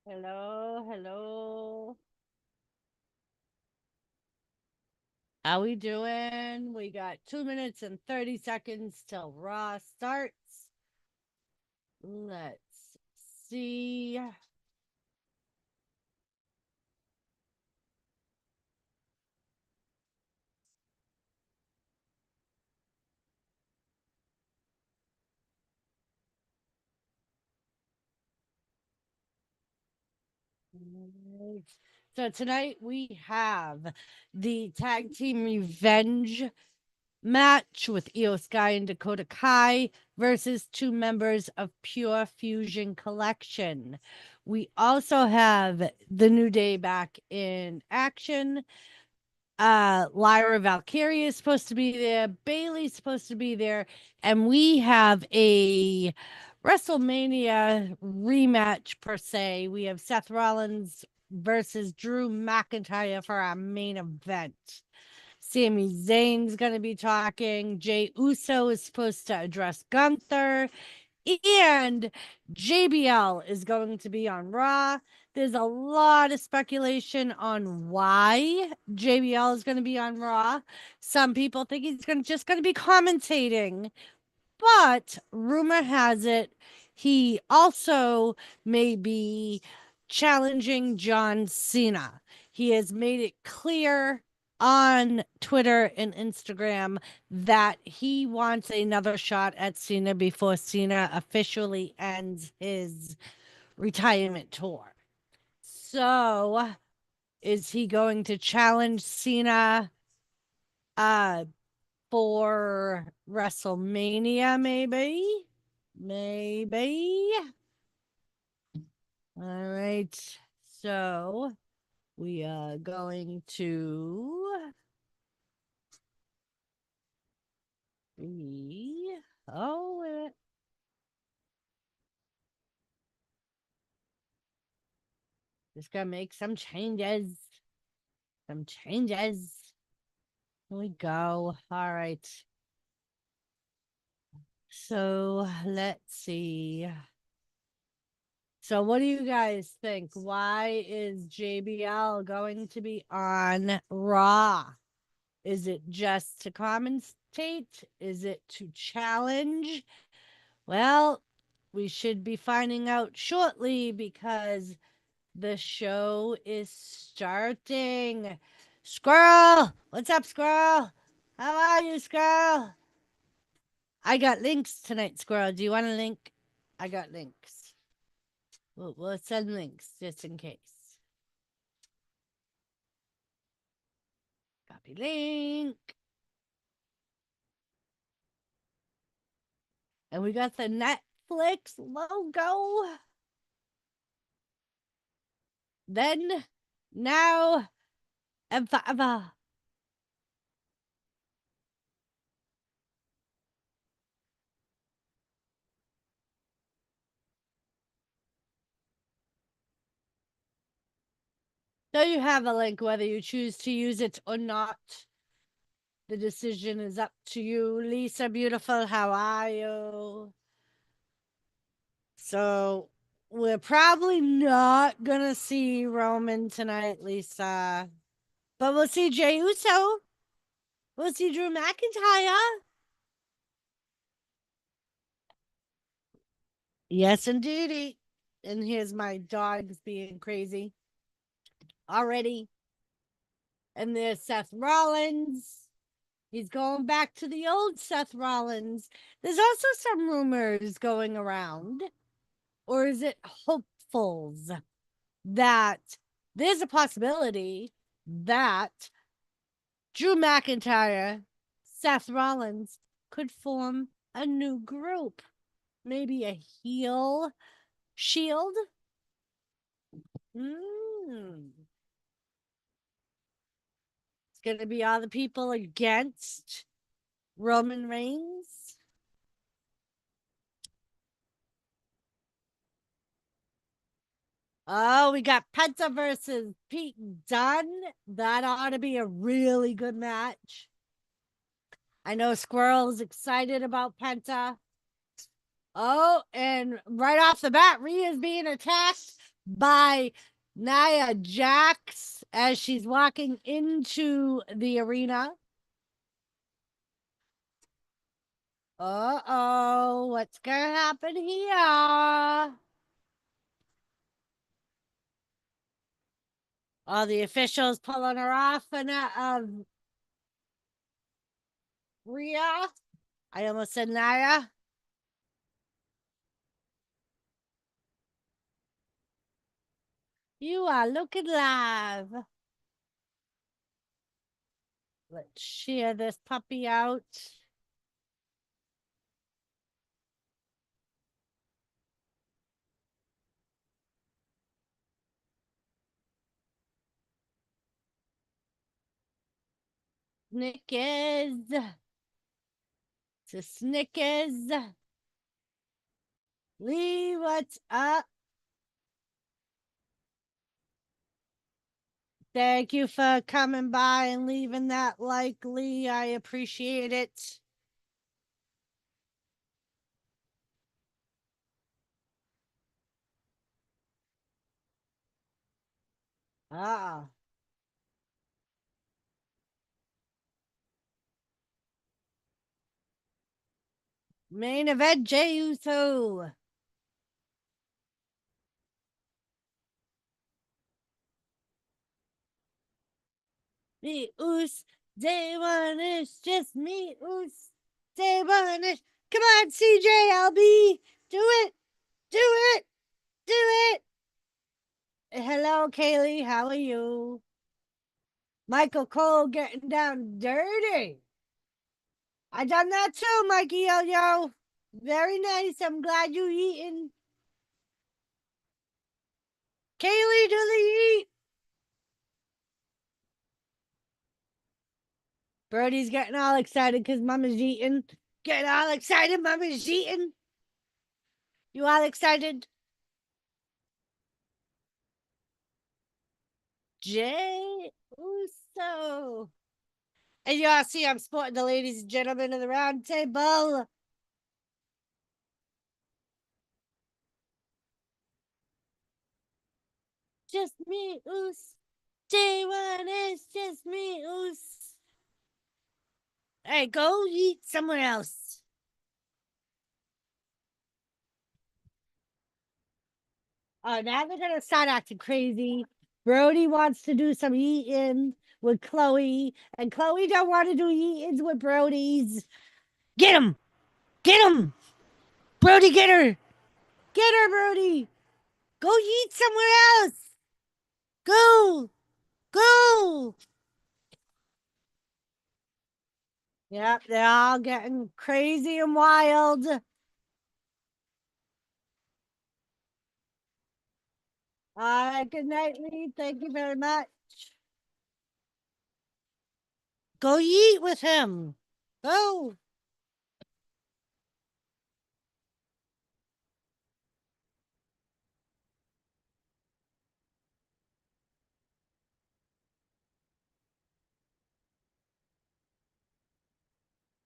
Hello, hello. How we doing? We got 2 minutes and 30 seconds till Raw starts. Let's see. Alright. So tonight we have the tag team revenge match with Io Sky and Dakota Kai versus two members of Pure Fusion Collection. We also have the New Day back in action. Lyra Valkyrie is supposed to be there, Bailey's supposed to be there, and we have a WrestleMania rematch per se. We have Seth Rollins versus Drew McIntyre for our main event. Sami Zayn's going to be talking. Jey Uso is supposed to address Gunther. And JBL is going to be on Raw. There's a lot of speculation on why JBL is going to be on Raw. Some people think he's just going to be commentating, but rumor has it he also may be challenging John Cena. He has made it clear on Twitter and Instagram that he wants another shot at Cena before Cena officially ends his retirement tour. So, is he going to challenge Cena uh for WrestleMania, maybe? Maybe. All right. So we are going to be. Oh, just gonna make some changes. Some changes. Here we go. All right. So let's see. So, what do you guys think? Why is JBL going to be on Raw? Is it just to commentate? Is it to challenge? Well, we should be finding out shortly because the show is starting. Squirrel! What's up, Squirrel? How are you, Squirrel? I got links tonight, Squirrel. Do you want a link? I got links. We'll send links just in case. Copy link. And we got the Netflix logo. Then, now, and forever. So you have a link whether you choose to use it or not. The decision is up to you. Lisa, beautiful, how are you? So we're probably not gonna see Roman tonight, Lisa. But we'll see Jey Uso. We'll see Drew McIntyre. Yes, indeedy. And here's my dogs being crazy already. And there's Seth Rollins. He's going back to the old Seth Rollins. There's also some rumors going around, or is it hopefuls, that there's a possibility that Drew McIntyre, Seth Rollins could form a new group. Maybe a heel shield? Mm. It's going to be all the people against Roman Reigns. Oh, we got Penta versus Pete Dunne. That ought to be a really good match. I know Squirrel's excited about Penta. Oh, and right off the bat, Rhea's being attacked by Nia Jax as she's walking into the arena. Uh-oh, what's gonna happen here? All the officials pulling her off and Rhea. I almost said Nia. You are looking live. Let's share this puppy out. Snickers. It's a Snickers. Lee, what's up? Thank you for coming by and leaving that like, Lee. I appreciate it. Ah. Main event, Jey Uso. Me Us. Day one is just me Us. Day one is. Come on, CJLB. Do it. Do it. Do it. Hello, Kaylee. How are you? Michael Cole getting down dirty. I done that too, Mikey Yo Yo. Very nice. I'm glad you eating. Kaylee, do the eat. Brody's getting all excited because Mama's eating. Getting all excited, Mama's eating. You all excited? Jey Uso. And y'all see I'm sporting the ladies and gentlemen of the round table. Just me, Us. J1 is just me, Us. Hey, go eat somewhere else. Oh, now they're gonna start acting crazy. Brody wants to do some eating with Chloe, and Chloe don't want to do eatings with Brody's. Get him! Get him! Brody, get her! Get her, Brody! Go eat somewhere else! Go! Go! Yep, they're all getting crazy and wild. All right, good night, Lee. Thank you very much. Go eat with him. Go.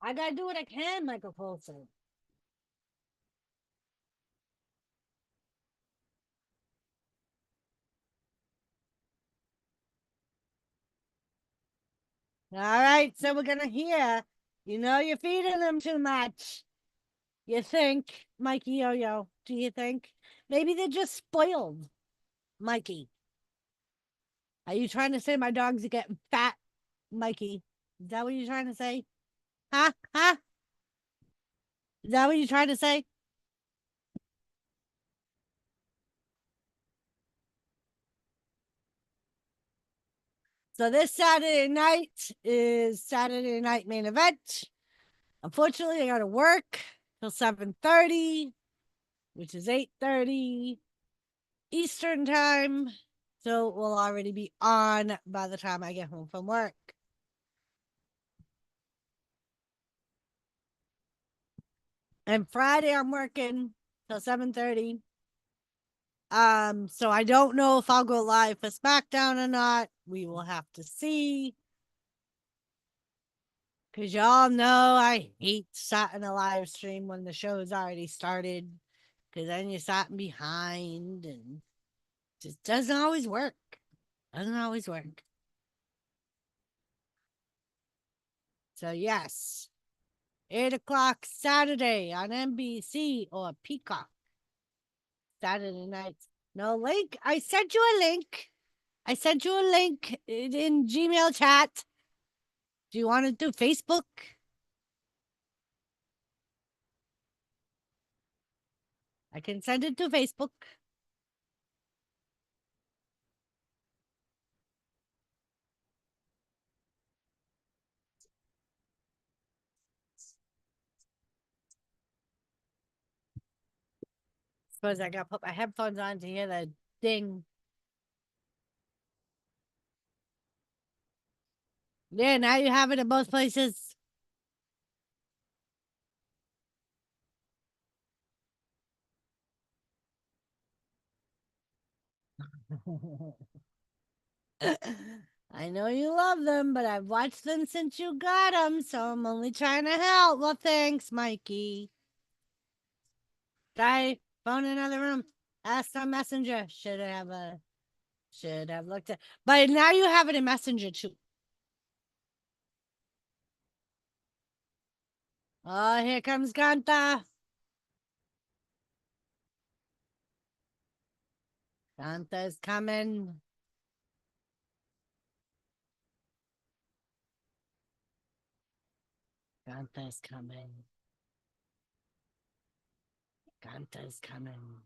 I gotta do what I can, Michael Colson. All right, so we're gonna hear. You know you're feeding them too much. You think, Mikey Yo Yo? Do you think? Maybe they're just spoiled, Mikey. Are you trying to say my dogs are getting fat, Mikey? Is that what you're trying to say? Huh? Huh? Is that what you're trying to say? So this Saturday night is Saturday night main event. Unfortunately, I gotta work till 7:30, which is 8:30 Eastern time. So it will already be on by the time I get home from work. And Friday I'm working till 7:30. So I don't know if I'll go live for SmackDown or not. We will have to see. Cause y'all know I hate starting a live stream when the show's already started. Cause then you're starting behind and Just doesn't always work. Doesn't always work. So yes, 8 o'clock Saturday on NBC or Peacock. Saturday nights. No link. I sent you a link. I sent you a link in Gmail chat. Do you want to do Facebook? I can send it to Facebook. Suppose I gotta put my headphones on to hear the ding. Yeah, now you have it in both places. I know you love them, but I've watched them since you got them, so I'm only trying to help. Well, thanks, Mikey. Try phone in another room. Ask on Messenger. Should have looked at, but now you have it in Messenger too. Oh, here comes Ganta. Ganta's coming. Ganta's coming. Ganta's coming.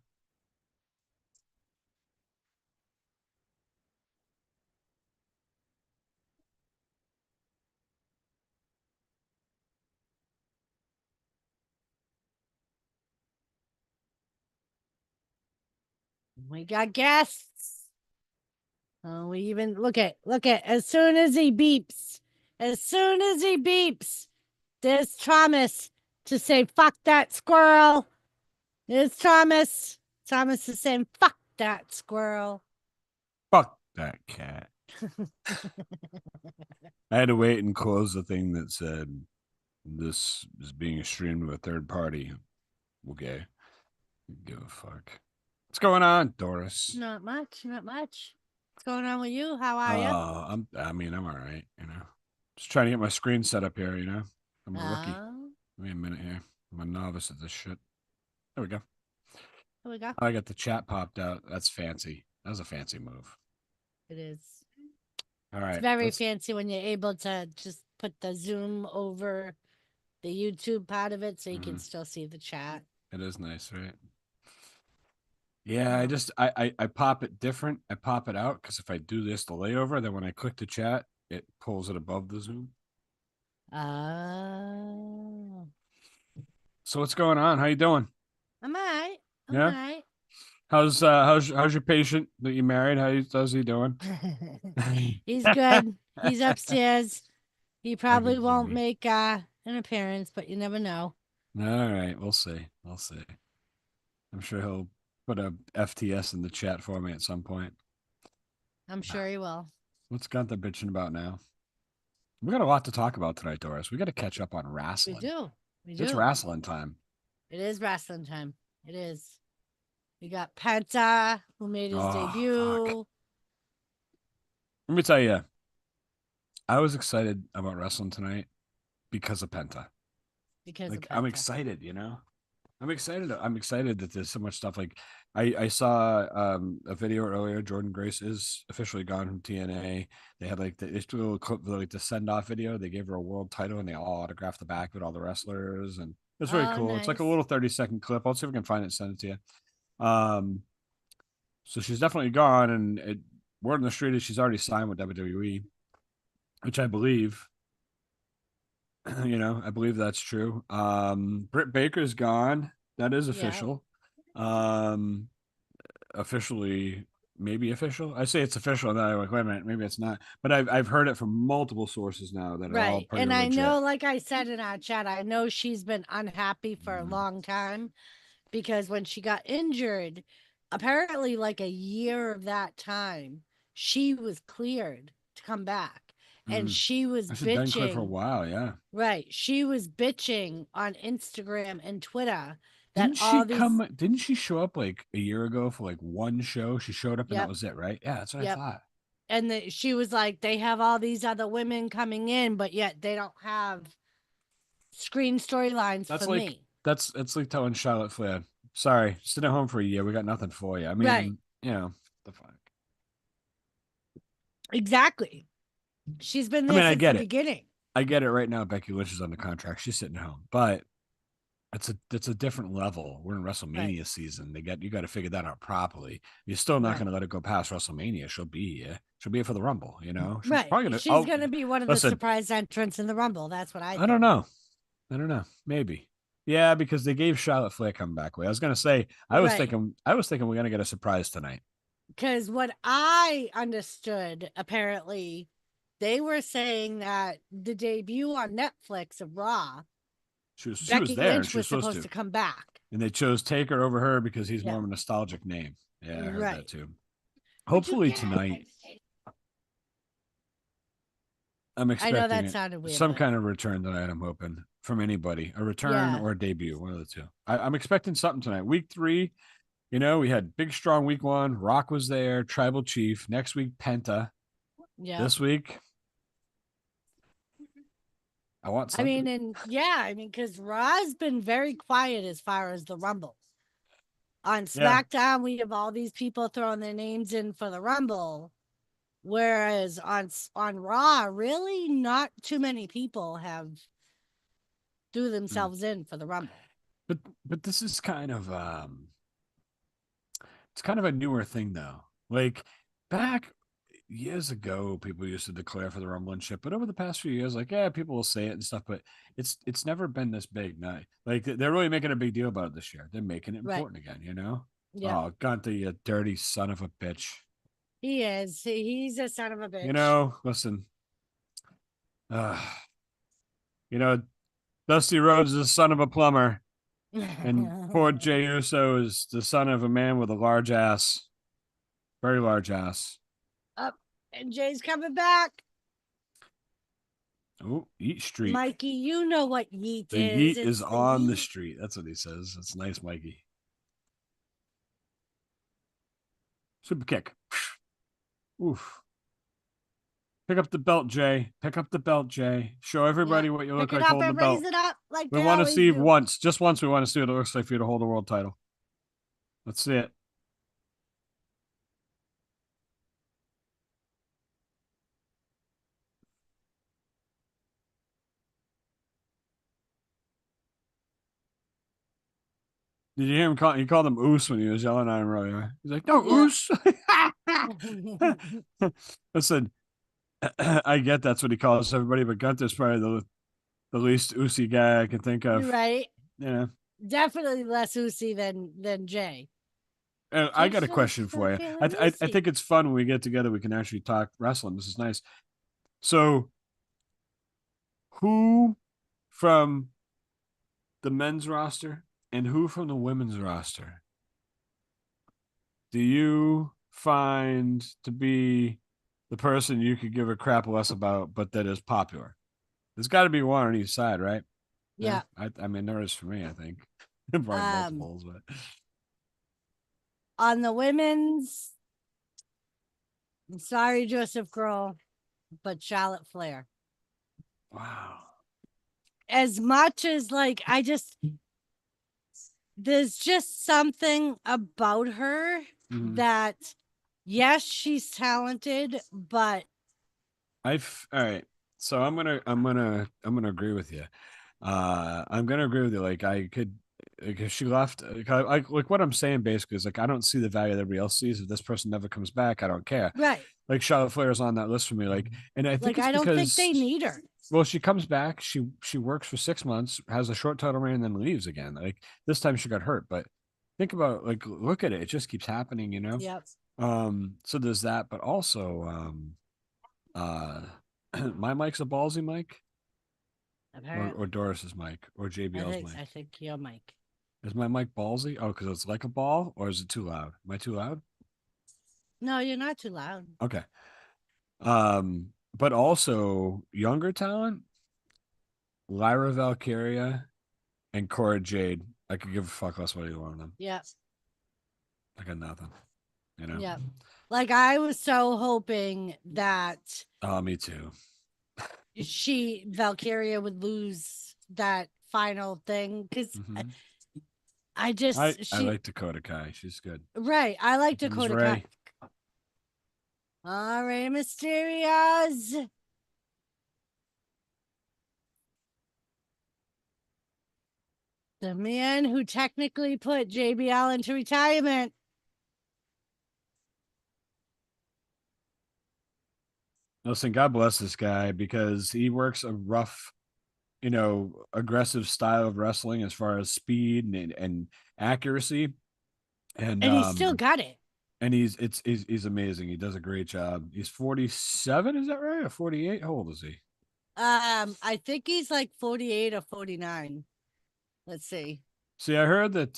We got guests. Oh, we even look at as soon as he beeps, there's Thomas to say fuck that squirrel. There's Thomas. Thomas is saying fuck that squirrel. Fuck that cat. I had to wait and close the thing that said this is being streamed to a third party. Okay. Give a fuck. What's going on, Doris? Not much. What's going on with you? How are you? I'm all right, Just trying to get my screen set up here, I'm a rookie. Give me a minute here. I'm a novice at this shit. There we go. Here we go. I got the chat popped out. That's fancy. That was a fancy move. It is. All right. It's very fancy when you're able to just put the Zoom over the YouTube part of it so you can still see the chat. It is nice, right? Yeah, I pop it different. I pop it out because if I do this the layover, then when I click the chat, it pulls it above the Zoom. Oh. So what's going on? How you doing? I'm all right. I'm Yeah? all right. How's your patient that you married? How's he doing? He's good. He's upstairs. He probably Fucking won't Jimmy. make an appearance, but you never know. All right, we'll see. We'll see. I'm sure he'll put a FTS in the chat for me at some point. I'm sure he will. What's Gunther bitching about now? We got a lot to talk about tonight, Doris. We got to catch up on wrestling. We do. It's wrestling time. It is wrestling time. It is. We got Penta, who made his debut. Fuck. Let me tell you, I was excited about wrestling tonight because of Penta. I'm excited, I'm excited. I'm excited that there's so much stuff. Like I saw a video earlier. Jordan Grace is officially gone from TNA. They had like this little clip, like the send off video. They gave her a world title and they all autographed the back of it, all the wrestlers, and it's really cool. Nice. It's like a little 30-second clip. I'll see if I can find it and send it to you. So she's definitely gone, and word on the street is she's already signed with WWE, which I believe. I believe that's true. Britt Baker's gone. That is official. Yeah. Officially, maybe official. I say it's official, and then I'm like, wait a minute, maybe it's not. But I've heard it from multiple sources now that are all pretty and legit. I know, like I said in our chat, I know she's been unhappy for a long time because when she got injured, apparently like a year of that time, she was cleared to come back. And she was bitching. Been for a while, yeah. Right. She was bitching on Instagram and Twitter Didn't she show up like a year ago for like one show? She showed up and that was it, right? Yeah, that's what I thought. And she was like, they have all these other women coming in, but yet they don't have screen storylines for me. It's like telling Charlotte Flair, sorry, sit at home for a year. We got nothing for you. I mean, the fuck. Exactly. She's been there since the beginning. I get it right now. Becky Lynch is under contract. She's sitting at home, but it's a different level. We're in WrestleMania season. You got to figure that out properly. You're still not going to let it go past WrestleMania. She'll be here. She'll be here for the Rumble. She's going to be one of the surprise entrants in the Rumble. That's what I think. I don't know. Maybe. Yeah, because they gave Charlotte Flair come back away. I was going to say, I was thinking we're going to get a surprise tonight. Because what I understood, apparently, they were saying that the debut on Netflix of Raw, Becky Lynch was supposed to come back. And they chose Taker over her because he's more of a nostalgic name. Yeah, I heard that too. Hopefully tonight. I'm expecting I know that sounded weird, some kind of return tonight. I'm hoping from anybody, a return or a debut, one of the two. I'm expecting something tonight. Week 3, we had big, strong week 1. Rock was there, Tribal Chief. Next week, Penta. Yeah. This week, I want something. Because Raw's been very quiet as far as the Rumble. On SmackDown, we have all these people throwing their names in for the Rumble. Whereas on Raw, really not too many people have threw themselves in for the Rumble. But this is kind of it's kind of a newer thing though. Like back years ago, people used to declare for the Rumble and shit. But over the past few years, people will say it and stuff, but it's never been this big. Now, they're really making a big deal about it this year. They're making it important again, Yeah. Oh, Gunther, you dirty son of a bitch. He is. He's a son of a bitch. Listen. Dusty Rhodes is the son of a plumber. And poor Jey Uso is the son of a man with a large ass. Very large ass. And Jay's coming back. Oh, Yeet Street. Mikey, you know what Yeet is. The Yeet is on the street. That's what he says. That's nice, Mikey. Super kick. Oof. Pick up the belt, Jay. Pick up the belt, Jay. Show everybody what you look like holding the belt. Raise it up like we want to see once. Just once we want to see what it looks like for you to hold a world title. Let's see it. Did you hear him call? He called him Oos when he was yelling at him earlier. He's like, "No, Oos." Listen, I get that's what he calls everybody, but Gunther's probably the least Oosy guy I can think of. Right. Yeah. Definitely less Oosy than Jay. I got a question for you. I think it's fun when we get together. We can actually talk wrestling. This is nice. So, who from the men's roster and who from the women's roster do you find to be the person you could give a crap less about, but that is popular? There's got to be one on each side, right? Yeah. I mean, there is for me, I think. Multiples, but on the women's, I'm sorry, Joseph Grohl, but Charlotte Flair. Wow. As much as there's just something about her that, yes, she's talented, but all right. So I'm gonna agree with you. I'm gonna agree with you. If she left, what I'm saying basically is I don't see the value that everybody else sees. If this person never comes back, I don't care. Right. Charlotte Flair is on that list for me. And I think I don't think they need her. Well, she comes back. She works for 6 months, has a short title reign, and then leaves again. This time she got hurt, but think about look at it. It just keeps happening, Yep. So there's that, but also, my mic's a ballsy mic, or Doris's mic, or JBL's mic. I think your mic. Is my mic ballsy? Oh, because it's like a ball, or is it too loud? Am I too loud? No, you're not too loud. Okay. But also younger talent, Lyra Valkyria and Cora Jade I could give a fuck less what either one of them. Yeah. I got nothing. You know. Yeah. Like I was so hoping that Oh, me too. Valkyria would lose that final thing because Mm-hmm. I just I like Dakota Kai. She's good. Right. I like Who's Dakota Ray? Kai. All right, Mysterios. The man who technically put JBL into retirement. Listen, God bless this guy because he works a rough, aggressive style of wrestling as far as speed and accuracy. And he still got it. And he's amazing. He does a great job. He's 47, is that right? Or 48? How old is he? I think he's like 48 or 49. Let's see. See, I heard that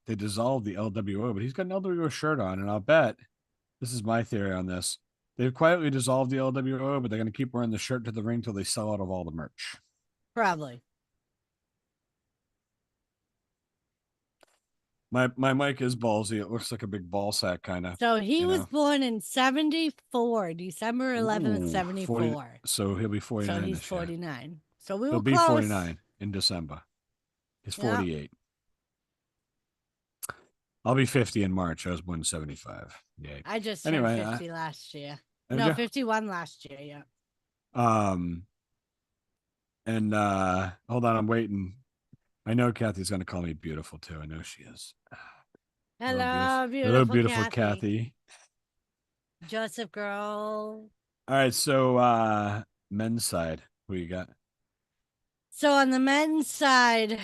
they dissolved the LWO, but he's got an LWO shirt on, and I'll bet this is my theory on this. They've quietly dissolved the LWO, but they're gonna keep wearing the shirt to the ring till they sell out of all the merch. Probably. My mic is ballsy. It looks like a big ball sack kind of. So he was born in 74, December 11th, 74. 40, so he'll be 49. So he's 49. Year. So we he'll were be close. 49 in December. He's 48. I'll be 50 in March. I was born in 75. Yay. I just turned 50 last year. No, 51 last year, yeah. And hold on, I'm waiting. I know Kathy's gonna call me beautiful too. I know she is. Hello, beautiful Kathy. Joseph girl. All right, so men's side, who you got? So on the men's side,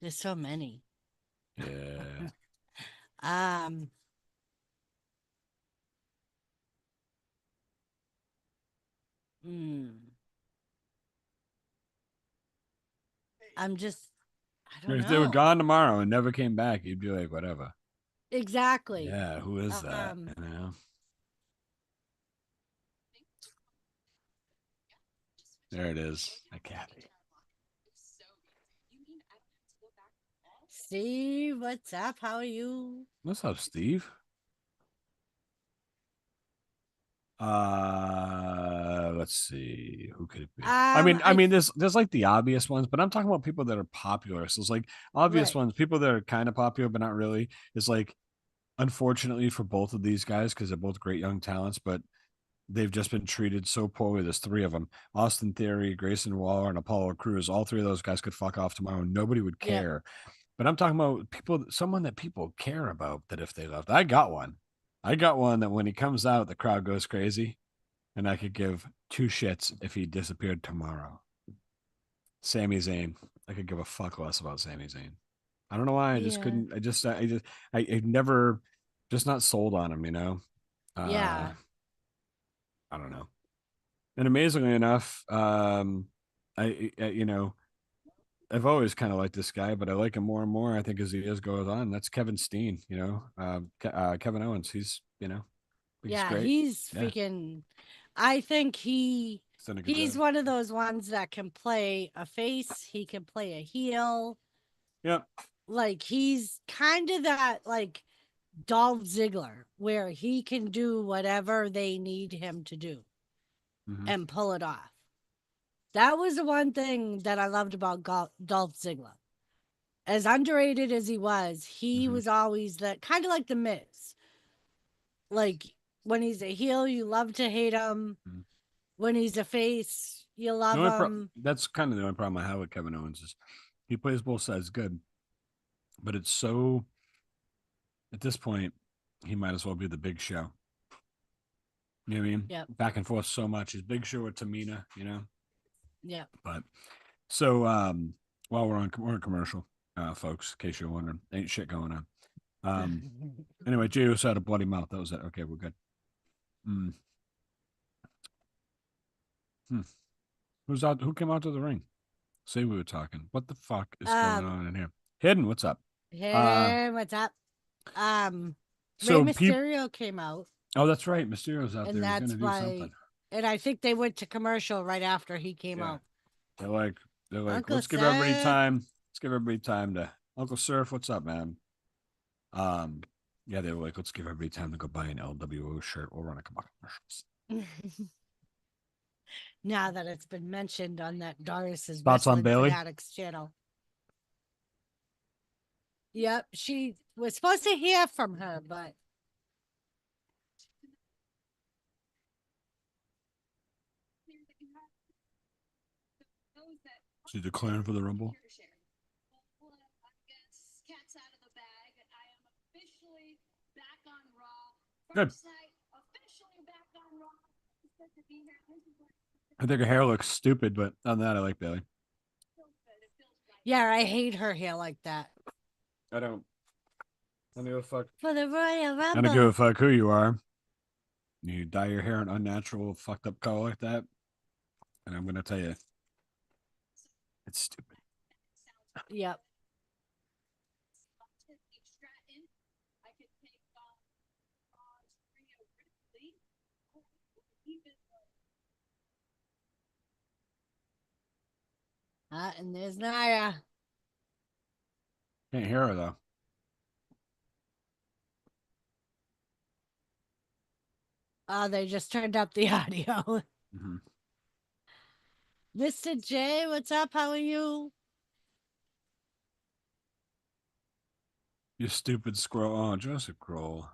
there's so many. Yeah. I'm just, I don't know. If they were gone tomorrow and never came back, you'd be like, whatever. Exactly. Yeah, who is that? You know? There it is. Kathy. Steve, what's up? How are you? What's up, Steve? Let's see. Who could it be? I mean, there's like the obvious ones, but I'm talking about people that are popular. So it's like obvious ones, people that are kind of popular, but not really. It's like, unfortunately for both of these guys, because they're both great young talents, but they've just been treated so poorly. There's three of them: Austin Theory, Grayson Waller, and Apollo Crews. All three of those guys could fuck off tomorrow. Nobody would care. But I'm talking about someone that people care about, that if they left. I got one that when he comes out, the crowd goes crazy, and I could give two shits if he disappeared tomorrow. Sami Zayn. I could give a fuck less about Sami Zayn. I don't know why. I just couldn't. I never, just not sold on him, you know? I don't know. And amazingly enough, I've always kind of liked this guy, but I like him more and more, I think, as the years goes on. That's Kevin Steen, Kevin Owens. He's, great. He's freaking. I think he's one of those ones that can play a face. He can play a heel. Yep. Like he's kind of that like Dolph Ziggler, where he can do whatever they need him to do and pull it off. That was the one thing that I loved about Dolph Ziggler. As underrated as he was always that kind of like the Miz. Like when he's a heel, you love to hate him. When he's a face, you love him. That's kind of the only problem I have with Kevin Owens is he plays both sides good, but it's so, at this point, he might as well be the Big Show. You know what I mean? Yeah. Back and forth so much. He's Big Show with Tamina, Yeah. But so while we're on commercial, folks, in case you're wondering, ain't shit going on. Anyway, Jey Uso had a bloody mouth. That was it. Okay, we're good. Who's out? Who came out to the ring? Say we were talking. What the fuck is going on in here? Hidden, what's up? Hey, what's up? So Rey Mysterio came out. Oh, that's right. Mysterio's out and there. That's why. And I think they went to commercial right after he came out. They're like, Uncle let's give everybody Seth. time. Let's give everybody time to Uncle Surf. What's up, man? Yeah, they were like, let's give everybody time to go buy an LWO shirt. We'll run a couple commercials. Now that it's been mentioned on that Doris's Thoughts on Wrestling Bailey? Fanatics channel. Yep, she was supposed to hear from her, but Is he declaring for the Rumble? Good. I think her hair looks stupid, but other than that, I like Bailey. Yeah, I hate her hair like that. I don't give a fuck. For the Royal Rumble. I don't give a fuck who you are. You dye your hair an unnatural, fucked up color like that, and I'm gonna tell you, it's stupid. Yep. And there's Naya. Can't hear her though. Oh, they just turned up the audio. Mm-hmm. Mr. J, what's up? How are you? You stupid scroll. Oh, Joseph Kroll.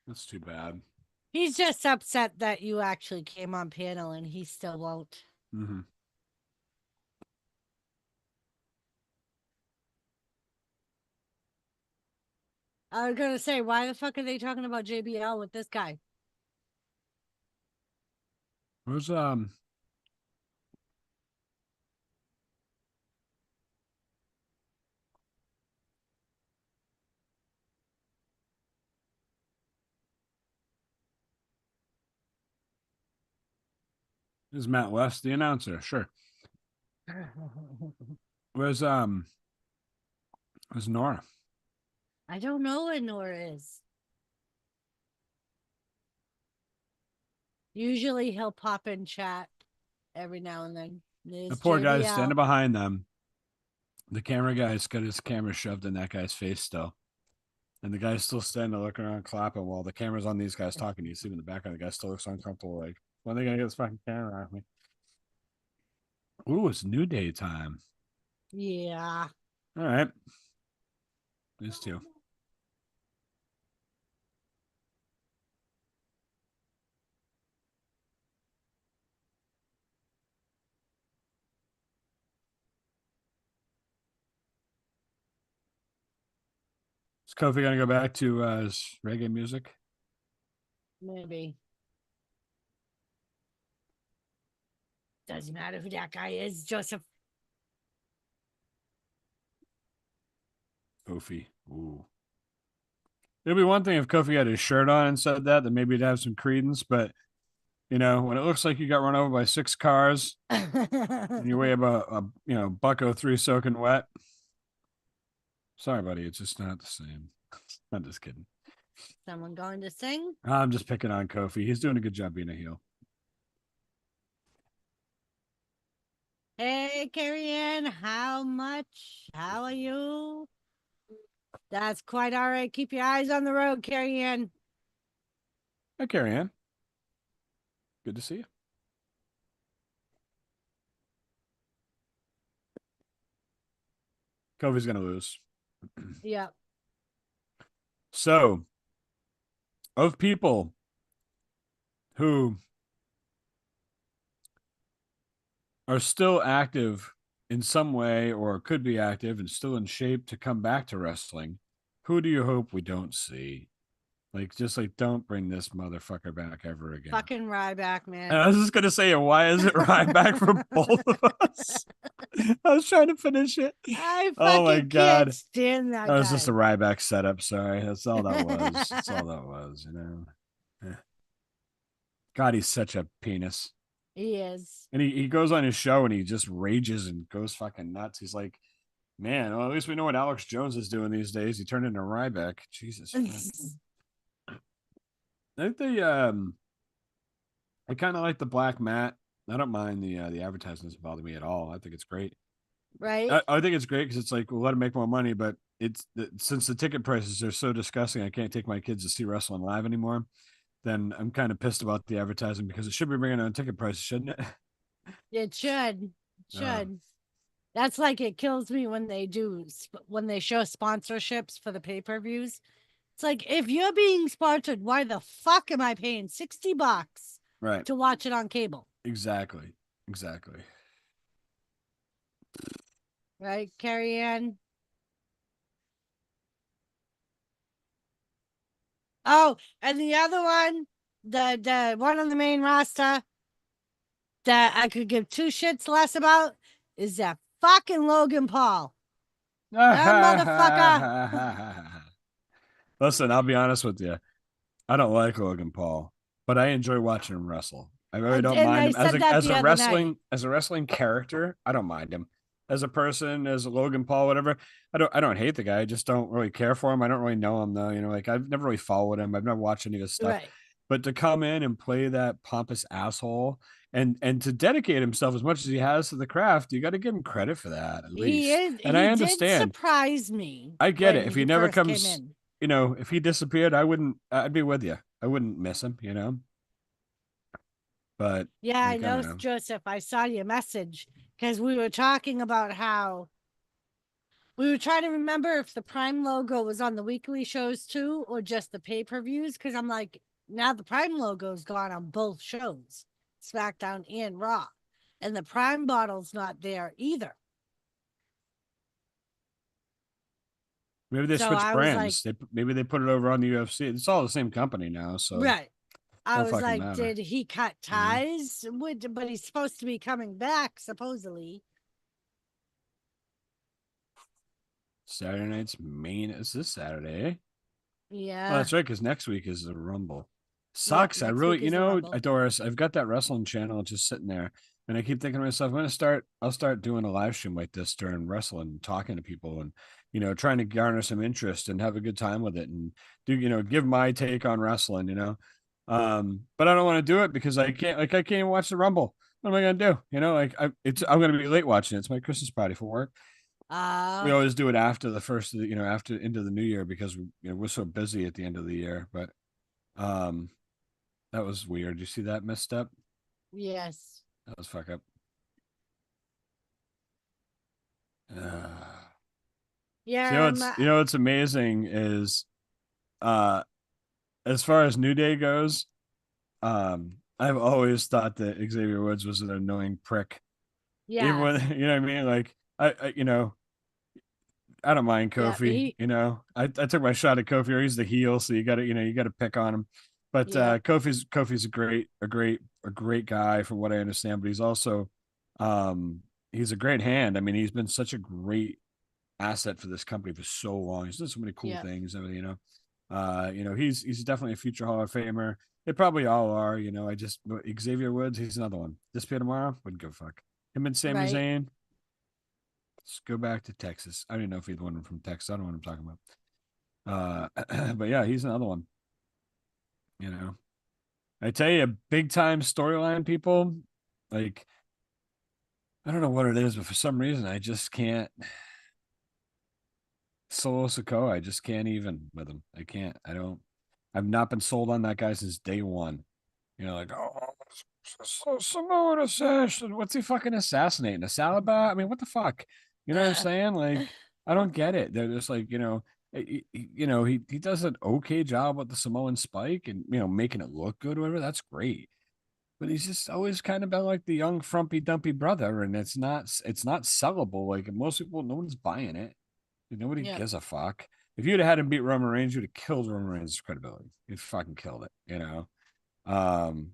That's too bad. He's just upset that you actually came on panel and he still won't. Mm-hmm. I was gonna say, why the fuck are they talking about JBL with this guy? Where's This is Matt West, the announcer. Sure. Where's Nora? I don't know where Nora is. Usually he'll pop in chat every now and then. There's The poor guy's JBL. standing behind them. The camera guy's got his camera shoved in that guy's face still. And the guy's still standing there looking around clapping while the camera's on these guys talking. You see him in the background. The guy still looks uncomfortable. Like, when are they going to get this fucking camera on me? Ooh, it's New Day time. Yeah. All right. These two. Is Kofi going to go back to his reggae music? Maybe. Doesn't matter who that guy is, Joseph. Kofi. Ooh. It'd be one thing if Kofi had his shirt on and said that, then maybe it'd have some credence. But, you know, when it looks like you got run over by 6 cars and you weigh about, $103 soaking wet. Sorry, buddy. It's just not the same. I'm just kidding. Someone going to sing? I'm just picking on Kofi. He's doing a good job being a heel. Hey, Carrie Ann, how much? How are you? That's quite all right. Keep your eyes on the road, Carrie Ann. Hi, Carrie Ann. Good to see you. Kofi's going to lose. Yep. So, of people who are still active in some way or could be active and still in shape to come back to wrestling, who do you hope we don't see? Don't bring this motherfucker back ever again. Fucking Ryback, man. And I was just gonna say, why is it Ryback for both of us? I was trying to finish it. I fucking can't stand that. That was just a Ryback setup. Sorry, that's all that was. That's all that was. You know. God, he's such a penis. He is. And he goes on his show and he just rages and goes fucking nuts. He's like, man, well, at least we know what Alex Jones is doing these days. He turned into Ryback. Jesus. I think I kind of like the black mat I don't mind the advertisements bother me at all. I think it's great. Right? I think it's great because it's like we'll let them make more money, but since the ticket prices are so disgusting, I can't take my kids to see wrestling live anymore. Then I'm kind of pissed about the advertising because it should be bringing down ticket prices, shouldn't it? It should. It should. That's like it kills me when they show sponsorships for the pay-per-views. It's like if you're being sponsored, why the fuck am I paying $60 right to watch it on cable? Exactly. Right, Carrie Ann? Oh, and the other one, the one on the main roster that I could give two shits less about is that fucking Logan Paul. That motherfucker. Listen, I'll be honest with you. I don't like Logan Paul, but I enjoy watching him wrestle. I really don't And mind I him said that the other night. as a wrestling character. I don't mind him as a person, as a Logan Paul, whatever. I don't hate the guy. I just don't really care for him. I don't really know him though. You know, like I've never really followed him. I've never watched any of his stuff. Right. But to come in and play that pompous asshole and to dedicate himself as much as he has to the craft, you got to give him credit for that at least. And I Did understand. surprise me. I get it. If he never first comes, came in. you know, if he disappeared, I'd be with you. I wouldn't miss him, you know. But yeah, like, I know, Joseph. I saw your message because we were talking about how we were trying to remember if the Prime logo was on the weekly shows too, or just the pay-per-views. Because I'm like, now the Prime logo's gone on both shows, SmackDown and Raw, and the Prime bottle's not there either. Maybe they switch brands. Maybe they put it over on the UFC. It's all the same company now, so right. I was like, matter. did he cut ties? But he's supposed to be coming back, supposedly. Saturday night's main is this Saturday. Yeah. Oh, that's right, because next week is the Rumble. Sucks. I really, you know, Doris, I've got that wrestling channel just sitting there, and I keep thinking to myself, I'll start doing a live stream like this during wrestling, talking to people, and you know, trying to garner some interest and have a good time with it, and do you know, give my take on wrestling, you know. But I don't want to do it because I can't even watch the Rumble. What am I gonna do? You know, I'm gonna be late watching it. It's my Christmas party for work. We always do it after the first of the, you know, after into the new year because we're so busy at the end of the year. But that was weird. You see that misstep? Yes. That was fuck up. Yeah. You know what's amazing is as far as New Day goes, I've always thought that Xavier Woods was an annoying prick. Yeah. Even when, you know what I mean? Like I you know, I don't mind Kofi. You know, I took my shot at Kofi. He's the heel, so you got to pick on him. But Kofi's a great guy from what I understand. But he's also, he's a great hand. I mean, he's been such a great asset for this company for so long. He's done so many cool things. I mean, you know, he's definitely a future Hall of Famer. They probably all are. You know, Xavier Woods. He's another one. Disappear tomorrow. Wouldn't give a fuck. Him and Sami Zayn. Let's go back to Texas. I don't even know if either one from Texas. I don't know what I'm talking about. But yeah, he's another one. You know, I tell you, big time storyline people. Like, I don't know what it is, but for some reason, I just can't. Solo Sikoa, I just can't even with him. I can't. I don't. I've not been sold on that guy since day one. You know, like, oh, Samoan assassin. What's he fucking assassinating? A salad bar? I mean, what the fuck? You know what I'm saying? Like, I don't get it. They're just like, you know, he does an okay job with the Samoan spike and, you know, making it look good or whatever. That's great. But he's just always kind of been like the young frumpy dumpy brother, and it's not sellable. Like most people, no one's buying it. Nobody gives a fuck. If you'd have had him beat Roman Reigns, you'd have killed Roman Reigns' credibility. You'd fucking killed it, you know.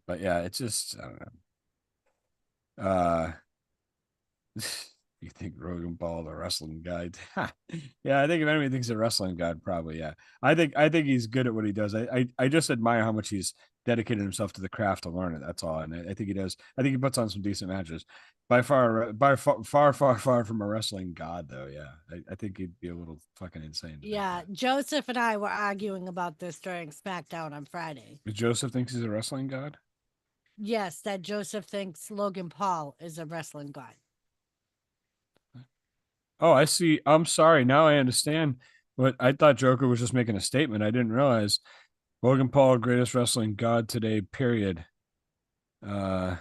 But yeah, it's just I don't know. You think Logan Paul the wrestling guy? Yeah, I think if anybody thinks a wrestling guy, probably yeah. I think he's good at what he does. I just admire how much he's dedicated himself to the craft to learn it. That's all, and I think he does. I think he puts on some decent matches. By far from a wrestling god, though. Yeah, I think he'd be a little fucking insane. Yeah, Joseph and I were arguing about this during SmackDown on Friday. Joseph thinks he's a wrestling god. Yes, that Joseph thinks Logan Paul is a wrestling god. Oh, I see. I'm sorry. Now I understand. But I thought Joker was just making a statement. I didn't realize Logan Paul, greatest wrestling god today, period. Talon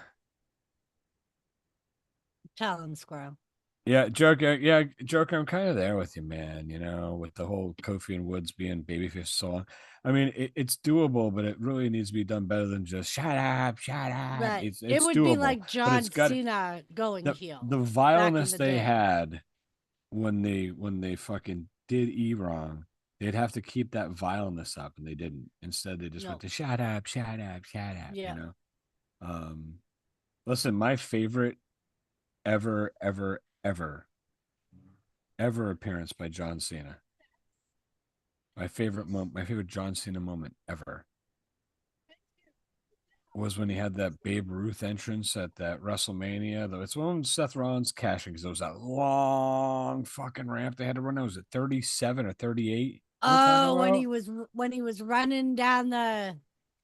Squirrel. Yeah, Joker. Yeah, Joker. I'm kind of there with you, man. You know, with the whole Kofi and Woods being babyface so on. I mean, it's doable, but it really needs to be done better than just shut up, shut up. Right. It's It would be doable, like but John it's got Cena going the heel the back in vileness the they day. had when they fucking did E wrong. They'd have to keep that vileness up, and they didn't. Instead, they just went to shut up, shut up, shut up. Yeah. You know. Listen, my favorite ever appearance by John Cena. My favorite John Cena moment ever was when he had that Babe Ruth entrance at that WrestleMania. Though it's when Seth Rollins cashing because there was that long fucking ramp they had to run. Was it 37 or 38? Oh, when he was running down the.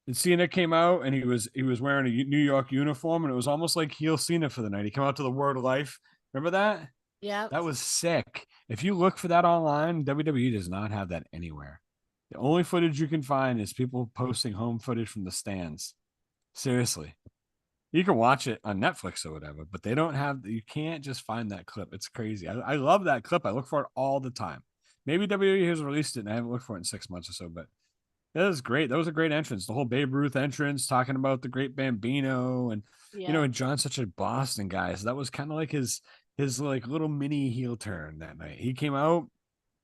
And Cena came out and he was wearing a New York uniform and it was almost like heel Cena for the night. He came out to the Word of Life. Remember that? Yeah. That was sick. If you look for that online, WWE does not have that anywhere. The only footage you can find is people posting home footage from the stands. Seriously. You can watch it on Netflix or whatever, but they don't have, you can't just find that clip. It's crazy. I love that clip. I look for it all the time. Maybe WWE has released it and I haven't looked for it in 6 months or so, but that was great. That was a great entrance. The whole Babe Ruth entrance, talking about the great Bambino, and and John's such a Boston guy, so that was kind of like his like little mini heel turn that night. He came out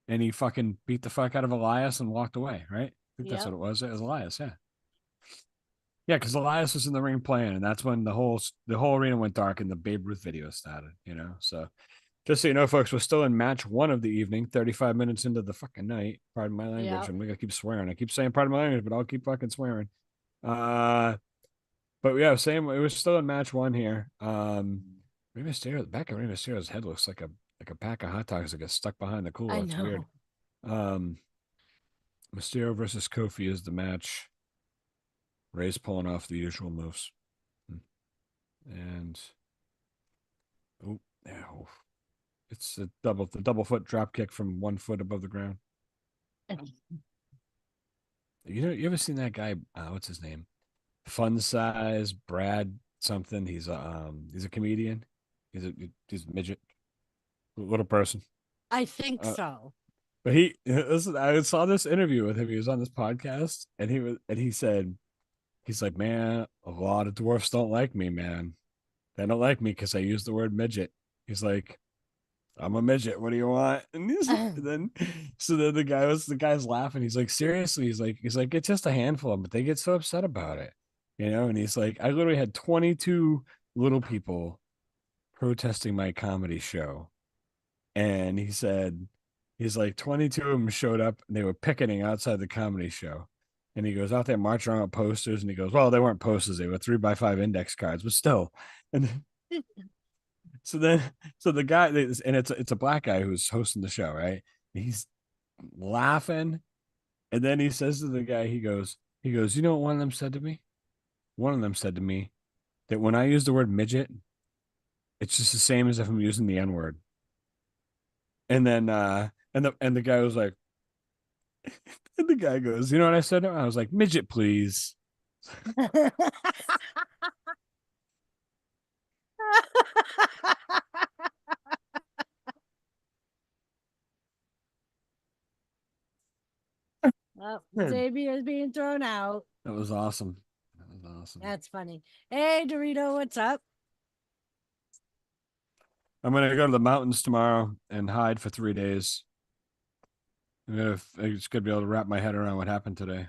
and he fucking beat the fuck out of Elias and walked away. Right? I think that's what it was. It was Elias. Yeah. Yeah, because Elias was in the ring playing, and that's when the whole arena went dark and the Babe Ruth video started. So just so you know, folks, we're still in match one of the evening, 35 minutes into the fucking night. Pardon my language. I'm gonna keep swearing. I keep saying pardon my language, but I'll keep fucking swearing. But yeah, same. It was still in match one here. Rey Mysterio, the back of Rey Mysterio's head looks like a pack of hot dogs that get stuck behind the cooler. It's weird. Mysterio versus Kofi is the match. Rey's pulling off the usual moves. And it's the double foot drop kick from 1 foot above the ground. You ever seen that guy? What's his name? Fun Size Brad something. He's a comedian. He's a midget, little person. I think so. But listen, I saw this interview with him. He was on this podcast, and he said, he's like, man, a lot of dwarfs don't like me, man. They don't like me because I use the word midget. He's like, I'm a midget. What do you want? And then the guy's laughing. He's like, seriously? He's like, it's just a handful of them, but they get so upset about it, And he's like, I literally had 22 little people protesting my comedy show, and he's like, 22 of them showed up and they were picketing outside the comedy show. And he goes out there marching around with posters, and he goes, well, they weren't posters, they were 3x5 index cards, but still. And so the guy, and it's a black guy who's hosting the show, right? He's laughing, and then he says to the guy, he goes, you know what one of them said to me? One of them said to me that when I use the word midget, it's just the same as if I'm using the N-word. And then the guy was like, and the guy goes, you know what I said? I was like, midget, please. Well, Xavier is being thrown out. That was awesome. That's funny. Hey, Dorito, what's up? I'm gonna go to the mountains tomorrow and hide for 3 days. I'm just gonna be able to wrap my head around what happened today.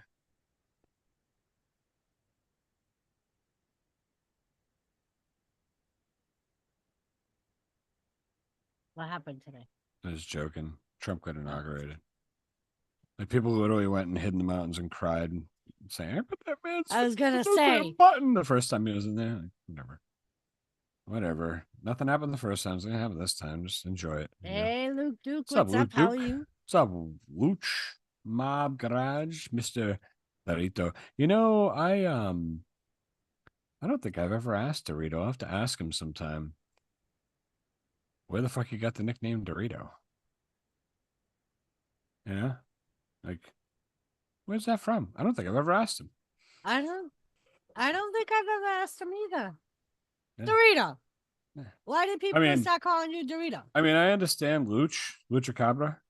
What happened today? I was joking. Trump got inaugurated. Like, people literally went and hid in the mountains and cried and saying, I was gonna say button the first time he was in there. Like, whatever. Nothing happened the first time. It's gonna happen this time. Just enjoy it. Hey, Luke Duke, what's up? How are you? What's up, Luch Mob Garage, Mr. Dorito? I don't think I've ever asked Dorito. I'll have to ask him sometime. Where the fuck you got the nickname Dorito? Yeah, like, where's that from? I don't think I've ever asked him. I don't think I've ever asked him either. Yeah. Dorito. Yeah. Why did people start calling you Dorito? I mean, I understand Lucha Cabra.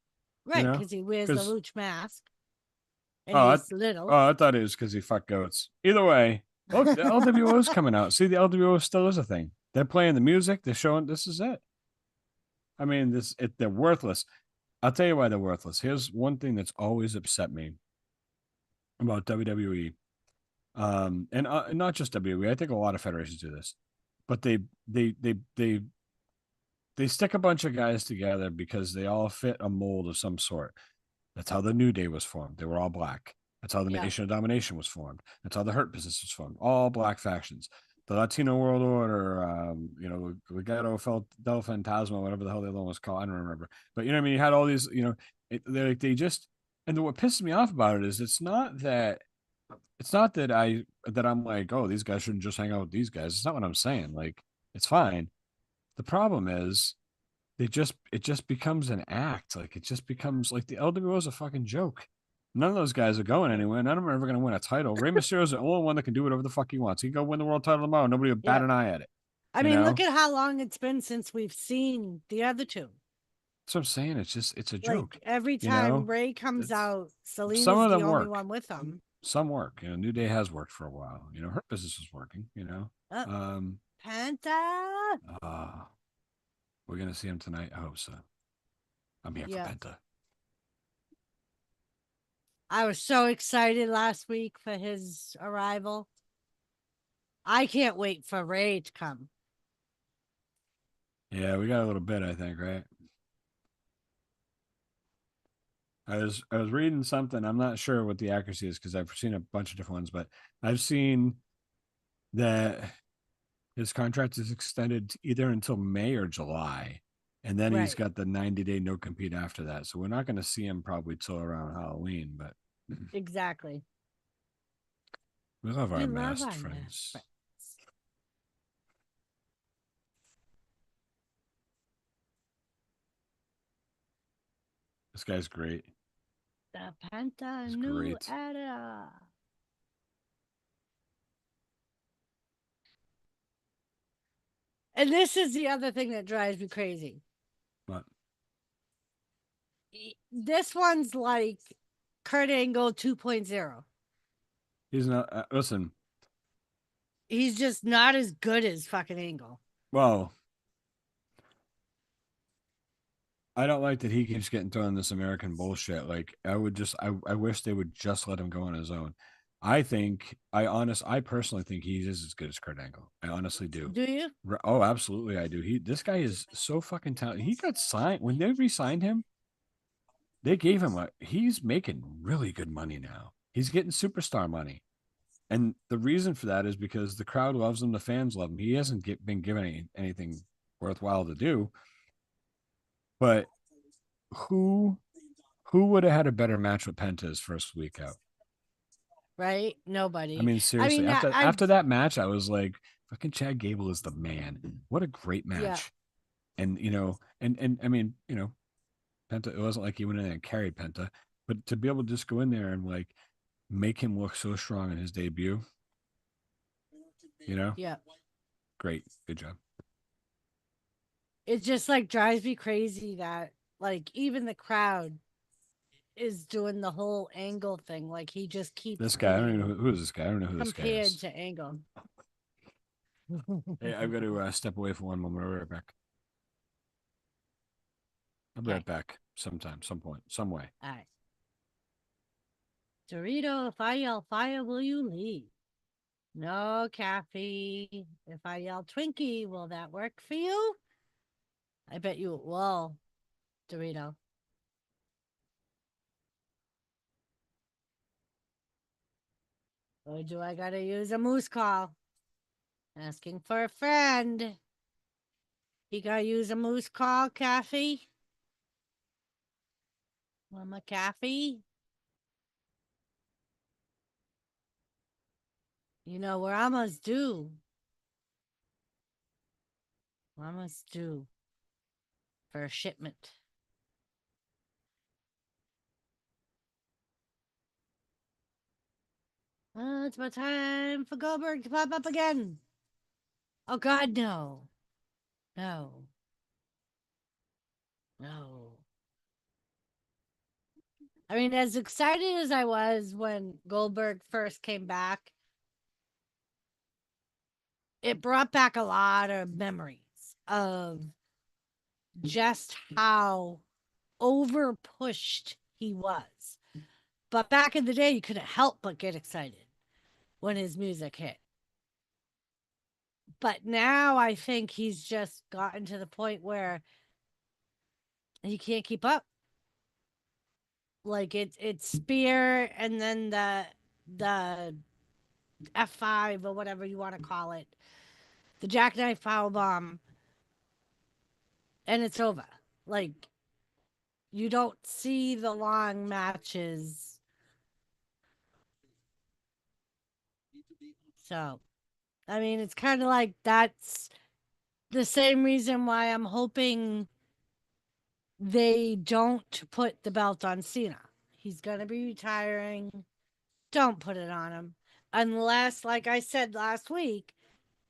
Right, because he wears the Luch mask. And he's little. Oh, I thought it was because he fucked goats. Either way, look, the LWO's coming out. See, the LWO still is a thing. They're playing the music. They're showing this is it. I mean, they're worthless. I'll tell you why they're worthless. Here's one thing that's always upset me about WWE, and not just WWE. I think a lot of federations do this, but they stick a bunch of guys together because they all fit a mold of some sort. That's how the New Day was formed. They were all black. That's how the Nation of Domination was formed. That's how the Hurt Business was formed. All black factions. The Latino World Order, Legado del Fantasma, whatever the hell the other one was called. I don't remember. But you know what I mean? You had all these, they just, and what pisses me off about it is it's not that I'm like, oh, these guys shouldn't just hang out with these guys. It's not what I'm saying. Like, it's fine. The problem is it just becomes an act. Like, it just becomes like the LWO is a fucking joke. None of those guys are going anywhere. None of them are ever going to win a title. Rey Mysterio is the only one that can do whatever the fuck he wants. He can go win the world title tomorrow. Nobody will bat an eye at it. I mean, look at how long it's been since we've seen the other two. That's what I'm saying. It's a joke. Like, every time Ray comes out, Selena's some of them the only work. one with them. Some work. New Day has worked for a while. Her business is working. Penta. We're gonna see him tonight. I hope so. I'm here for Penta. I was so excited last week for his arrival. I can't wait for Ray to come. Yeah, we got a little bit, I think, right? I was reading something. I'm not sure what the accuracy is because I've seen a bunch of different ones, but I've seen that his contract is extended either until May or July. And then he's got the 90-day no compete after that. So we're not going to see him probably till around Halloween, but exactly. We love our masked friends. This guy's great. The Penta New Era. And this is the other thing that drives me crazy. What? This one's like Kurt Angle 2.0. He's not. Listen. He's just not as good as fucking Angle. Well, I don't like that he keeps getting thrown this American bullshit. Like, I wish they would just let him go on his own. I personally think he is as good as Kurt Angle. I honestly do. Do you? Oh, absolutely, I do. This guy is so fucking talented. He got signed when they re-signed him. They gave him he's making really good money now. He's getting superstar money. And the reason for that is because the crowd loves him. The fans love him. He hasn't been given anything worthwhile to do. But who would have had a better match with Penta his first week out? Right? Nobody. I mean, seriously. After that match, I was like, fucking Chad Gable is the man. What a great match. Yeah. And, and I mean, Penta, it wasn't like he went in there and carried Penta, but to be able to just go in there and like make him look so strong in his debut, Yeah. Great. Good job. It just like drives me crazy that like even the crowd is doing the whole Angle thing. Like he just keeps this guy. I don't even know who is this guy. I don't know who this guy is. Compared to Angle. Hey, I've got to step away for one moment. I'll be right back. I'll be right back sometime, some point, some way. All right. Dorito, if I yell fire, will you leave? No, Kathy. If I yell Twinkie, will that work for you? I bet you it will, Dorito. Or do I gotta use a moose call? Asking for a friend. You gotta use a moose call, Kathy? Mama Kathy? We're almost due Almost due for a shipment. It's about time for Goldberg to pop up again. Oh God, no. No. No. I mean, as excited as I was when Goldberg first came back, it brought back a lot of memories of just how over pushed he was. But back in the day, you couldn't help but get excited when his music hit. But now I think he's just gotten to the point where he can't keep up. Like it's Spear and then the F5 or whatever you want to call it, the jackknife powerbomb, and it's over. Like you don't see the long matches. So, I mean, it's kind of like that's the same reason why I'm hoping they don't put the belt on Cena. He's going to be retiring. Don't put it on him. Unless, like I said last week,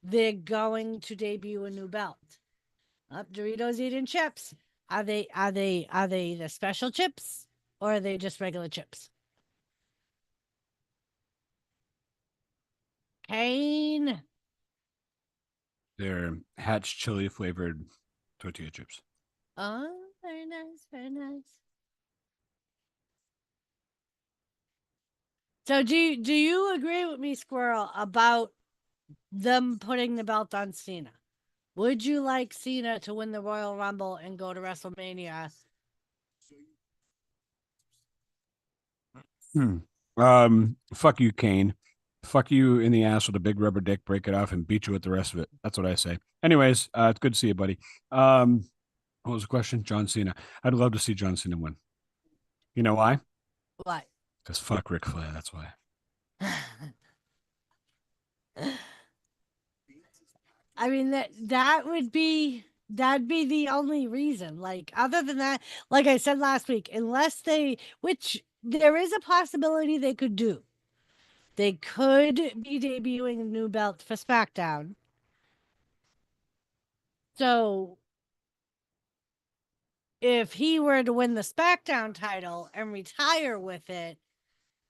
they're going to debut a new belt. Doritos eating chips. Are they the special chips or are they just regular chips? Kane. They're Hatch chili flavored tortilla chips. Oh, very nice, very nice. So do you agree with me, Squirrel, about them putting the belt on Cena? Would you like Cena to win the Royal Rumble and go to WrestleMania? Fuck you, Kane. Fuck you in the ass with a big rubber dick, break it off, and beat you with the rest of it. That's what I say. Anyways, it's good to see you, buddy. What was the question? John Cena. I'd love to see John Cena win. You know why? What? Because fuck Ric Flair. That's why. I mean that'd be the only reason. Like other than that, like I said last week, unless they, which there is a possibility they could do. They could be debuting a new belt for SmackDown. So if he were to win the SmackDown title and retire with it,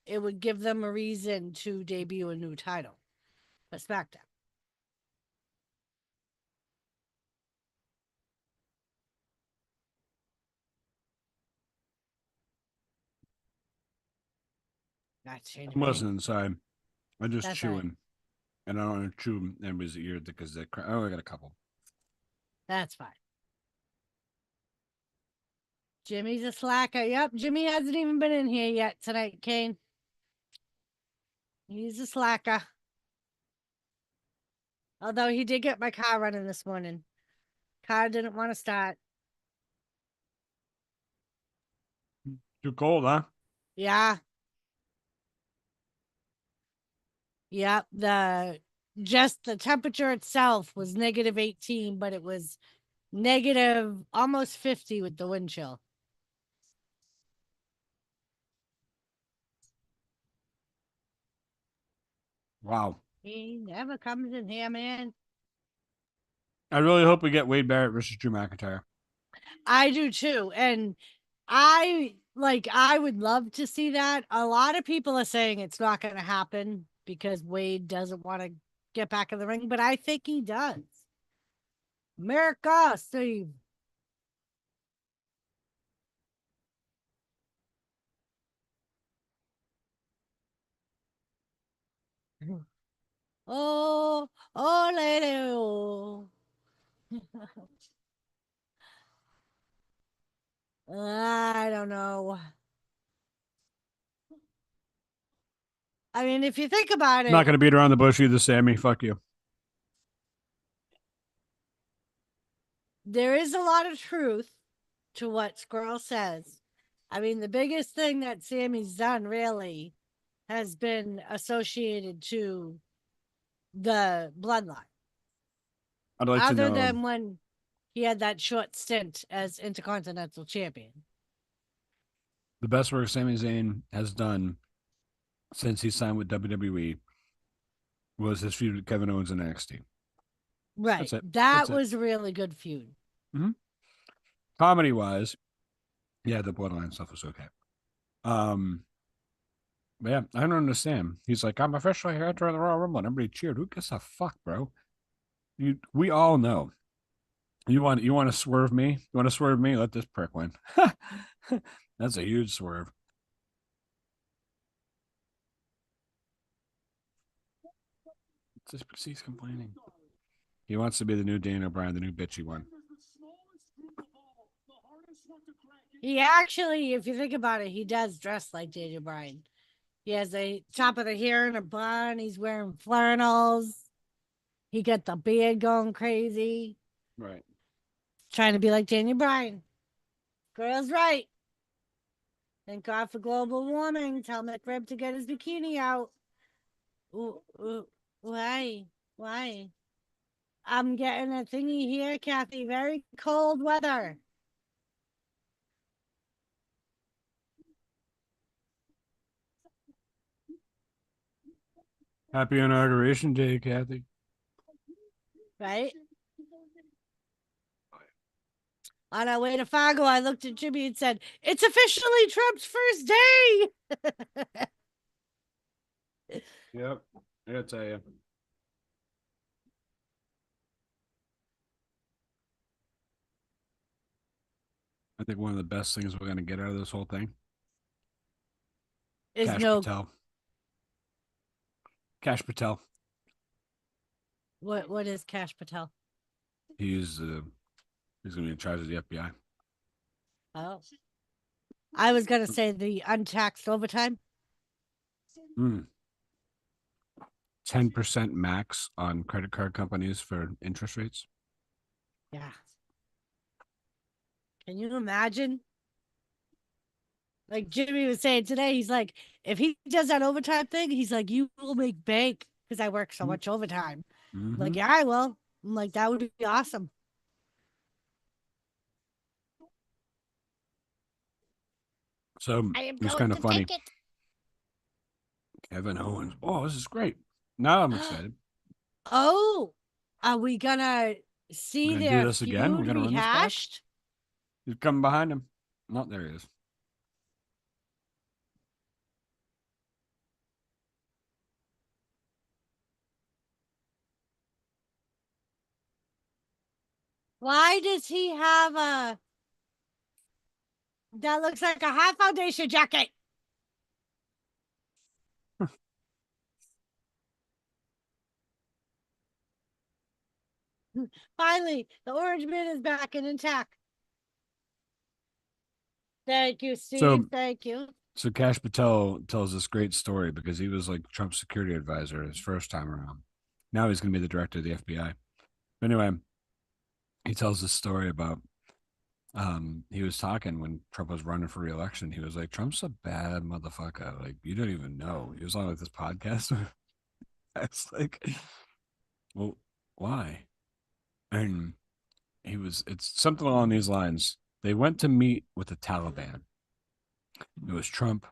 it would give them a reason to debut a new title for SmackDown. I'm listening. Sorry. I'm just That's chewing. right. And I don't want to chew everybody's ear because they cry. Oh, I got a couple. That's fine. Jimmy's a slacker. Yep, Jimmy hasn't even been in here yet tonight, Kane. He's a slacker. Although he did get my car running this morning. Car didn't want to start. Too cold, huh? Yeah. Yep. The temperature itself was negative 18, but it was negative almost 50 with the wind chill. Wow. He never comes in here, man. I really hope we get Wade Barrett versus Drew McIntyre. I do too. And I would love to see that. A lot of people are saying it's not going to happen because Wade doesn't want to get back in the ring, but I think he does. America, Steve. Oh, oh, lady. Oh. I don't know. I mean, if you think about it, Not going to beat around the bush either, Sammy. Fuck you. there is a lot of truth to what Squirrel says. I mean, the biggest thing that Sammy's done really has been associated to the bloodline. I'd like to Other know. than when he had that short stint as Intercontinental Champion. The best work Sami Zayn has done since he signed with WWE was his feud with Kevin Owens in NXT. Right. That was a really good feud. Mm-hmm. Comedy wise, yeah, the Bloodline stuff was okay. But yeah, I don't understand. He's like, I'm officially here during the Royal Rumble, and everybody cheered. Who gives a fuck, bro? We all know. You want to swerve me? You want to swerve me? Let this prick win. That's a huge swerve. It's just because he's complaining. He wants to be the new Daniel Bryan, the new bitchy one. He actually, if you think about it, he does dress like Daniel Bryan. He has a top of the hair and a bun. He's wearing flannels. He got the beard going crazy. Right. Trying to be like Daniel Bryan. Girl's right. Thank God for global warming. Tell McRib to get his bikini out. Ooh, why? Why? I'm getting a thingy here, Kathy. Very cold weather. Happy Inauguration Day, Kathy. Right? On our way to Fargo, I looked at Jimmy and said, "It's officially Trump's first day." Yep. I gotta tell you. I think one of the best things we're going to get out of this whole thing is Cash Patel. Cash Patel. What is Cash Patel? He's going to be in charge of the FBI. Oh. I was going to say the untaxed overtime. 10% max on credit card companies for interest rates. Yeah. Can you imagine? Like Jimmy was saying today, he's like, if he does that overtime thing, he's like, you will make bank because I work so much overtime. Mm-hmm. Like, yeah, I will. I'm like, that would be awesome. So it's kind of funny. Kevin Owens. Oh, this is great. Now I'm excited. Oh, are we gonna see their do this again? We're gonna rehashed? He's coming behind him. Not there he is. Why does he have a that looks like a high foundation jacket? Finally, the orange man is back and intact. Thank you, Steve. Thank you. So Cash Patel tells this great story because he was like Trump's security advisor his first time around. Now he's going to be the director of the FBI. But anyway, he tells this story about he was talking when Trump was running for re-election. He was like, Trump's a bad motherfucker. Like, you don't even know. He was on like this podcast. I was like, well, why? And it's something along these lines. They went to meet with the Taliban. It was Trump.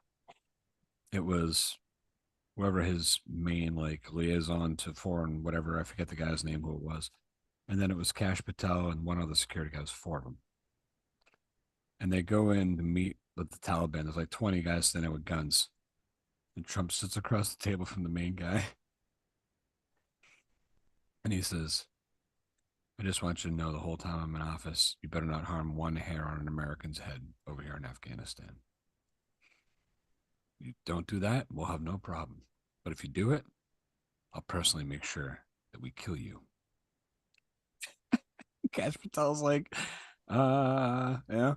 It was whoever his main like liaison to foreign, whatever, I forget the guy's name, who it was. And then it was Cash Patel and one other security guys, four of them. And they go in to meet with the Taliban. There's like 20 guys standing there with guns. And Trump sits across the table from the main guy. And he says, I just want you to know the whole time I'm in office, you better not harm one hair on an American's head over here in Afghanistan. You don't do that, we'll have no problem. But if you do it, I'll personally make sure that we kill you. Cash Patel's like, yeah.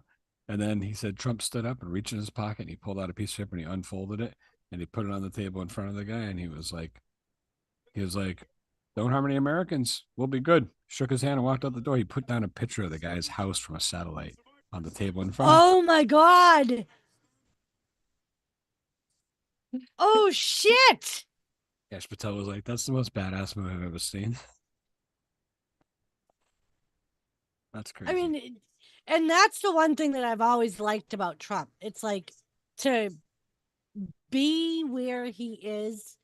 And then he said Trump stood up and reached in his pocket and he pulled out a piece of paper and he unfolded it and he put it on the table in front of the guy and he was like, don't harm any Americans. We'll be good. Shook his hand and walked out the door. He put down a picture of the guy's house from a satellite on the table in front. Oh my God. Oh shit. Cash Patel was like, that's the most badass move I've ever seen. That's crazy. I mean, and that's the one thing that I've always liked about Trump. It's like, to be where he is,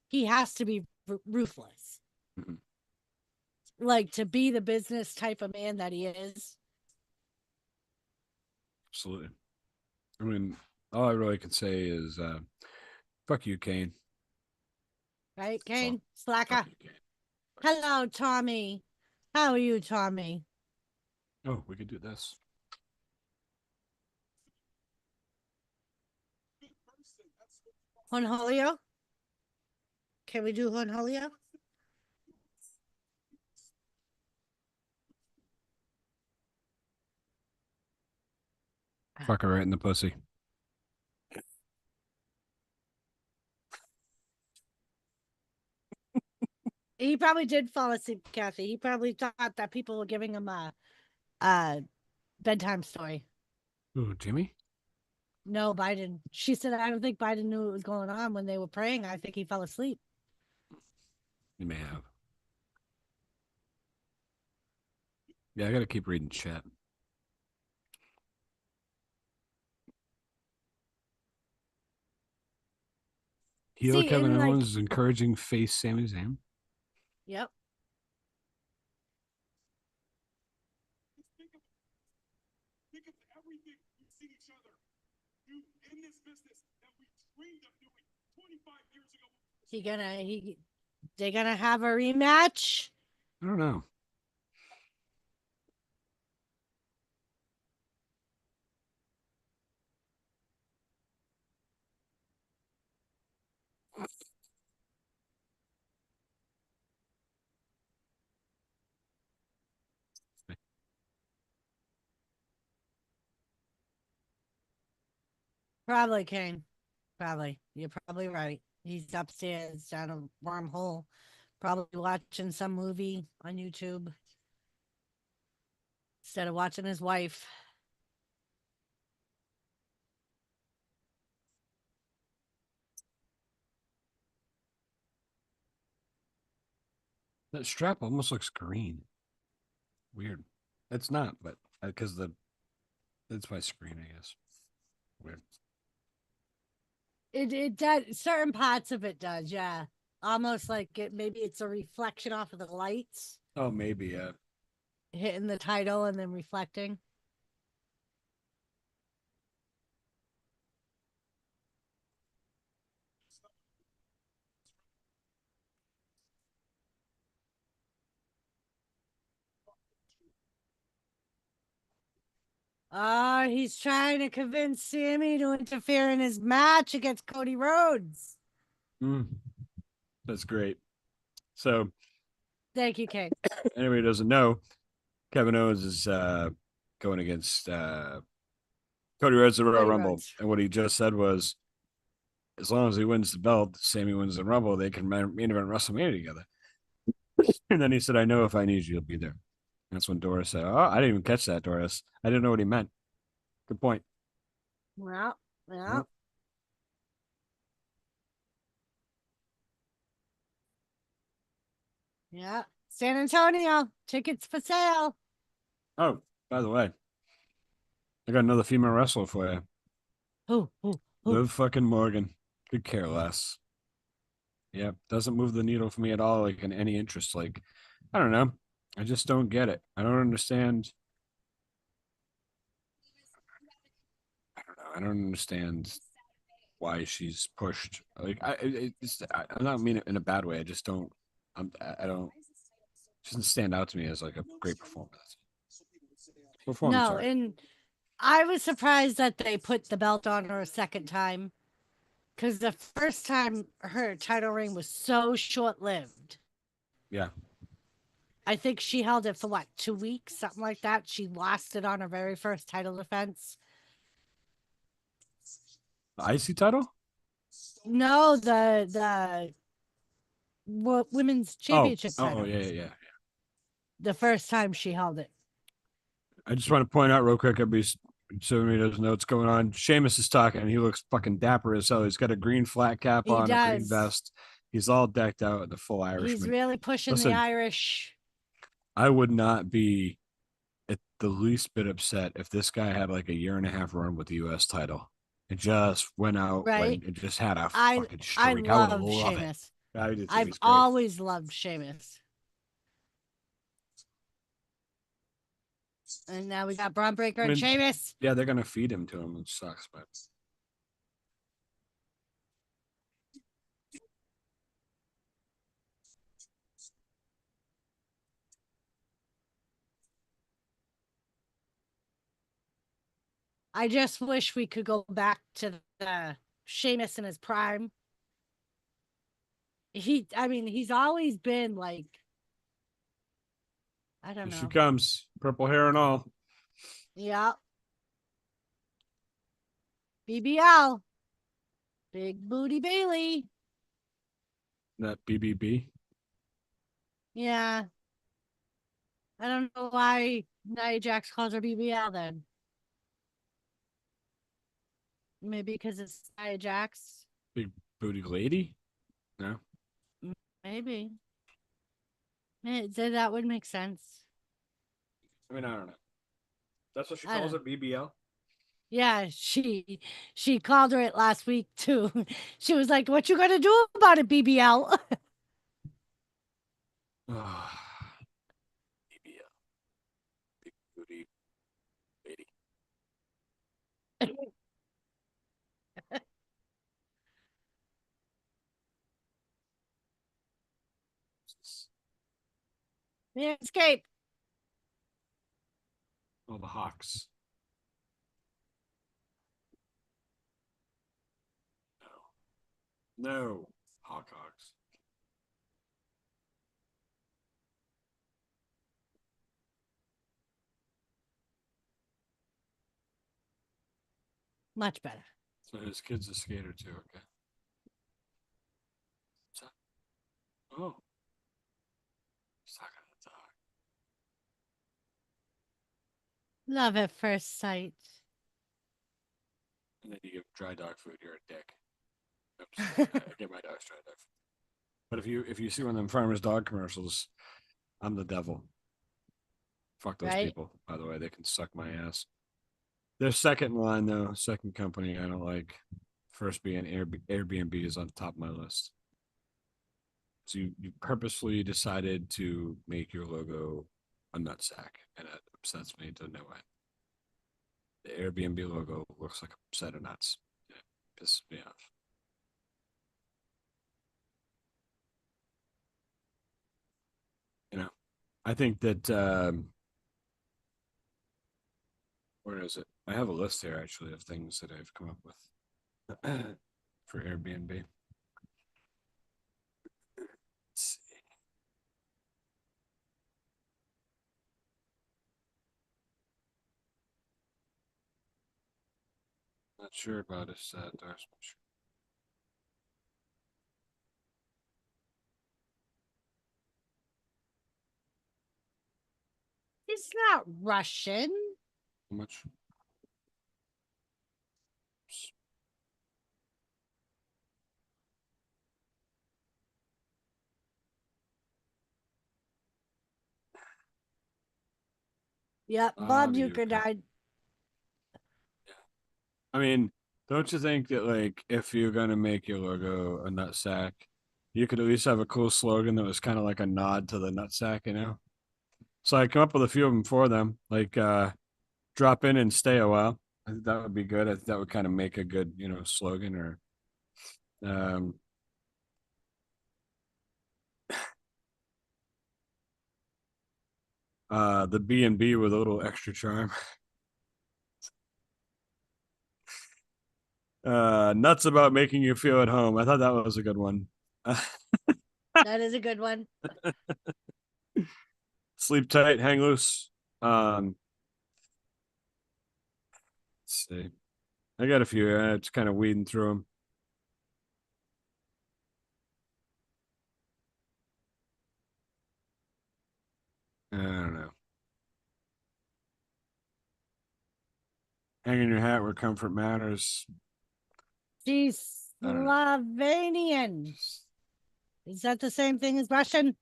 he has to be ruthless. Mhm. Like, to be the business type of man that he is. Absolutely. I mean, all I really can say is, fuck you, Kane. Right, Kane? Oh, Slacker. fuck you, Kane. Hello, Tommy. How are you, Tommy? Oh, we could do this. Honholio? Can we do Honholio? Fuck her right in the pussy. He probably did fall asleep, Kathy. He probably thought that people were giving him a bedtime story. Oh, Jimmy? No, Biden. She said, I don't think Biden knew what was going on when they were praying. I think he fell asleep. You may have. Yeah, I gotta keep reading chat. Heel See, Kevin and like, Owens is encouraging face Sami Zayn. yep. Think of everything we've seen each other do in this business that we dreamed of doing 25 years ago. They're gonna have a rematch. I don't know. Probably, Kane. Probably. You're probably right. He's upstairs down a wormhole, probably watching some movie on YouTube instead of watching his wife. That strap almost looks green. Weird. It's not, but because it's my screen, I guess. Weird. It does, certain parts of it does, yeah. Almost like maybe it's a reflection off of the lights Oh, maybe, yeah. hitting the title and then reflecting. Oh, he's trying to convince Sami to interfere in his match against Cody Rhodes. That's great. So, thank you, Kate. Anybody who doesn't know, Kevin Owens is going against Cody Rhodes at Royal Rumble. Rhodes. And what he just said was, as long as he wins the belt, Sami wins the Rumble, they can main event WrestleMania together. And then he said, I know if I need you, you'll be there. And that's when Doris said, oh, I didn't even catch that, Doris. I didn't know what he meant. Good point. Well, yeah. Yeah. San Antonio, tickets for sale. Oh, by the way, I got another female wrestler for you. Who? Liv fucking Morgan. Could care less. Yeah, doesn't move the needle for me at all, like in any interest. Like, I don't know. I just don't get it. I don't understand. I don't understand why she's pushed. Like, I'm not mean it in a bad way. I just don't. I don't. She doesn't stand out to me as like a great performance. No, and I was surprised that they put the belt on her a second time, because the first time her title reign was so short lived. Yeah. I think she held it for what, 2 weeks, something like that. She lost it on her very first title defense. The IC title? No, the women's championship title. Oh, yeah. The first time she held it. I just want to point out real quick, everybody, so everybody doesn't know what's going on. Sheamus is talking, and he looks fucking dapper as hell. He's got a green flat cap on, a green vest. He's all decked out in the full Irishman. He's really pushing the Irish. I would not be the least bit upset if this guy had like a year and a half run with the U.S. title and just went out Right. and just had a I fucking I streak. I would love love it. Sheamus. I do too. I've He's great. always loved Sheamus. And now we got Braun Breaker and Sheamus. Yeah, they're gonna feed him to him, which sucks, but I just wish we could go back to the Sheamus in his prime. I mean, he's always been like, I don't here know. she comes, purple hair and all. Yeah. BBL. Big Booty Bailey. That BBB. Yeah. I don't know why Nia Jax calls her BBL then. Maybe because it's Nia Jax. Big booty lady? No. Maybe. That would make sense. I mean, I don't know. That's what she I calls don't- it, BBL? Yeah, she called her it last week too. She was like, "What you gonna do about it, BBL?" BBL. Big booty lady. Escape. Oh, the Hawks. No. No. Hawks. Much better. So his kid's a skater too, okay. What's that? Oh. He's talking to the dog. Love at first sight. And then you give dry dog food, you're a dick. Oops. I get my dog's dry dog food. But if you see one of them farmers dog commercials, I'm the devil. Fuck those Right? people. By the way, they can suck my ass. They're second in line though. Second company I don't like. First being Airbnb is on the top of my list. So you purposely decided to make your logo a nutsack, and it upsets me to no end. The Airbnb logo looks like a set of nuts. It pisses me off. You know, I think that where is it? I have a list here actually of things that I've come up with for Airbnb. Let's see. Not sure about his endorsement. It's not Russian. How much? Yep, Bob the Uecker UK. died. I mean, don't you think that like if you're gonna make your logo a nutsack, you could at least have a cool slogan that was kind of like a nod to the nutsack, you know? So I come up with a few of them for them, like drop in and stay a while. I think that would be good. I think that would kind of make a good, slogan or um the B&B with a little extra charm. Nuts about making you feel at home. I thought that was a good one. That is a good one. Sleep tight, hang loose. Let's see. I got a few. It's kind of weeding through them. I don't know. Hanging your hat where comfort matters. She's I don't know. Slovenian. Is that the same thing as Russian?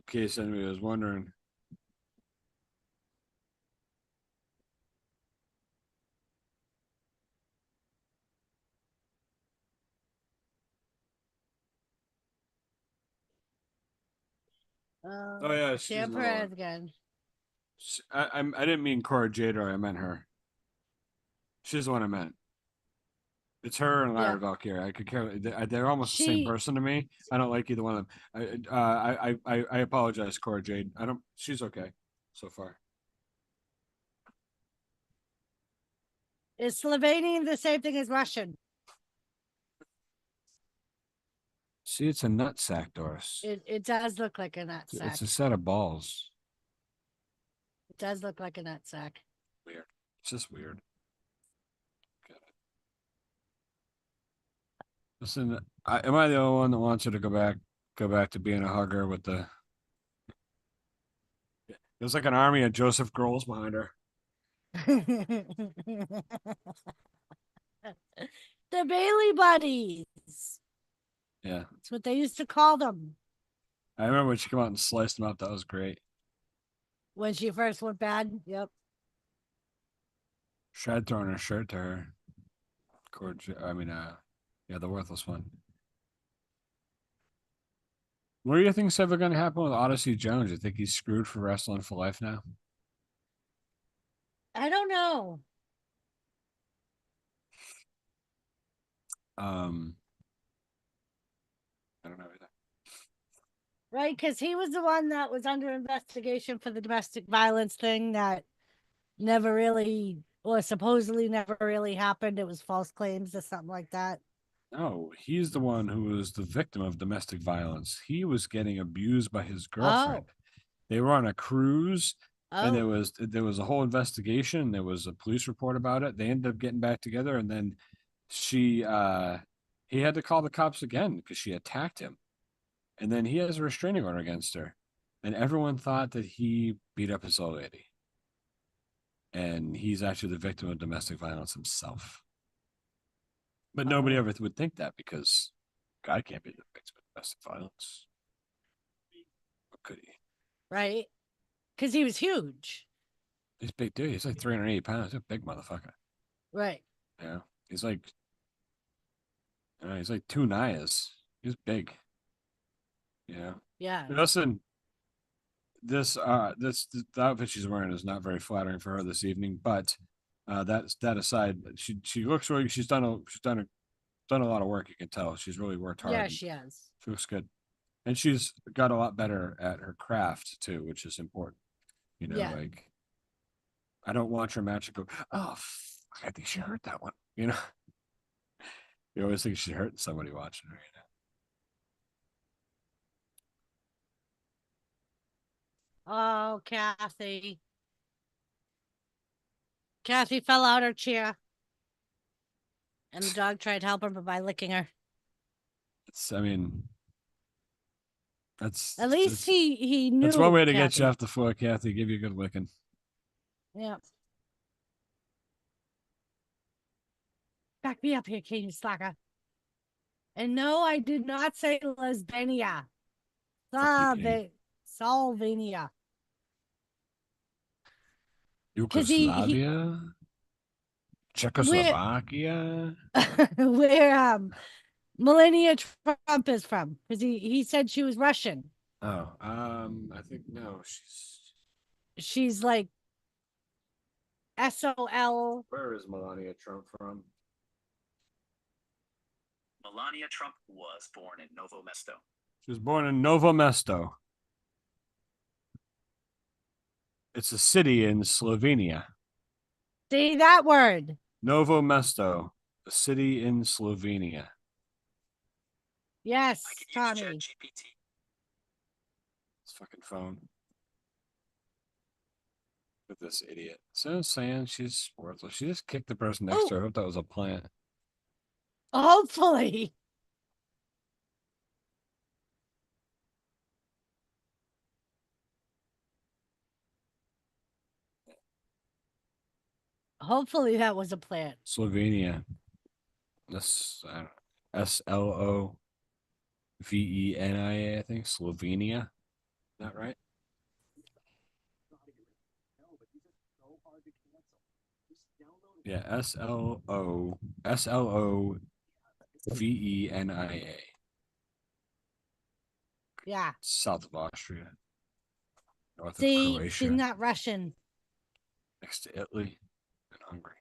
case anybody was wondering. Oh yeah, she's Sam another Perez one. again. I didn't mean Cora Jade, or I meant her. She's the one I meant. It's her and Lyra Yeah. Valkyria. I could care. They're almost the same person to me. I don't like either one of them. I apologize, Cora Jade. I don't. She's okay so far. Is Slovenian the same thing as Russian? See, it's a nut sack, Doris. It does look like a nut sack. It's a set of balls. It does look like a nut sack. Weird. It's just weird. Listen, am I the only one that wants her to go back to being a hugger with the? There's like an army of Joseph Girls behind her. The Bailey Buddies. Yeah, that's what they used to call them. I remember when she came out and sliced them up. That was great. When she first went bad, yep. Shad throwing her shirt to her. Yeah, the worthless one. What do you think's ever going to happen with Odyssey Jones? You think he's screwed for wrestling for life now? I don't know. I don't know either. Right, because he was the one that was under investigation for the domestic violence thing that never really, or supposedly never really happened. It was false claims or something like that. No, he's the one who was the victim of domestic violence. He was getting abused by his girlfriend. Oh. They were on a cruise, and there Oh, was a whole investigation. There was a police report about it. They ended up getting back together, and then he had to call the cops again because she attacked him. And then he has a restraining order against her. And everyone thought that he beat up his old lady. And he's actually the victim of domestic violence himself. But nobody ever would think that because guy can't be the victim of domestic violence. Or could he? right. Because he was huge. He's a big dude. He's like 380 pounds. He's a big motherfucker. Right. Yeah. He's like two Nias. He's big. Yeah. Yeah. Listen, this the outfit she's wearing is not very flattering for her this evening, but that aside, she looks really she's done a lot of work, you can tell. She's really worked hard. Yeah, she has. She looks good. And she's got a lot better at her craft too, which is important. You know, Yeah. like I don't watch her match and go, oh fuck, I think she hurt that one. You know? You always think she hurt somebody watching her, you know. Oh, Kathy. Kathy fell out her chair. And the dog tried to help her by licking her. That's At least he knew. That's one way to Kathy. get you off the floor, Kathy. Give you a good licking. Yeah. Back me up here, King Slacker. And no, I did not say Lesbania. Slovenia. Yugoslavia? Czechoslovakia? Where Melania Trump is from. Because he said she was Russian. Oh, I think no, she's like SOL. Where is Melania Trump from? Melania Trump was born in Novo Mesto. She was born in Novo Mesto. It's a city in Slovenia. See that word? Novo Mesto, a city in Slovenia. Yes, I can Tommy. use ChatGPT. This fucking phone. With this idiot. So I'm saying she's worthless. She just kicked the person next to her. I hope that was a plant. Hopefully. Hopefully that was a plant. Slovenia. This SLOVENIA, I think. Slovenia. that right? Yeah, Slovenia. Yeah. South of Austria. North of See, Croatia. she's not Russian. Next to Italy and Hungary.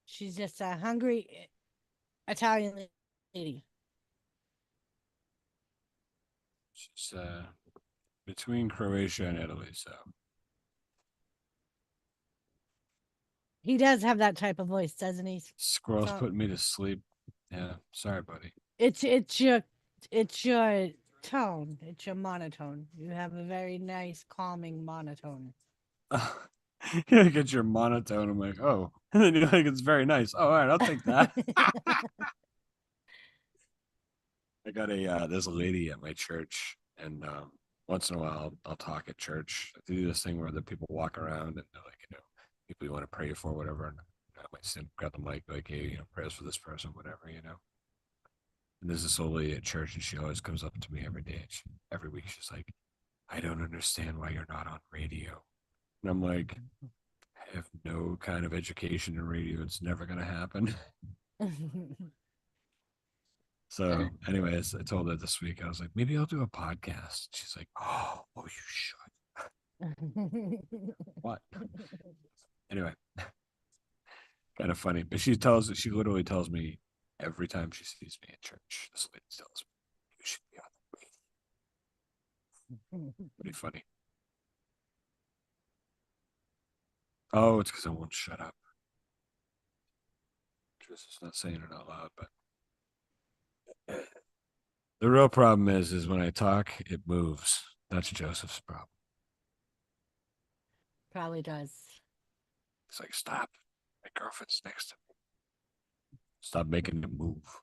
She's just a hungry Italian lady. She's between Croatia and Italy, so. He does have that type of voice, doesn't he? Squirrel's putting me to sleep. Yeah, sorry, buddy. It's your tone. It's your monotone. You have a very nice, calming monotone. You get your monotone. I'm like, oh, and then you're like, it's very nice. Oh, all right, I'll take that. I got there's a lady at my church, and once in a while I'll talk at church. I do this thing where the people walk around and they're like, people you want to pray for, whatever. And I might grab the mic, like, hey, prayers for this person, whatever. And there's this old lady at church, and she always comes up to me every day. Every week, she's like, I don't understand why you're not on radio. And I'm like, I have no kind of education in radio. It's never going to happen. So, anyways, I told her this week, I was like, maybe I'll do a podcast. She's like, oh, you should. What? Anyway, kind of funny. But she literally tells me every time she sees me at church, this lady tells me, you should be on the radio. Pretty funny. Oh, it's because I won't shut up. Just not saying it out loud, but the real problem is when I talk, it moves. That's Joseph's problem. Probably does. It's like, stop. My girlfriend's next to me. Stop making it move.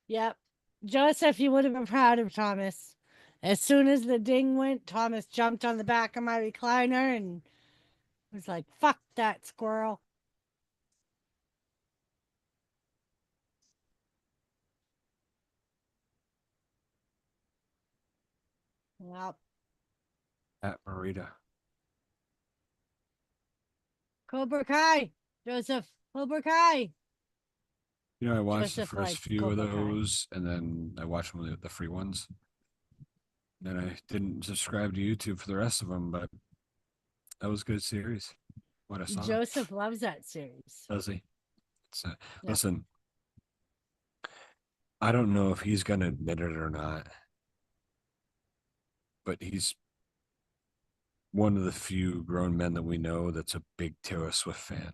Yep. Joseph, you would have been proud of Thomas. As soon as the ding went, Thomas jumped on the back of my recliner and was like, fuck that squirrel. Yep. At Marita. Cobra Kai. Joseph, Cobra Kai. I watched Joseph the first few Cobra of Kai. those, and then I watched one of the free ones. Then I didn't subscribe to YouTube for the rest of them, but that was a good series. What I saw. Joseph loves that series. Does he? Listen, I don't know if he's going to admit it or not, but he's one of the few grown men that we know that's a big Taylor Swift fan.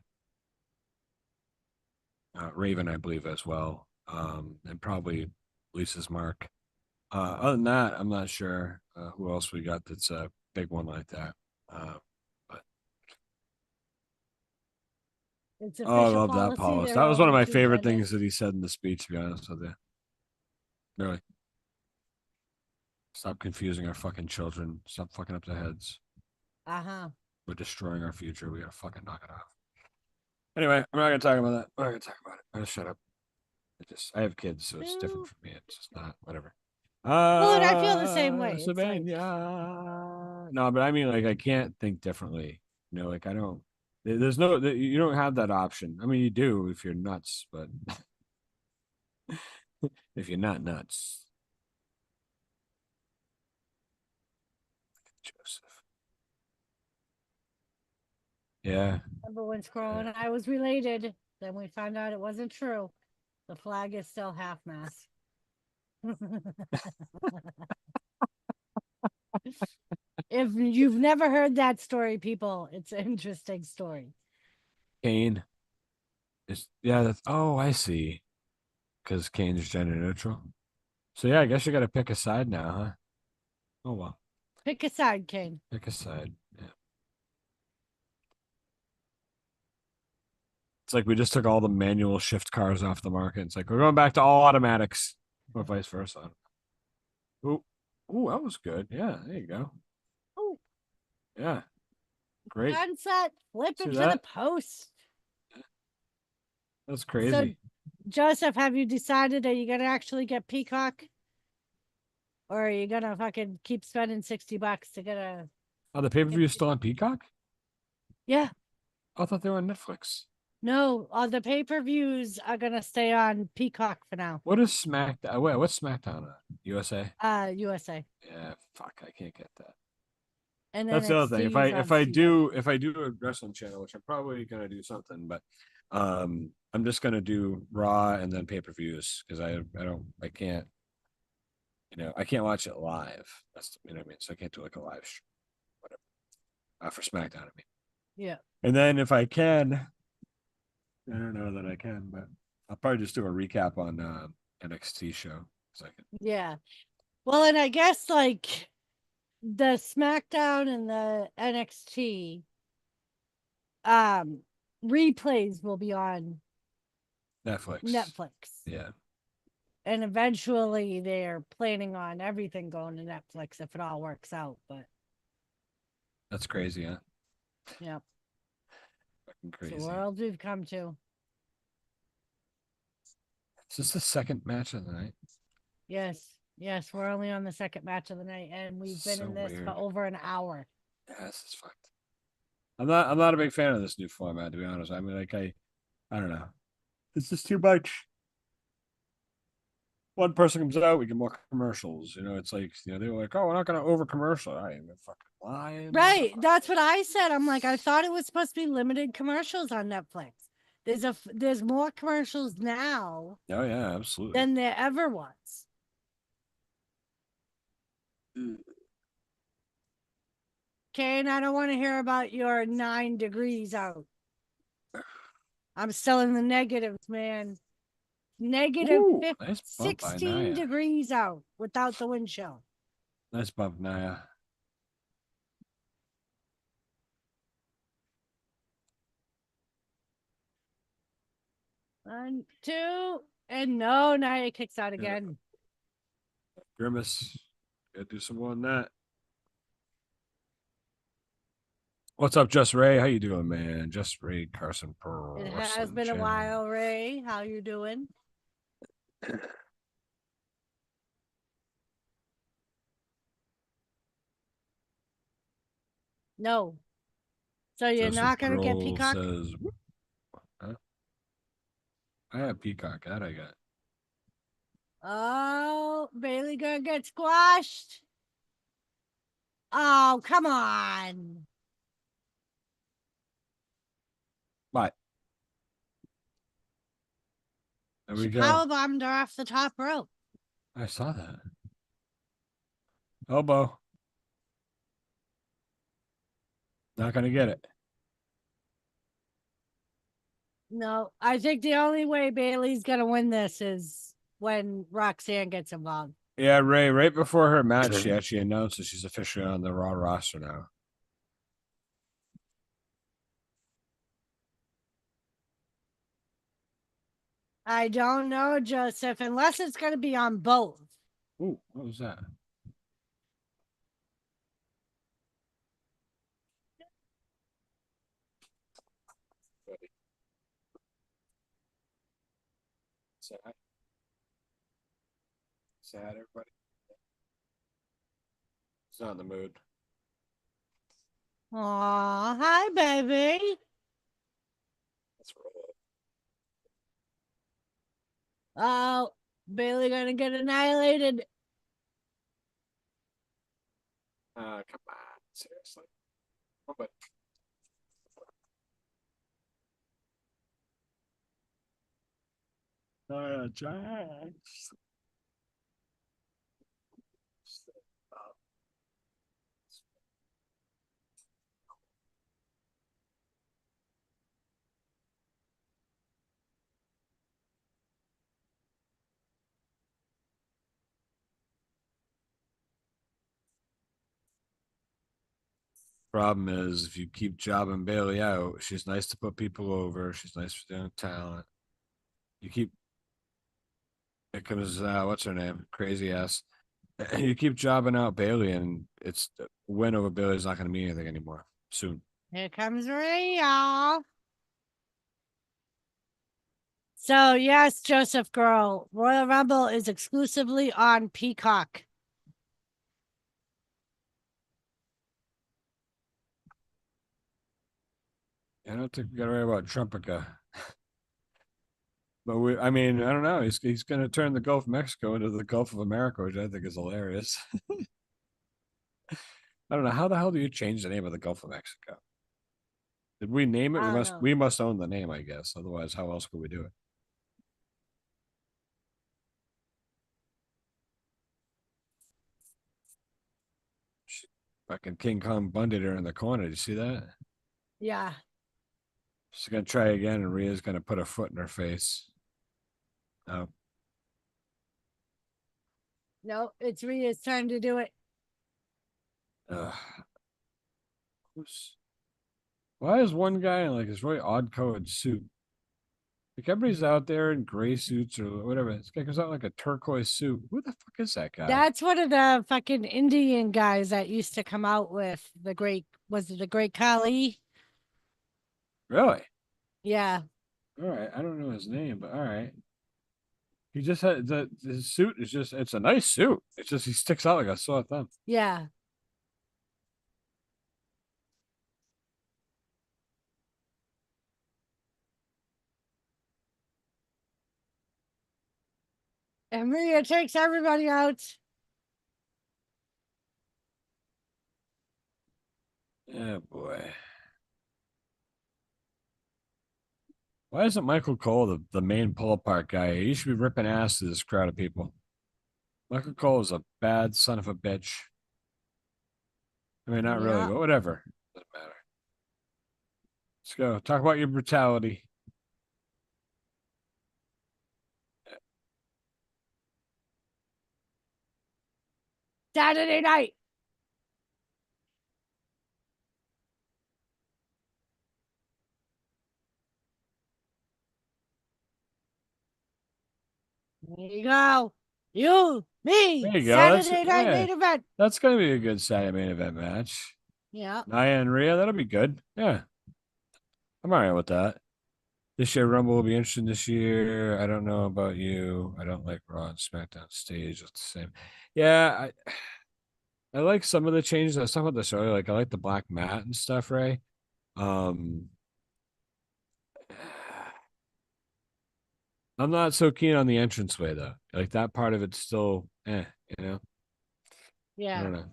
Raven, I believe, as well, and probably Lisa's Mark. Other than that, I'm not sure who else we got that's a big one like that. But I love that, Paulus. That was one of my favorite things that he said in the speech, to be honest with you. Really. Stop confusing our fucking children. Stop fucking up their heads. Uh-huh. We're destroying our future. We gotta fucking knock it off. Anyway, I'm not gonna talk about that. I'm not gonna talk about it. I'm gonna shut up. I have kids, so it's different for me. It's just not whatever. Well, and I feel the same way. Savannah. No, but I mean, like, I can't think differently. Like, I don't. There's no. You don't have that option. I mean, you do if you're nuts, but if you're not nuts, Joseph. Yeah. Remember when Squirrel and I was related? Then we found out it wasn't true. The flag is still half mast. If you've never heard that story, people, it's an interesting story. Kane that's I see. Because Kane's gender neutral. So yeah, I guess you gotta pick a side now, huh? Oh well. Pick a side, Kane. Pick a side. Yeah. It's like we just took all the manual shift cars off the market. It's like we're going back to all automatics. Or vice versa. Ooh, that was good. Yeah, there you go. Oh. Yeah. Great. Sunset, flip it to the post. That's crazy. Joseph, have you decided, are you gonna actually get Peacock? Or are you gonna fucking keep spending $60 to get a? Oh, the pay-per-view is still on Peacock? Yeah, I thought they were on Netflix. no, all the pay-per-views are gonna stay on Peacock for now. What is SmackDown? Wait, what's SmackDown on? USA? USA. Yeah, fuck, I can't get that. And That's the other thing. NXT is on If I do a wrestling channel, which I'm probably gonna do something, but I'm just gonna do Raw and then pay-per-views because I can't, I can't watch it live. That's, what I mean. So I can't do like a live stream, whatever. For SmackDown, I mean. Yeah. And then if I can, I don't know that I can, but I'll probably just do a recap on NXT show. Yeah. Well, and I guess like the SmackDown and the NXT replays will be on Netflix. Yeah. And eventually they're planning on everything going to Netflix if it all works out, but that's crazy, huh? yeah. Fucking crazy. It's the world we've come to. Is this the second match of the night? Yes. Yes, we're only on the second match of the night, and we've been in this for over an hour. Yeah, this is fucked. I'm not a big fan of this new format, to be honest. I mean, like I don't know. It's just too much. One person comes out, we get more commercials. It's like, they were like, oh, we're not gonna over commercial. I ain't fucking lying. Right. That's what I said. I'm like, I thought it was supposed to be limited commercials on Netflix. There's more commercials now. Oh yeah, absolutely. Than there ever was. Kane, I don't want to hear about your 9 degrees out. I'm still in the negatives, man. Negative Ooh, nice 16 degrees out without the wind chill. Nice bump, Naya. One, two, and no, Naya kicks out again. Grimace. Gotta do some more on that. What's up, Just Ray? How you doing, man? Just Ray Carson Pearl. It has been a while, Ray. How you doing? No. So you're Joseph not gonna get Grohl Peacock? Says, huh? I have Peacock. That I got. Oh, Bailey gonna get squashed. Oh, come on. Bye. There we go. Powerbombed her off the top rope. I saw that. Elbow. Not gonna get it. No, I think the only way Bailey's gonna win this is when Roxanne gets involved. Yeah, Ray, right before her match, she actually announced that she's officially on the Raw roster now. I don't know, Joseph, unless it's going to be on both. Ooh, what was that? Say hi. Say hi to everybody. He's not in the mood. Aw, hi, baby. Let's roll it. Oh, Bailey gonna get annihilated. Come on, seriously. Oh, but Giants. Problem is, if you keep jobbing Bailey out, she's nice to put people over. She's nice for doing talent. You keep. It comes. What's her name? Crazy ass. You keep jobbing out Bailey, and it's win over Bailey's not going to mean anything anymore soon. Here comes Ray, y'all. So yes, Joseph Girl, Royal Rumble is exclusively on Peacock. I don't think we got to worry about Trumpica. But I mean, I don't know. He's going to turn the Gulf of Mexico into the Gulf of America, which I think is hilarious. I don't know. How the hell do you change the name of the Gulf of Mexico? Did we name it? I don't know. We must own the name, I guess. Otherwise, how else could we do it? Fucking King Kong bundled her in the corner. Did you see that? Yeah. She's gonna try again, and Rhea's gonna put a foot in her face. Oh. No, it's Rhea's time to do it. Why is one guy in like this really odd colored suit? Like everybody's out there in gray suits or whatever. This guy comes out in like a turquoise suit. Who the fuck is that guy? That's one of the fucking Indian guys that used to come out with the great, was it the Great Khali? Really? Yeah. All right. I don't know his name, but all right. He just had his suit is just, it's a nice suit. It's just he sticks out like a sore thumb. Yeah. And Rhea takes everybody out. Yeah, boy. Why isn't Michael Cole the main pull apart guy? He should be ripping ass to this crowd of people. Michael Cole is a bad son of a bitch. I mean, not really, Yeah. but whatever. Doesn't matter. Let's go. Talk about your brutality. Saturday night. There you go. You, me, There you go. Saturday night main event. That's gonna be a good Saturday main event match. Yeah. Nia and Rhea, that'll be good. Yeah. I'm all right with that. This year Rumble will be interesting this year. I don't know about you. I don't like Raw and SmackDown stage. It's the same. Yeah, I like some of the changes. I was talking about this earlier. Like I like the black mat and stuff, Ray. I'm not so keen on the entranceway though. Like that part of it's still you know. Yeah. I don't know.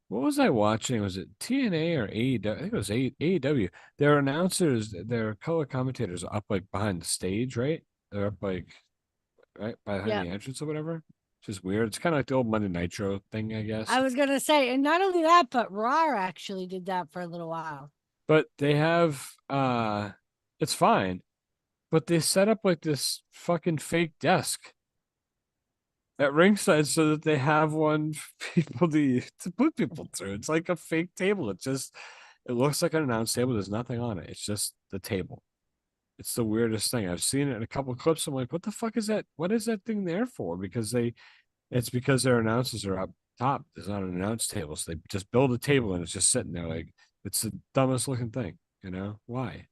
What was I watching? Was it TNA or AEW? I think it was AEW. Their announcers, their color commentators are up like behind the stage, right? They're up like right behind the entrance or whatever. Which is weird. It's kind of like the old Monday Nitro thing, I guess. I was gonna say, and not only that, but Raw actually did that for a little while. But they have it's fine. But they set up like this fucking fake desk at ringside so that they have one for people to put people through. It's like a fake table. It looks like an announce table. There's nothing on it. It's just the table. It's the weirdest thing. I've seen it in a couple of clips. I'm like, what the fuck is that? What is that thing there for? Because it's because their announcers are up top. There's not an announce table. So they just build a table and it's just sitting there. Like it's the dumbest looking thing, you know? Why?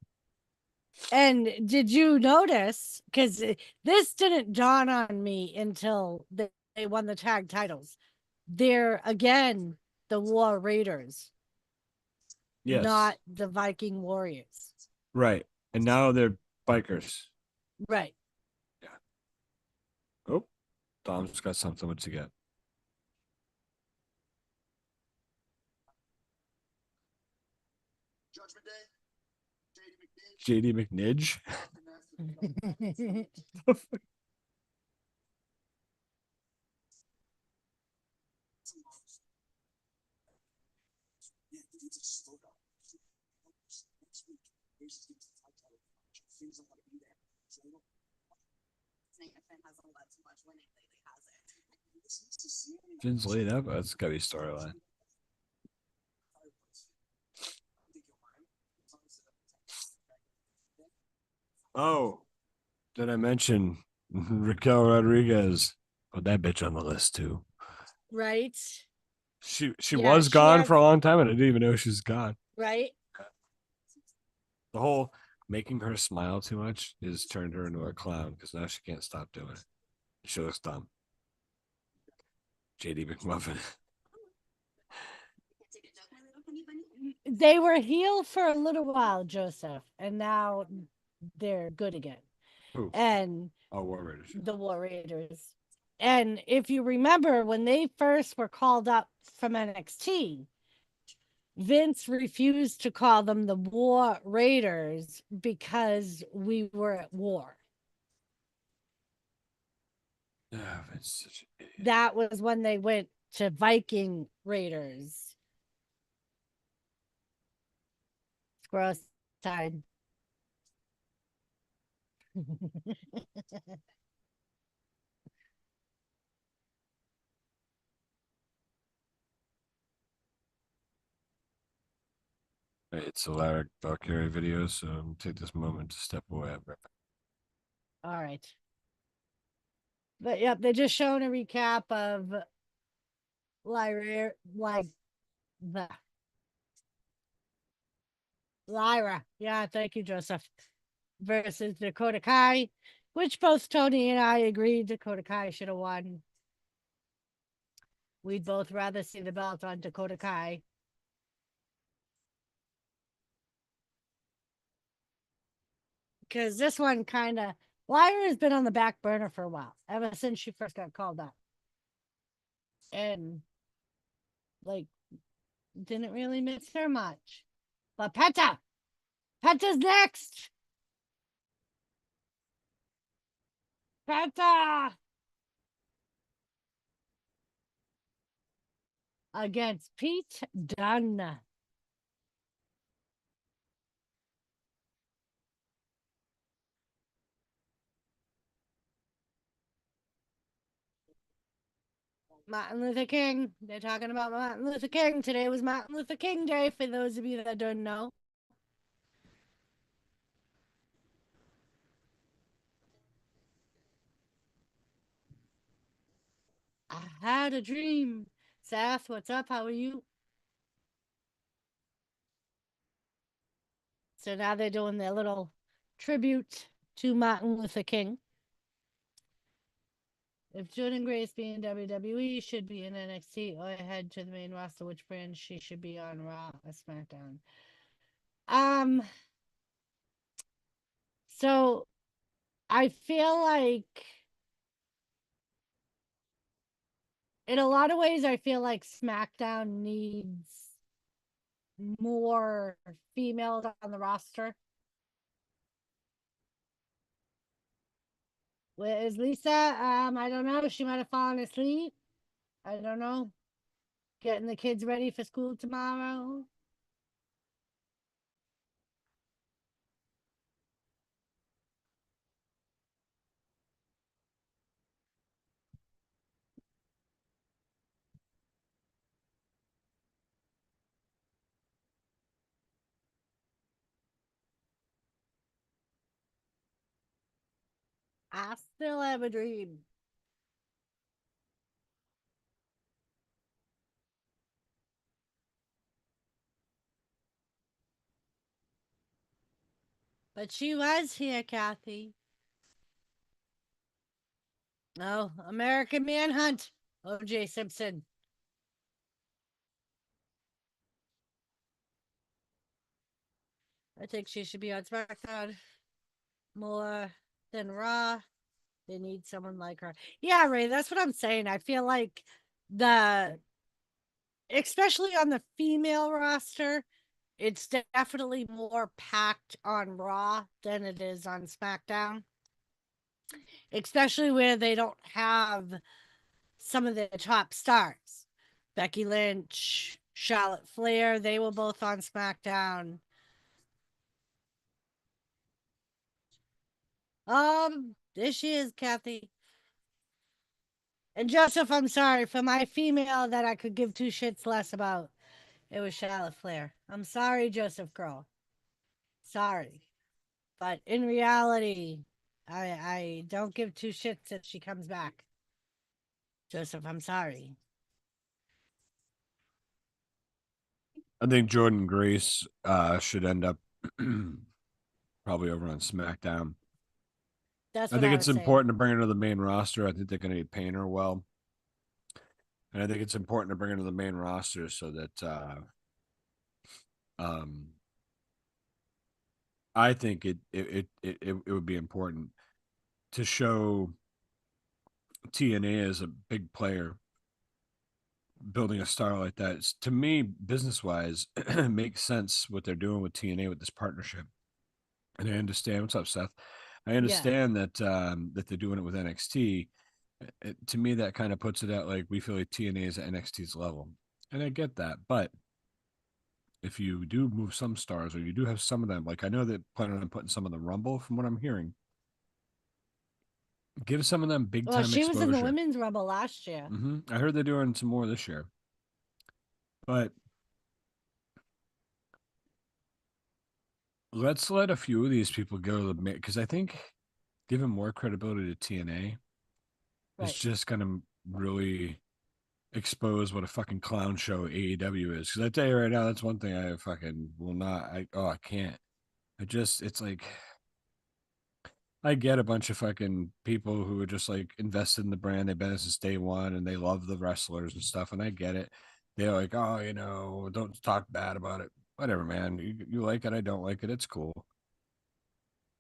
And did you notice? Because this didn't dawn on me until they won the tag titles. They're again the War Raiders, Yes, not the Viking Warriors. right. And now they're bikers. Right. Yeah. Oh, Dom's got something. What's he got? Judgment Day. JD McNidge. Finn's laid up. That's gotta be storyline. Oh, did I mention Raquel Rodriguez? Put that bitch on the list too. Right. She was gone for a long time, and I didn't even know she's gone. Right. The whole making her smile too much is turned her into a clown because now she can't stop doing it. She looks dumb. JD McMuffin. They were healed for a little while, Joseph, and now they're good again. Who? And War Raiders. The War Raiders. And if you remember, when they first were called up from NXT, Vince refused to call them the War Raiders because we were at war. Oh, Vince such an idiot. That was when they went to Viking Raiders. Gross time. It's a Larry Valkyrie video, so I'm take this moment to step away. All right. But yep, they're just showing a recap of Lyra, Lyra. Yeah, thank you, Joseph. Versus Dakota Kai, which both Tony and I agreed Dakota Kai should have won. We'd both rather see the belt on Dakota Kai. Because this one kind of, Lyra has been on the back burner for a while, ever since she first got called up. And, like, didn't really miss her much. But Penta's next! Penta! Against Pete Dunne. Martin Luther King. They're talking about Martin Luther King. Today was Martin Luther King Day, for those of you that don't know. I had a dream. Seth, what's up? How are you? So now they're doing their little tribute to Martin Luther King. If Jordan Grace be in WWE, should be in NXT or head to the main roster, which brand she should be on, Raw or SmackDown? So I feel like in a lot of ways, I feel like SmackDown needs more females on the roster. Where is Lisa? I don't know. She might have fallen asleep. I don't know. Getting the kids ready for school tomorrow. I still have a dream. But she was here, Kathy. Oh, American Manhunt. OJ Simpson. I think she should be on SmackDown more than Raw. They need someone like her. Yeah, Ray, that's what I'm saying. I feel like especially on the female roster, it's definitely more packed on Raw than it is on SmackDown. Especially where they don't have some of the top stars. Becky Lynch, Charlotte Flair, they were both on SmackDown. There she is, Kathy. And Joseph, I'm sorry for my female that I could give two shits less about. It was Charlotte Flair. I'm sorry, Joseph Girl. Sorry. But in reality, I don't give two shits if she comes back. Joseph, I'm sorry. I think Jordan Grace should end up probably over on SmackDown. That's I what think I it's was saying. important to bring her to the main roster. I think they're going to be paying her well. And I think it's important to bring her to the main roster so that I think it would be important to show TNA as a big player building a star like that. To me, business wise, makes sense what they're doing with TNA with this partnership. And I understand what's up, Seth. I understand that that they're doing it with NXT. To me, that kind of puts it at like we feel like TNA is at NXT's level, and I get that. But if you do move some stars, or you do have some of them, like I know that planning on putting some of the Rumble, from what I'm hearing, give some of them big Well, time she was in the exposure. women's Rumble last year. I heard they're doing some more this year, but let's let a few of these people go to the because I think giving more credibility to TNA is just going to really expose what a fucking clown show AEW is. Because I tell you right now, that's one thing I fucking will not. I can't. It's like I get a bunch of fucking people who are just like invested in the brand. They've been since day one and they love the wrestlers and stuff. And I get it. They're like, oh, don't talk bad about it. Whatever, man. You like it. I don't like it. It's cool.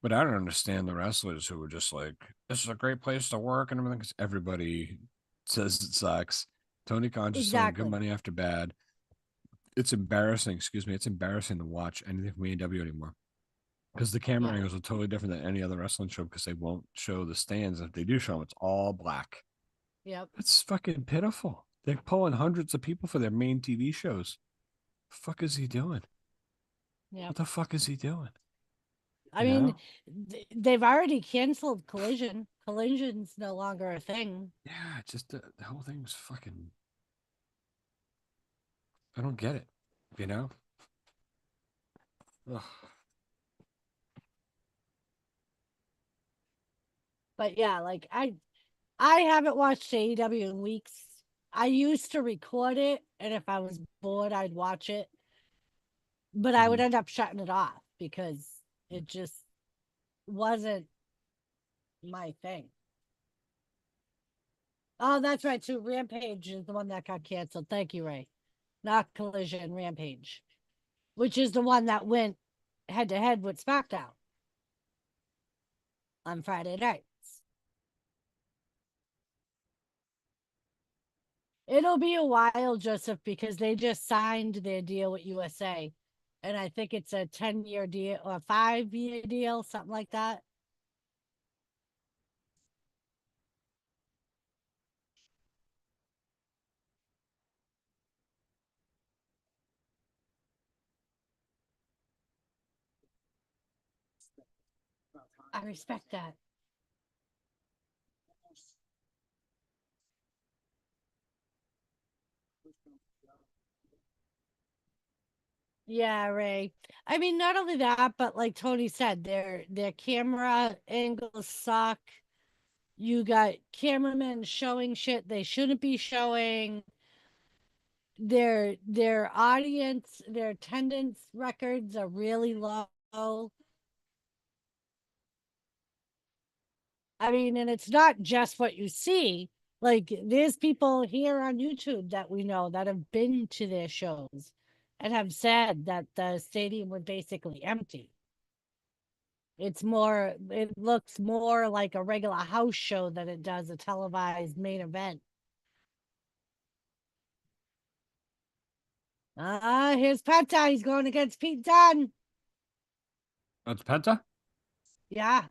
But I don't understand the wrestlers who were just like, this is a great place to work and everything. Because everybody says it sucks. Tony Khan just throwing good money after bad. It's embarrassing. Excuse me. It's embarrassing to watch anything from AEW anymore. Because the camera angles are totally different than any other wrestling show because they won't show the stands. If they do show them, it's all black. Yep. It's fucking pitiful. They're pulling hundreds of people for their main TV shows. The fuck is he doing? Yeah. What the fuck is he doing? I mean, they've already canceled Collision. Collision's no longer a thing. Yeah, just the whole thing's fucking. I don't get it. Ugh. But yeah, like I haven't watched AEW in weeks. I used to record it, and if I was bored, I'd watch it. But I would end up shutting it off because it just wasn't my thing. Oh, that's right. Too. Rampage is the one that got canceled. Thank you, Ray. Not Collision, Rampage, which is the one that went head to head with SmackDown on Friday nights. It'll be a while, Joseph, because they just signed their deal with USA. And I think it's a 10-year deal or a 5-year deal, something like that. I respect that. Yeah, Ray. I mean, not only that, but like Tony said, their camera angles suck. You got cameramen showing shit they shouldn't be showing. Their audience, their attendance records are really low. I mean, and it's not just what you see. Like, there's people here on YouTube that we know that have been to their shows and have said that the stadium was basically empty. It looks more like a regular house show than it does a televised main event. Here's Penta. He's going against Pete Dunne. That's Penta? Yeah.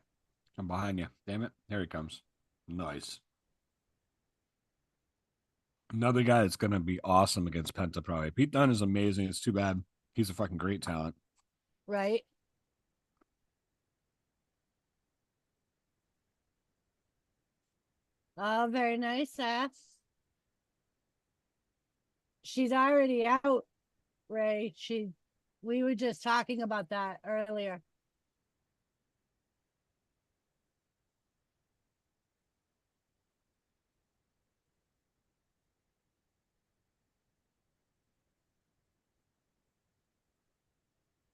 I'm behind you. Damn it. Here he comes. Nice. Another guy that's going to be awesome against Penta, probably. Pete Dunne is amazing. It's too bad. He's a fucking great talent. Right. Oh, very nice, Seth. She's already out, Ray. We were just talking about that earlier.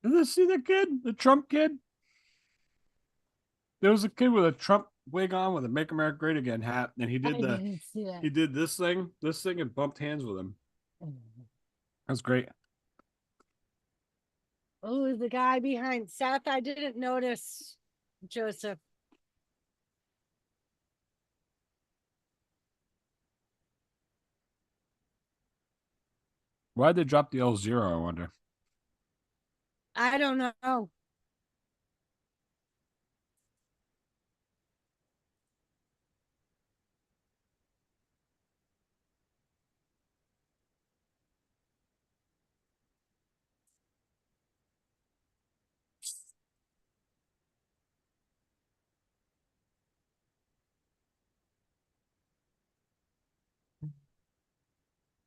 Did you see the kid? The Trump kid? There was a kid with a Trump wig on with a "Make America Great Again" hat, and he I didn't see that. he did this thing, and bumped hands with him. That's great. Oh, the guy behind Seth. I didn't notice Joseph. Why'd they drop the L0? I wonder. I don't know.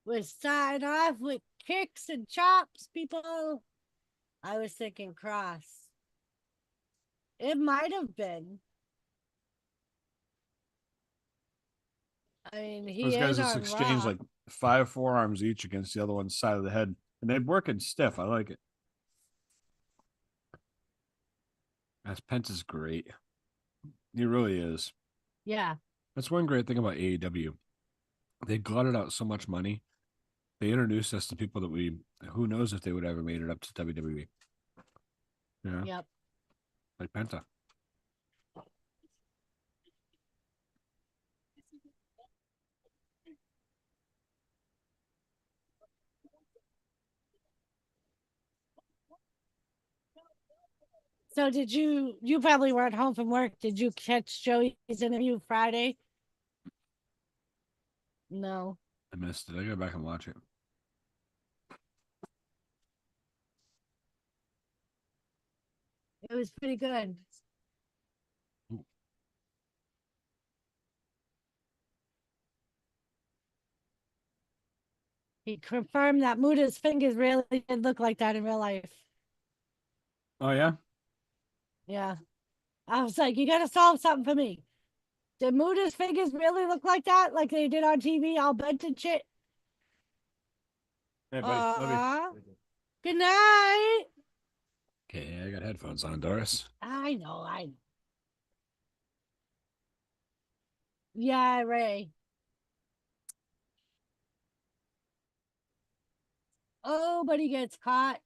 We started off with kicks and chops, people. I was thinking cross. It might have been. I mean, he Those guys is just on exchanged Raw. like 5 forearms each against the other one's side of the head, and they're working stiff. I like it. As Pence is great. He really is. Yeah. That's one great thing about AEW. They glutted out so much money. They introduced us to people that who knows if they would ever made it up to WWE. Yeah. Yep. Like Penta. So did you probably weren't home from work. Did you catch Joey's interview Friday? No. I missed it. I go back and watch it. It was pretty good. He confirmed that Muda's fingers really did look like that in real life. Oh, yeah? Yeah. I was like, you gotta solve something for me. Did Muda's fingers really look like that? Like they did on TV, all bent and shit? Hey, buddy. Love you. Good night. Okay, I got headphones on, Doris. I know. Yeah, Ray. Oh, but he gets caught.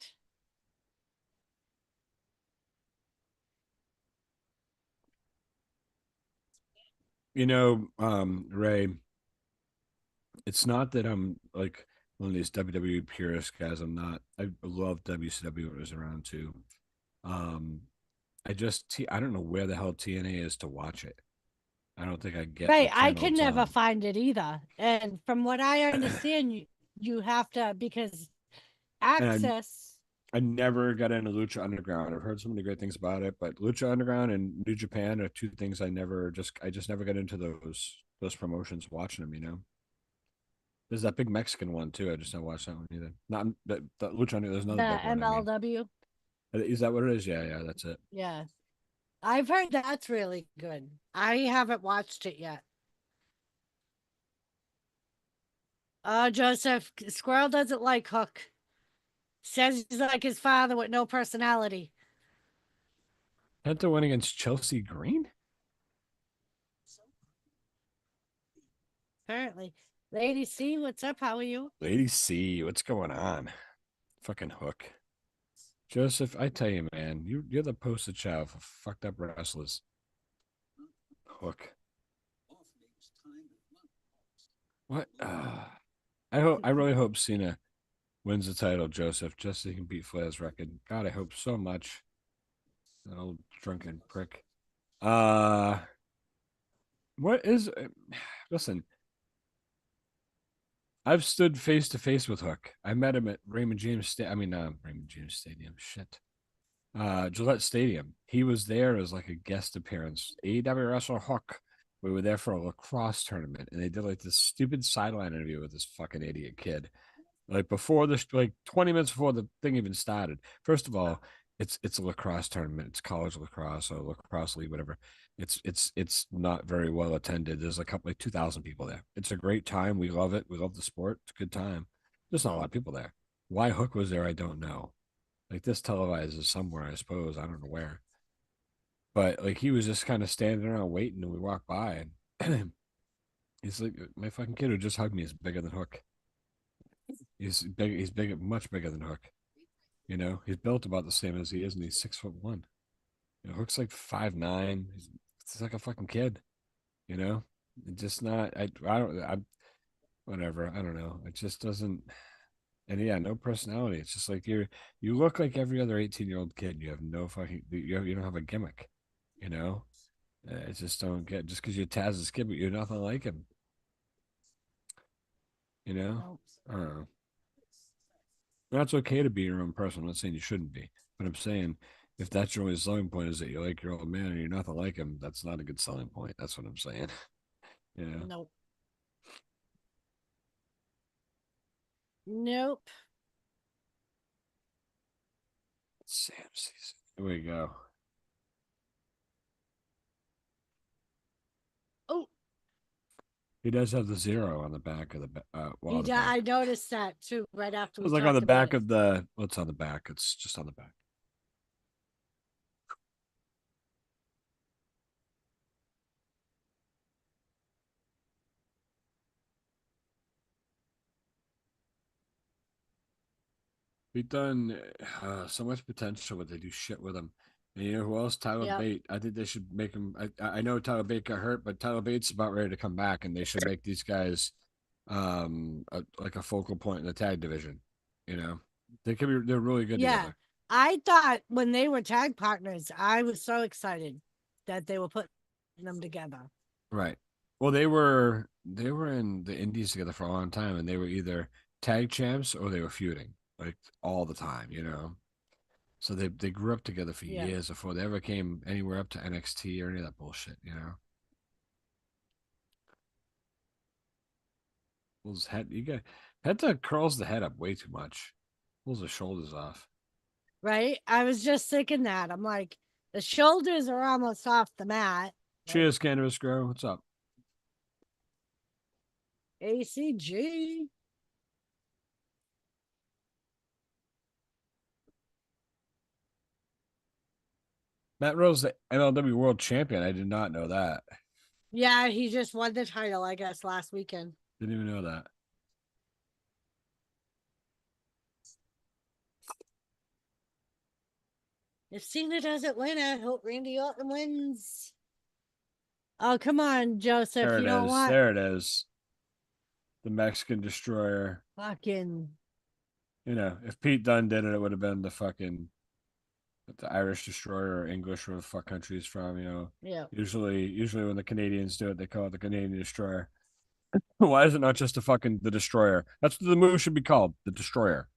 Ray, it's not that I'm like one of these WWE purist guys. I'm not. I love WCW when it was around too. I don't know where the hell TNA is to watch it. I don't think I get Right, the I channel can it's never on. find it either. And from what I understand, you have to because And access. I never got into Lucha Underground. I've heard so many great things about it, but Lucha Underground and New Japan are two things I just never got into those promotions watching them, you know. There's that big Mexican one too. I just don't watch that one either. Not the Lucha Underground, there's another The big one. MLW. Is that what it is? Yeah, that's it. Yeah. I've heard that's really good. I haven't watched it yet. Joseph, Squirrel doesn't like Hook. Says he's like his father with no personality. Penta win against Chelsea Green? Apparently. Lady C, what's up? How are you? Lady C, what's going on? Fucking Hook. Joseph, I tell you, man, you're the poster child for fucked up wrestlers. Hook. What? I really hope Cena wins the title, Joseph, just so he can beat Flair's record. God, I hope so much. That old drunken prick. What is? Listen, I've stood face to face with Hook. I met him at Raymond James Stadium. Shit. Gillette Stadium. He was there as like a guest appearance. AEW wrestler Hook. We were there for a lacrosse tournament, and they did like this stupid sideline interview with this fucking idiot kid. Like before this, like 20 minutes before the thing even started. First of all, it's a lacrosse tournament. It's college lacrosse or lacrosse league, whatever. It's not very well attended. There's a couple like 2,000 people there. It's a great time. We love it. We love the sport. It's a good time. There's not a lot of people there. Why Hook was there, I don't know. Like this televised is somewhere, I suppose. I don't know where. But like he was just kind of standing around waiting, and we walked by, and he's like, my fucking kid who just hugged me is bigger than Hook. He's big. He's big, much bigger than Hook. You know, he's built about the same as he is, and he's 6'1". You know, Hook's like 5'9". He's like a fucking kid. You know, it's just not. I whatever. I don't know. It just doesn't. And yeah, no personality. It's just like you look like every other 18-year-old kid. You have no fucking. You don't have a gimmick. You know, I just don't get. Just because you're Taz's kid, but you're nothing like him. You know, I don't know. That's okay to be your own person. I'm not saying you shouldn't be, but I'm saying if that's your only selling point is that you like your old man and you're nothing like him, that's not a good selling point. That's what I'm saying. Yeah. Nope. Nope. Sam season. Here we go. Oh, He does have the 0 on the back of the I noticed that too. Right after it we was like on talked the about back it. of the. What's on the back? It's just on the back. We've done so much potential, but they do shit with him. And you know who else? Tyler Yep. Bate. I think they should make him. I know Tyler Bate got hurt, but Tyler Bate's about ready to come back, and they should make these guys like a focal point in the tag division. You know, they're really good Yeah. together. I thought when they were tag partners, I was so excited that they were putting them together. Right. Well, they were in the indies together for a long time, and they were either tag champs or they were feuding like all the time, you know. So they grew up together for Yeah. years before they ever came anywhere up to NXT or any of that bullshit, you know. Pulls his head, Penta curls the head up way too much, pulls the shoulders off. Right? I was just thinking that. I'm like, the shoulders are almost off the mat. Cheers, Cannabis Grow. What's up? ACG. Matt Rose, the MLW World Champion. I did not know that. Yeah, he just won the title, I guess, last weekend. Didn't even know that. If Cena doesn't win, I hope Randy Orton wins. Oh, come on, Joseph. There You it don't is. want There it is. The Mexican Destroyer. fucking. You know, if Pete Dunne did it, it would have been the Irish Destroyer or English, where the fuck country is from. You know, Yeah. Usually when the Canadians do it, they call it the Canadian Destroyer. Why is it not just the Destroyer? That's what the move should be called, the Destroyer.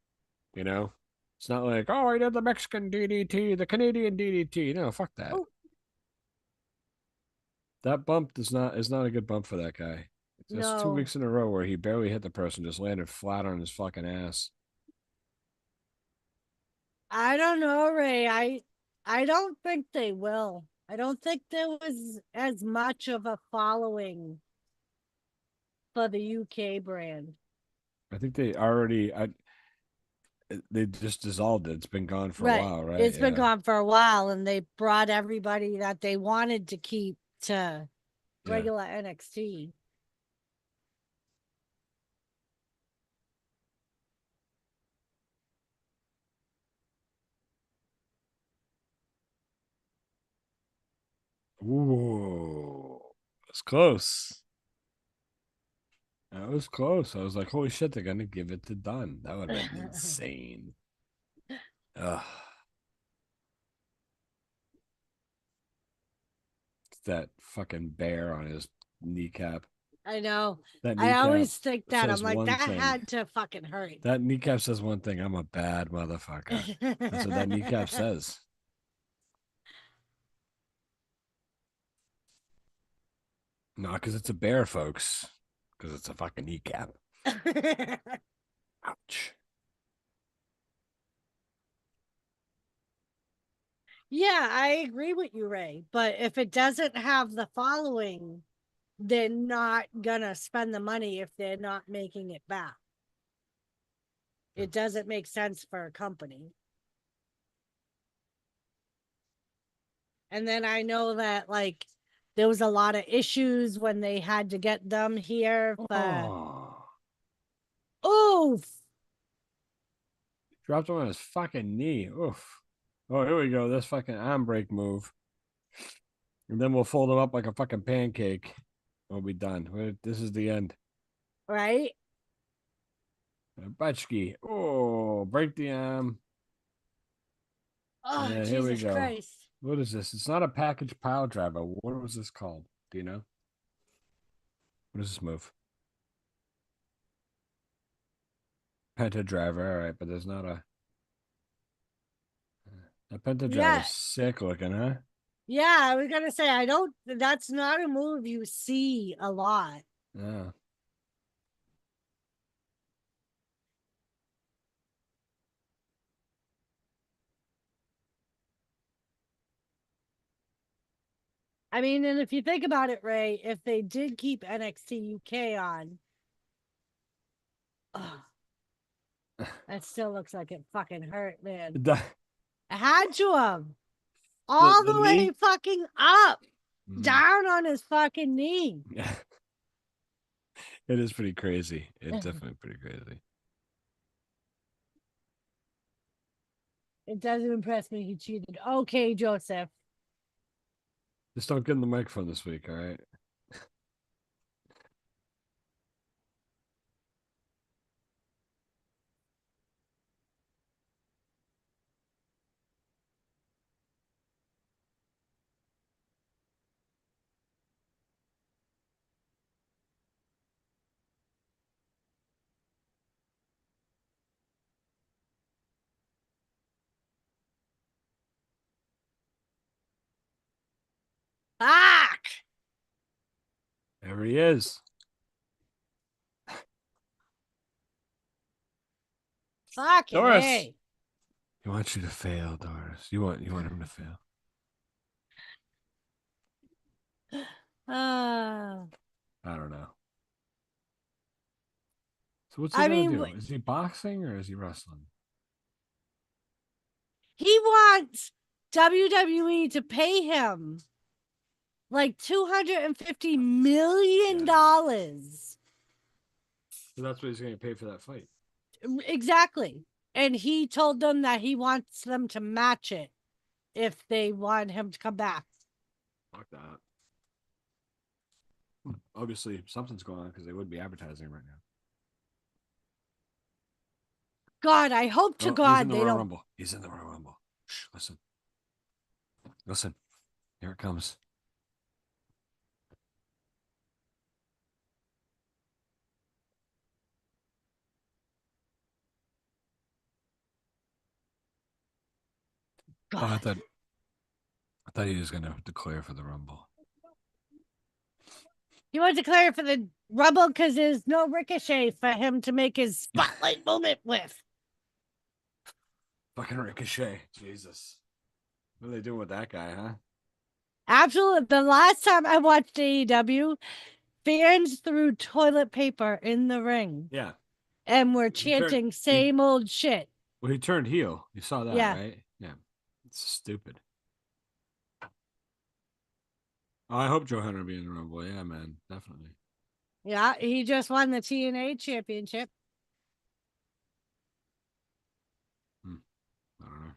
You know, it's not like, oh, I did the Mexican DDT, the Canadian DDT. No, fuck that. Oh. That bump is not a good bump for that guy. That's 2 weeks in a row where he barely hit the person, just landed flat on his fucking ass. I don't know, Ray. I don't think they will. I don't think there was as much of a following for the UK brand. I think they just dissolved it. It's been gone for a while, right? It's been gone for a while, and they brought everybody that they wanted to keep to regular NXT. Ooh, it's close. That was close. I was like, holy shit, they're gonna give it to Dunn. That would have been insane. Ugh. It's that fucking bear on his kneecap. I know. That I kneecap always think that. I'm says like, one that thing. had to fucking hurt. That kneecap says one thing. I'm a bad motherfucker. That's what that kneecap says. Not because it's a bear, folks. Because it's a fucking kneecap. Ouch. Yeah, I agree with you, Ray. But if it doesn't have the following, they're not gonna spend the money if they're not making it back. It doesn't make sense for a company. And then I know that like there was a lot of issues when they had to get them here. But oof. Dropped him on his fucking knee. Oof. Oh, here we go. This fucking arm break move. And then we'll fold him up like a fucking pancake. We'll be done. This is the end. Right? Butchki. Oh, break the arm. Oh, Yeah, Jesus here we go. Christ. What is this? It's not a package pile driver. What was this called? Do you know? What is this move? Penta driver. All right, but there's not a. That penta driver's sick looking, huh? Yeah, I was gonna say that's not a move you see a lot. Yeah. I mean, and if you think about it, Ray, if they did keep NXT UK on, that still looks like it fucking hurt, man. It had to have. All the way knee? fucking up, down on his fucking knee. Yeah. It is pretty crazy. It's definitely pretty crazy. It doesn't impress me he cheated. Okay, Joseph. Just don't get in the microphone this week, all right? Fuck! There he is. Fucking Doris. A. He wants you to fail, Doris. You want him to fail. I don't know. So what's he gonna do? Is he boxing or is he wrestling? He wants WWE to pay him like $250 million. So that's what he's gonna pay for that fight. Exactly. And he told them that he wants them to match it if they want him to come back. Fuck that. Obviously, something's going on because they wouldn't be advertising right now. God, I hope to God they don't. Rumble. He's in the Royal Rumble. Shh, listen. Listen. Here it comes. God. Oh, I thought he was gonna declare for the Rumble. He wants to declare for the Rumble because there's no Ricochet for him to make his spotlight moment with. Fucking Ricochet. Jesus. What are they doing with that guy, huh? Absolutely. The last time I watched AEW, fans threw toilet paper in the ring. Yeah. And were chanting same old shit. Well, he turned heel. You saw that, right? Yeah. It's stupid. Oh, I hope Joe Hunter will be in the Rumble. Yeah, man. Definitely. Yeah, he just won the TNA championship. I don't know.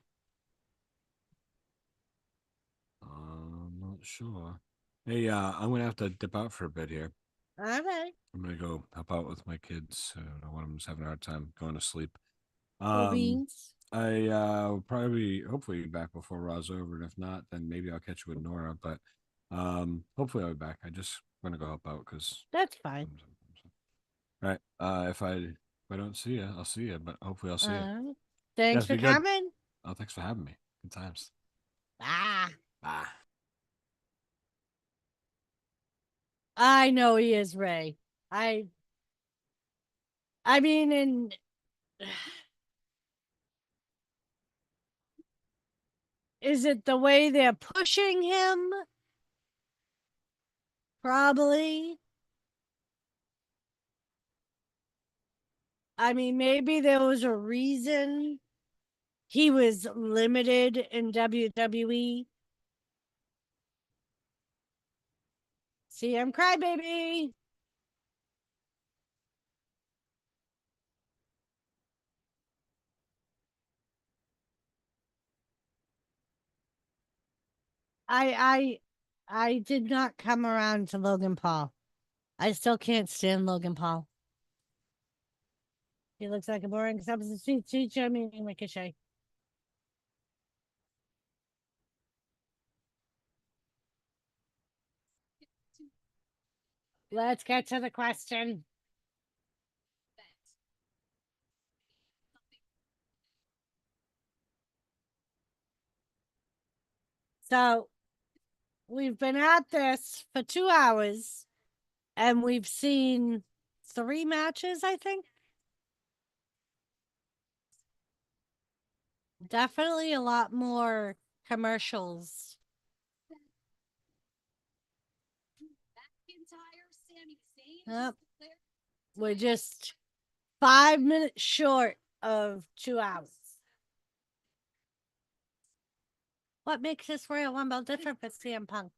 I'm not sure. Hey, I'm gonna have to dip out for a bit here. Okay. I'm gonna go help out with my kids. One of them's having a hard time going to sleep. Beans. I will probably, hopefully, be back before Raw's over, and if not, then maybe I'll catch you with Nora. But hopefully, I'll be back. I just want to go help out because that's fine. All right. If I don't see you, I'll see you. But hopefully, I'll see you. Thanks for coming. Oh, thanks for having me. Good times. Bye. I know he is, Ray. I mean, and is it the way they're pushing him? Probably. I mean, maybe there was a reason he was limited in WWE. CM Crybaby. I did not come around to Logan Paul. I still can't stand Logan Paul. He looks like a boring substitute teacher meeting Ricochet. Let's get to the question. So we've been at this for 2 hours and we've seen 3 matches, I think. Definitely a lot more commercials. Yep. We're just 5 minutes short of 2 hours. What makes this Royal Rumble different for CM Punk?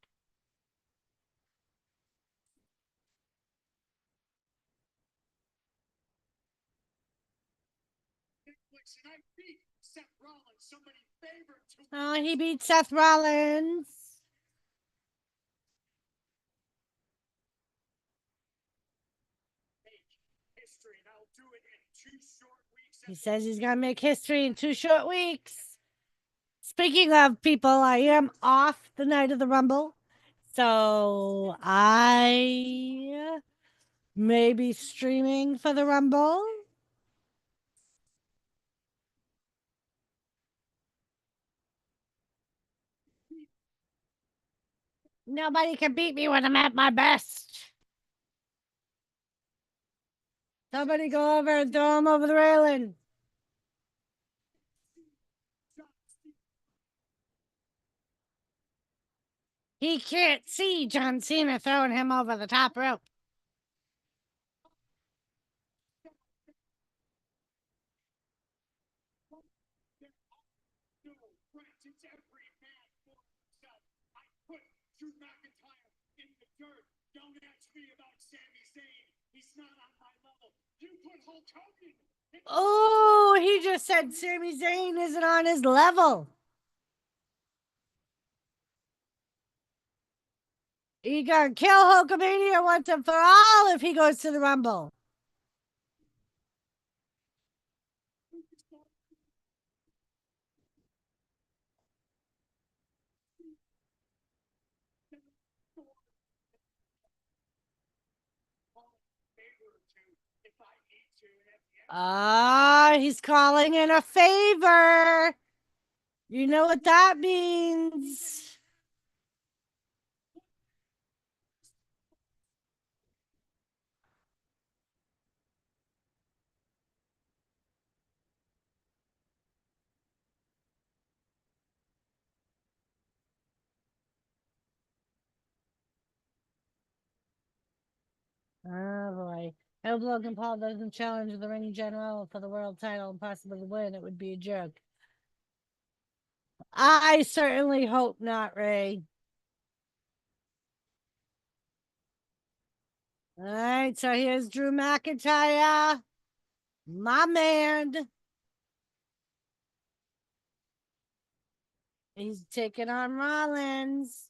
Oh, he beat Seth Rollins. He says he's gonna make history in 2 short weeks. Speaking of people, I am off the night of the Rumble. So I may be streaming for the Rumble. Nobody can beat me when I'm at my best. Somebody go over and throw him over the railing. He can't see John Cena throwing him over the top rope. Don't ask me about Sami Zayn. He's not on my level. You put Hulk Hogan. Oh, he just said Sami Zayn isn't on his level. He gonna kill Hulkamania once and for all if he goes to the Rumble. Ah, he's calling in a favor. You know what that means. Oh boy. I hope Logan Paul doesn't challenge the ring general for the world title and possibly win. It would be a joke. I certainly hope not, Ray. All right, so here's Drew McIntyre, my man. He's taking on Rollins.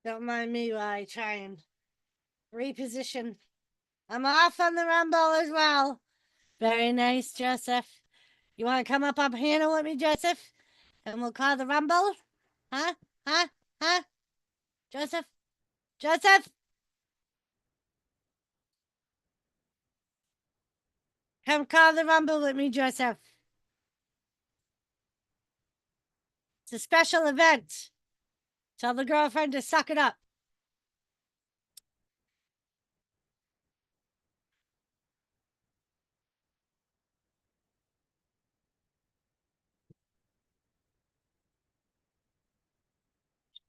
Don't mind me while I try and reposition. I'm off on the Rumble as well. Very nice, Joseph. You want to come up handle with me, Joseph? And we'll call the Rumble? Huh? Huh? Huh? Joseph? Joseph? Come call the Rumble with me, Joseph. It's a special event. Tell the girlfriend to suck it up.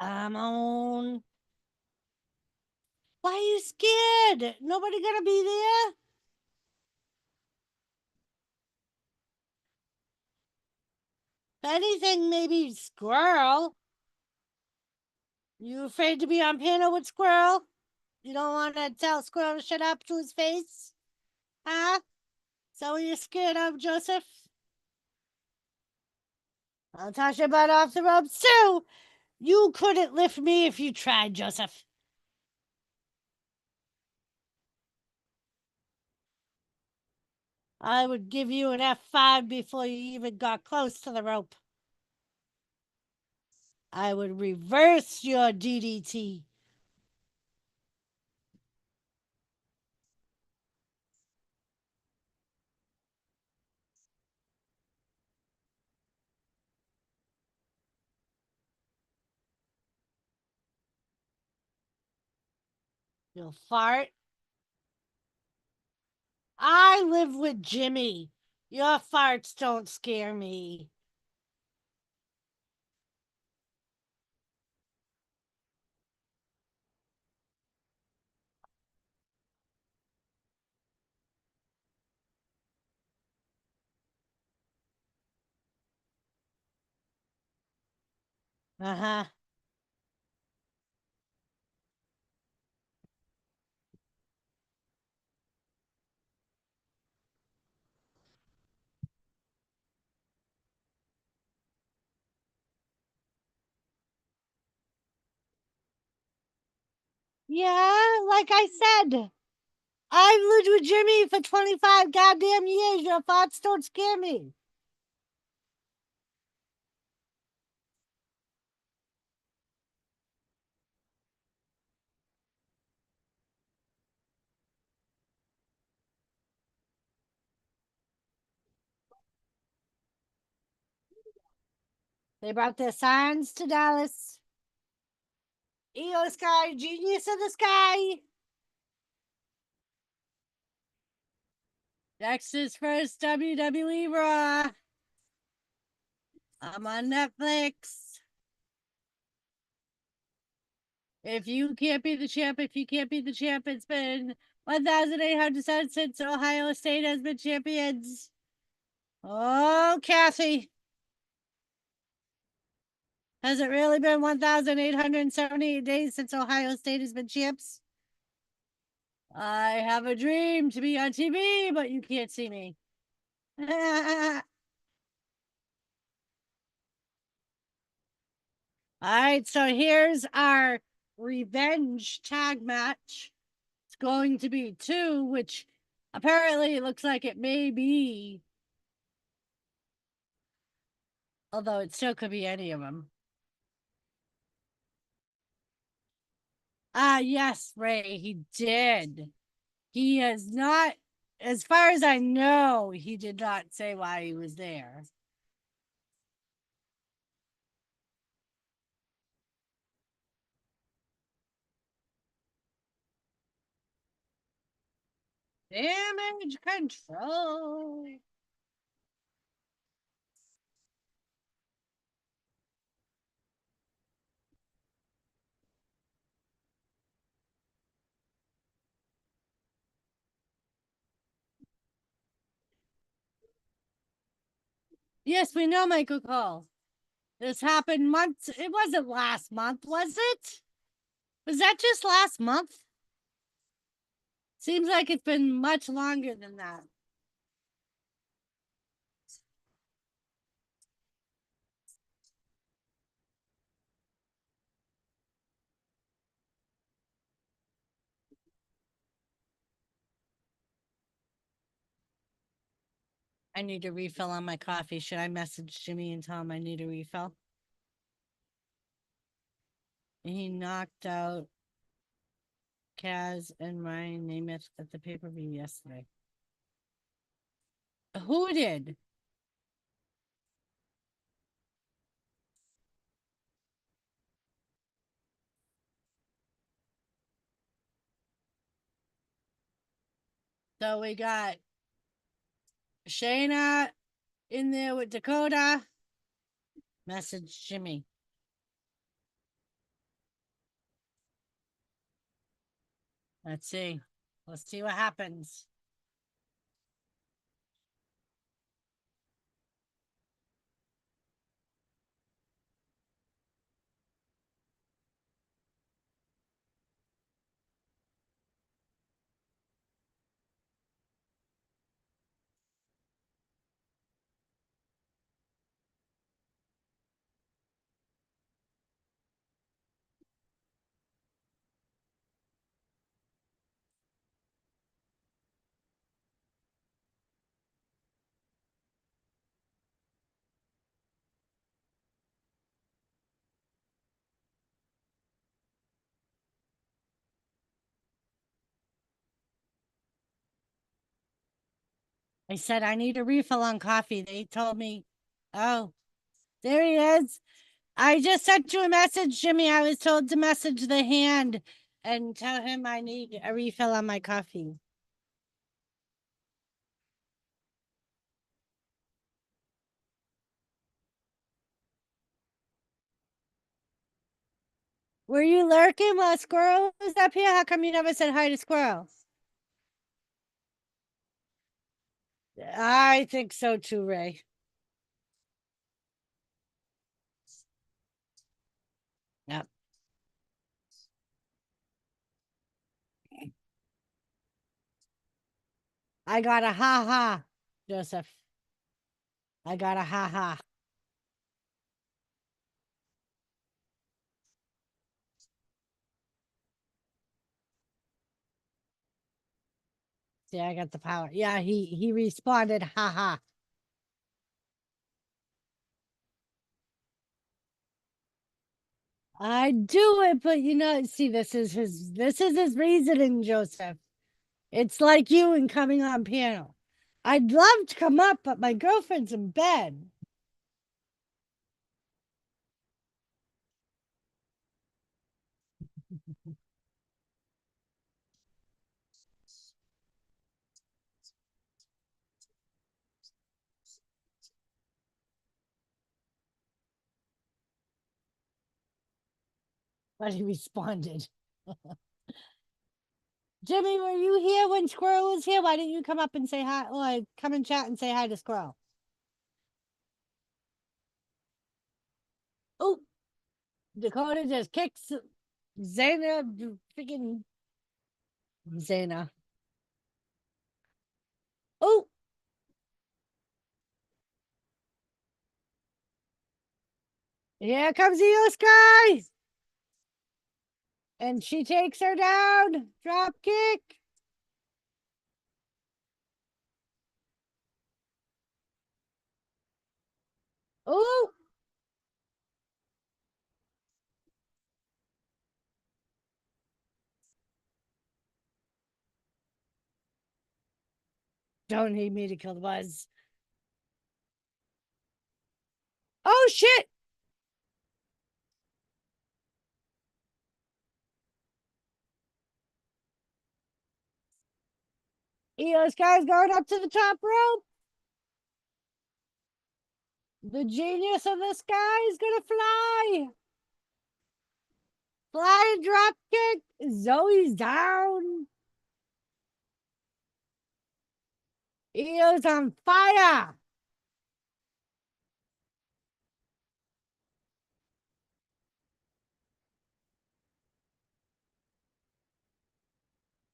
I'm on. Why are you scared? Nobody gonna be there? If anything, maybe Squirrel. You afraid to be on panel with Squirrel? You don't want to tell Squirrel to shut up to his face? Huh? So you're scared of, Joseph? I'll toss your butt off the ropes too. You couldn't lift me if you tried, Joseph. I would give you an F5 before you even got close to the rope. I would reverse your DDT. You'll fart. I live with Jimmy. Your farts don't scare me. Uh-huh. Yeah, like I said, I've lived with Jimmy for 25 goddamn years. Your farts don't scare me. They brought their signs to Dallas. Io Sky, genius of the sky. Dexter's first WWE Raw. I'm on Netflix. If you can't be the champ, it's been 1,800 since Ohio State has been champions. Oh, Kathy. Has it really been 1,878 days since Ohio State has been champs? I have a dream to be on TV, but you can't see me. All right, so here's our revenge tag match. It's going to be 2, which apparently it looks like it may be. Although it still could be any of them. Yes, Ray, he did. He has not, as far as I know, he did not say why he was there. Damage control. Yes, we know, Michael Cole. This happened months. It wasn't last month, was it? Was that just last month? Seems like it's been much longer than that. I need a refill on my coffee. Should I message Jimmy and tell him I need a refill? He knocked out Kaz and Ryan Nemeth at the pay-per-view yesterday. Who did? So we got Shayna in there with Dakota. Message Jimmy. Let's see. Let's see what happens. I said, I need a refill on coffee. They told me, oh, there he is. I just sent you a message, Jimmy. I was told to message the hand and tell him I need a refill on my coffee. Were you lurking while Squirrel was up here? How come you never said hi to Squirrel? I think so too, Ray. Yep. I got a ha ha, Joseph. I got a ha ha. See, I got the power. Yeah, he responded ha ha. I do it, but you know, see, this is his reasoning, Joseph. It's like you and coming on panel. I'd love to come up, but my girlfriend's in bed. But he responded. Jimmy, were you here when Squirrel was here? Why didn't you come up and say hi? Or come and chat and say hi to Squirrel? Oh, Dakota just kicks Zaina, freaking Zaina. Oh, here comes Io Sky. And she takes her down. Drop kick. Oh, don't need me to kill the buzz. Oh, shit. Io Sky's going up to the top rope. The genius of the sky is gonna fly. Fly drop kick. Zoe's down. Io's on fire.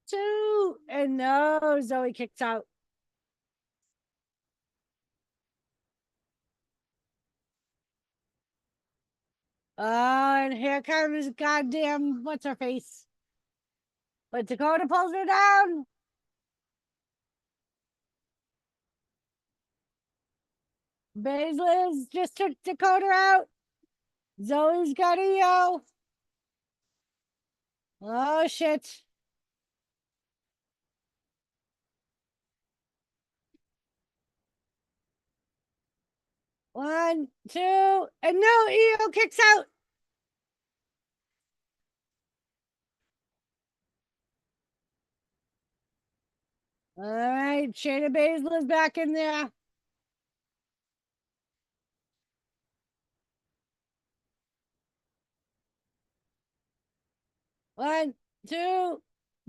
Two. And no, Zoe kicks out. Oh, and here comes goddamn what's her face. But Dakota pulls her down. Baszler's just took Dakota out. Zoe's got Io. Oh shit. One, two, and no, Io kicks out. All right, Shayna Baszler's back in there. One, two,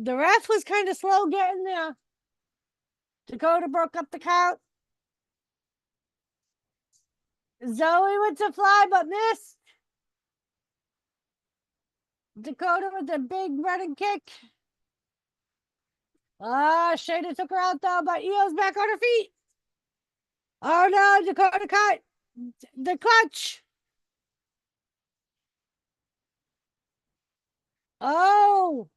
The ref was kind of slow getting there. Dakota broke up the count. Zoe went to fly but missed. Dakota with a big running kick. Shayna took her out though, but Io's back on her feet. Oh no, Dakota caught the clutch. Oh.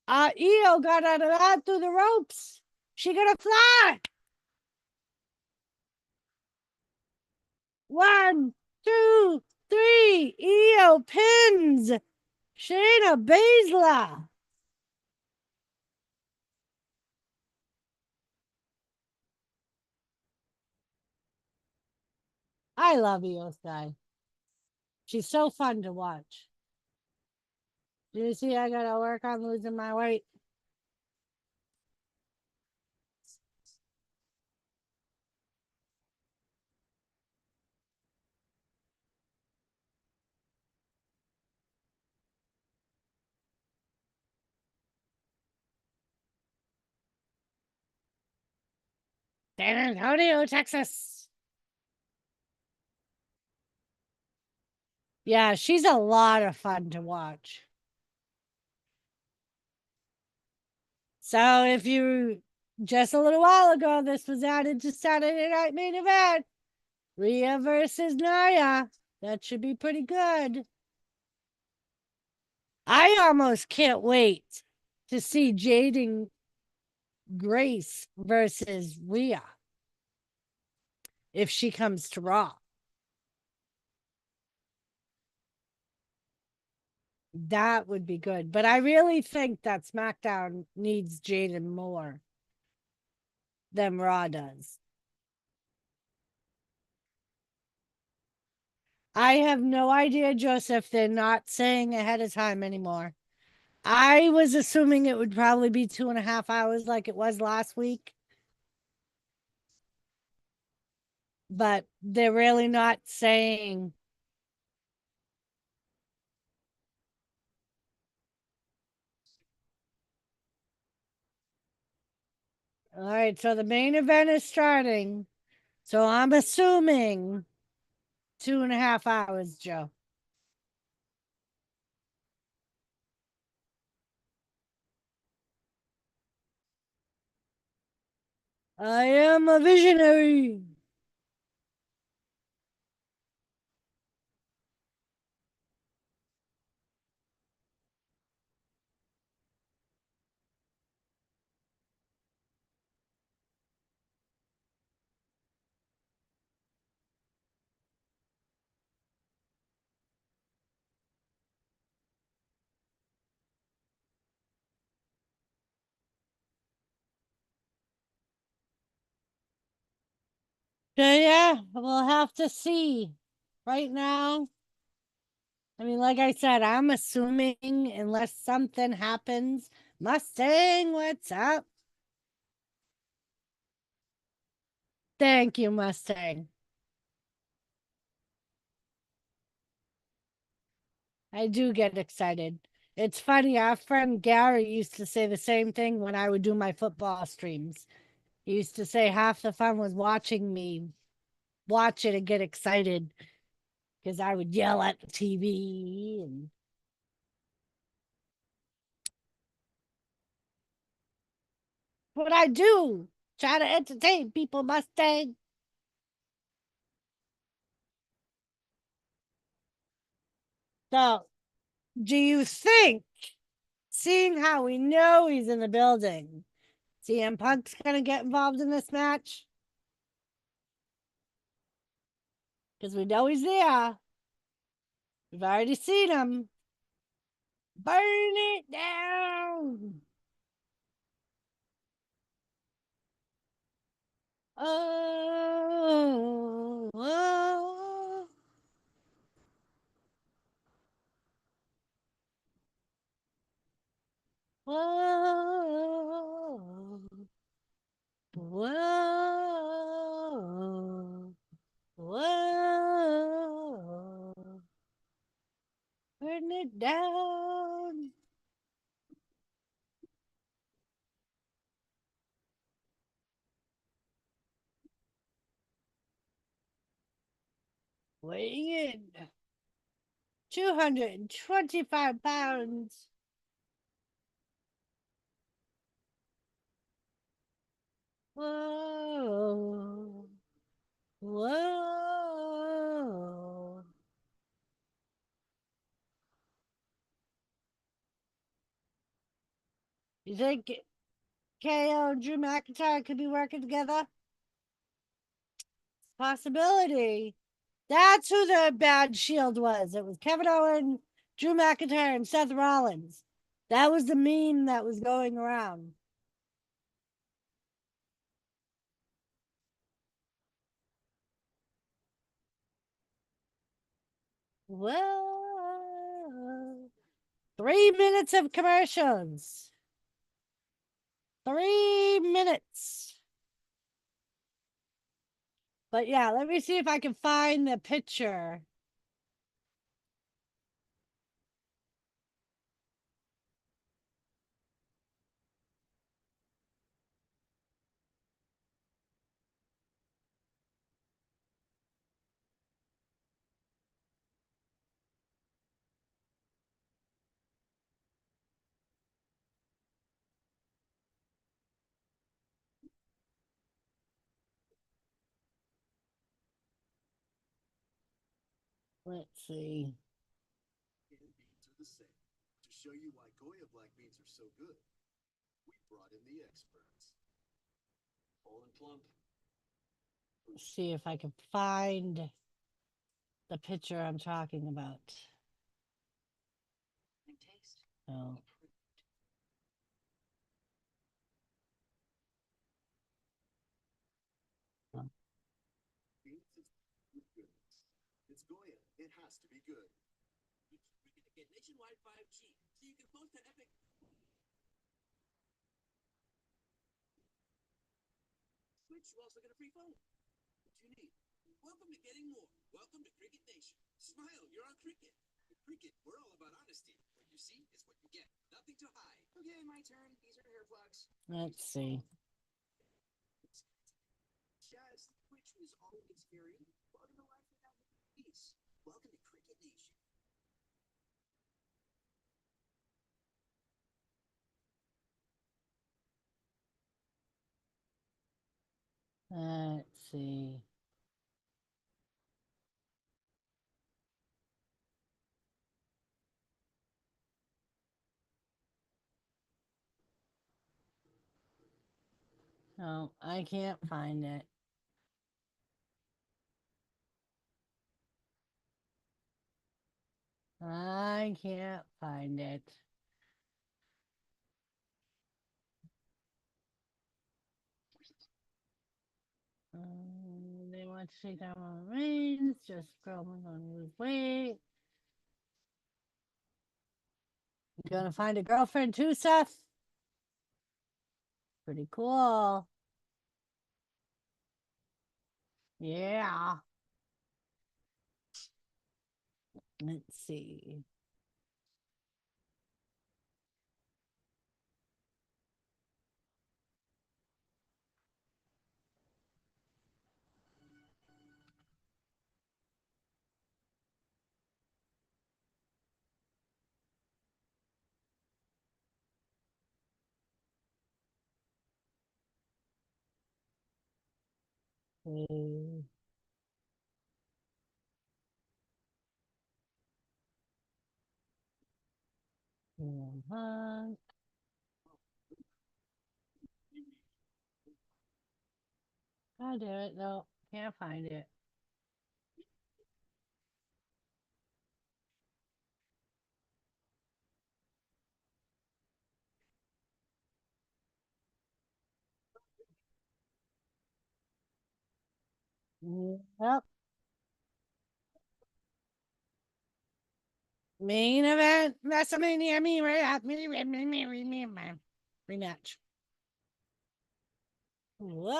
Io got out of that through the ropes. She gonna fly. 1, 2, 3. Io pins Shayna Baszler. I love Io Sky. She's so fun to watch. Do you see I gotta work on losing my weight? San Antonio, Texas. Yeah, she's a lot of fun to watch. So if you just a little while ago, this was added to Saturday Night Main Event. Rhea versus Nia. That should be pretty good. I almost can't wait to see Jade Grace versus Rhea if she comes to Raw. That would be good. But I really think that SmackDown needs Jaden more than Raw does. I have no idea, Joseph. They're not saying ahead of time anymore. I was assuming it would probably be 2.5 hours like it was last week. But they're really not saying. All right, so the main event is starting. So I'm assuming 2.5 hours, Joe. I am a visionary. So yeah, we'll have to see. Right now, I mean, like I said, I'm assuming unless something happens. Mustang, what's up? Thank you, Mustang. I do get excited. It's funny, our friend Gary used to say the same thing when I would do my football streams. He used to say half the fun was watching me watch it and get excited because I would yell at the TV and what I do, try to entertain people, Mustang. So, do you think, seeing how we know he's in the building, CM Punk's gonna get involved in this match? Because we know he's there. We've already seen him. Burn it down. Oh, oh. Whoa, whoa, whoa, burn it down. weighing in 225 pounds. Whoa. Whoa. You think KO and Drew McIntyre could be working together? Possibility. That's who the bad Shield was. It was Kevin Owens, Drew McIntyre, and Seth Rollins. That was the meme that was going around. Well, 3 minutes of commercials. 3 minutes. But yeah, let me see if I can find the picture. Let's see. And beans are the same. To show you why Goya black beans are so good, we brought in the experts. Whole and plump. Let's see if I can find the picture I'm talking about. Oh. Beans is with goodness. It's Goya. It has to be good. We're gonna get nationwide 5G, so you can post an epic. Switch, you also get a free phone. What you need? Welcome to getting more. Welcome to Cricket Nation. Smile, you're on Cricket. With Cricket, we're all about honesty. What you see is what you get. Nothing to hide. Okay, my turn. These are hair plugs. Let's see. Jazz, which was always very. Welcome to life without peace. Welcome to Cricket Nation. Let's see. No, I can't find it. I can't find it. They want to take down on Reigns, just Roman gonna lose weight. You gonna find a girlfriend too, Seth? Pretty cool. Yeah. Let's see. Okay. Punk. God damn it, no, can't find it. Yep. Main event, WrestleMania, rematch. Whoa.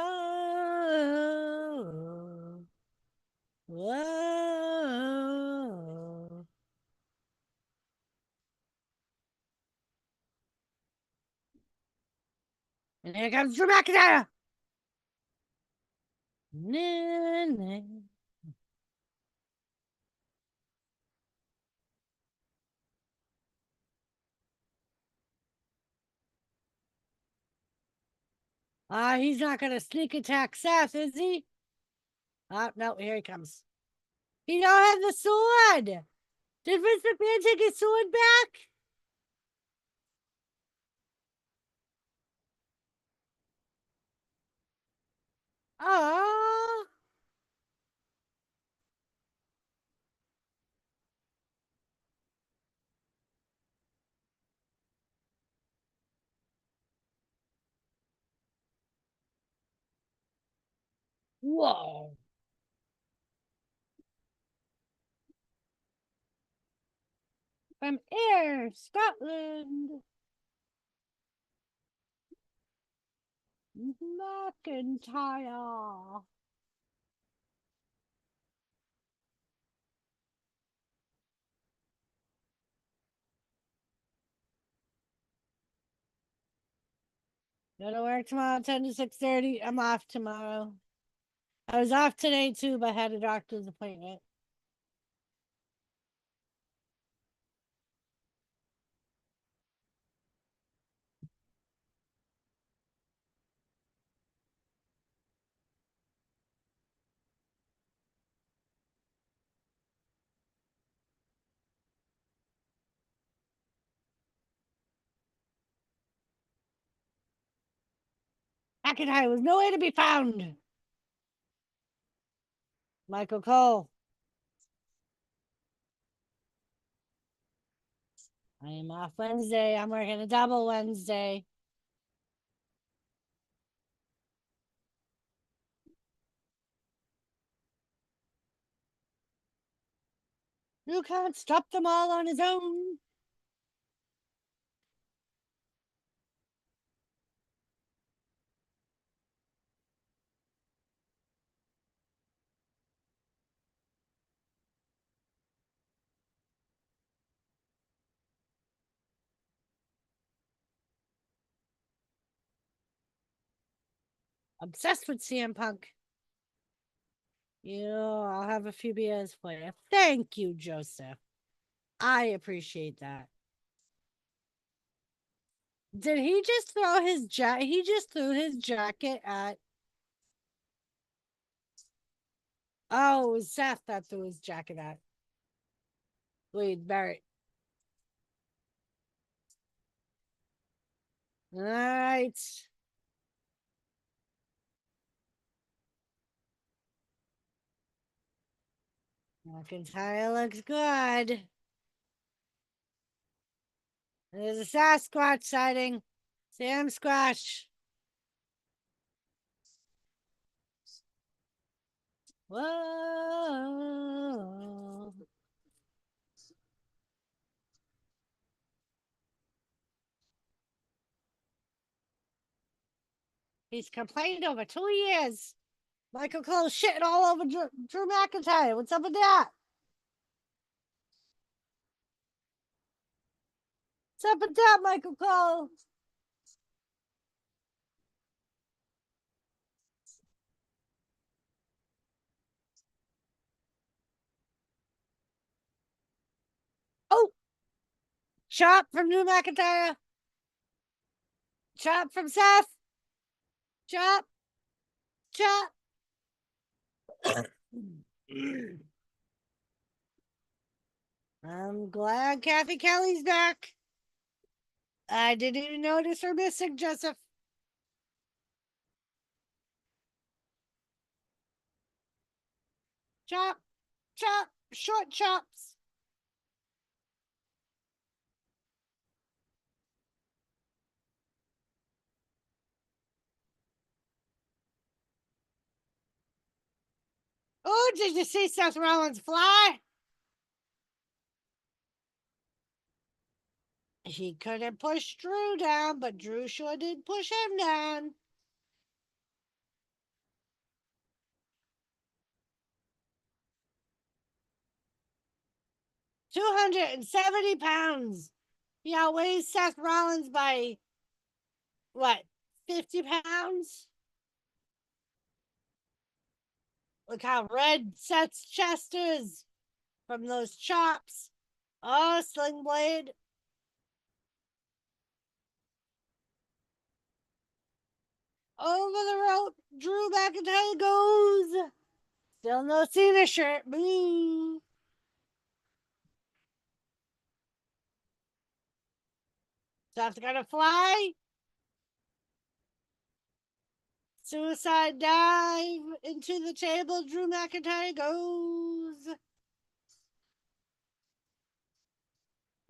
Whoa. And here comes Drew McIntyre. He's not gonna sneak attack Seth, is he? Oh, no, here he comes. He don't have the sword. Did Vince McMahon take his sword back? Oh. Whoa. From Ayr, Scotland. McIntyre. Go to work tomorrow, 10 to 6:30. I'm off tomorrow. I was off today too, but had a doctor's appointment. McIntyre was nowhere to be found. Michael Cole. I am off Wednesday. I'm working a double Wednesday. You can't stop them all on his own. Obsessed with CM Punk. I'll have a few beers for you. Thank you, Joseph. I appreciate that. Did he just throw his He just threw his jacket at. Oh, it was Seth that threw his jacket at Wade Barrett. All right. McIntyre looks good. There's a Sasquatch sighting. Sam Squash. Whoa. He's complained over 2 years. Michael Cole shitting all over Drew McIntyre. What's up with that? What's up with that, Michael Cole? Oh! Chop from Drew McIntyre. Chop from Seth. Chop. Chop. I'm glad Kathy Kelly's back. I didn't even notice her missing, Joseph. Chop. Chop. Short chops. Oh, did you see Seth Rollins fly? He couldn't push Drew down, but Drew sure did push him down. £270. He outweighs Seth Rollins by what, 50 pounds? Look how red Seth's chest is from those chops. Oh, Sling Blade. Over the rope. Drew McIntyre goes. Still no Cena shirt. Boo. Seth's gonna fly. Suicide dive into the table. Drew McIntyre goes.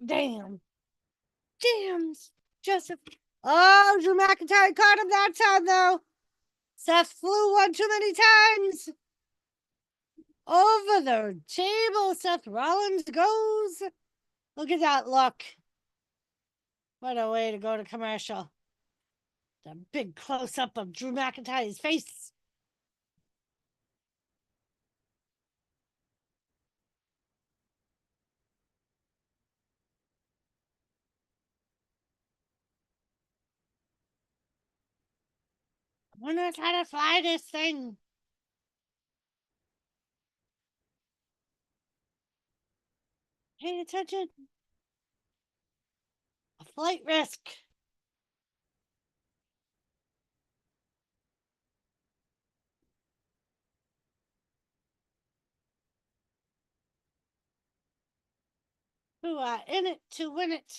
Damn. Damn. Joseph. Oh, Drew McIntyre caught him that time, though. Seth flew one too many times. Over the table, Seth Rollins goes. Look at that look. What a way to go to commercial. The big close up of Drew McIntyre's face. I wonder how to fly this thing. Pay attention. A flight risk. Who are in it to win it.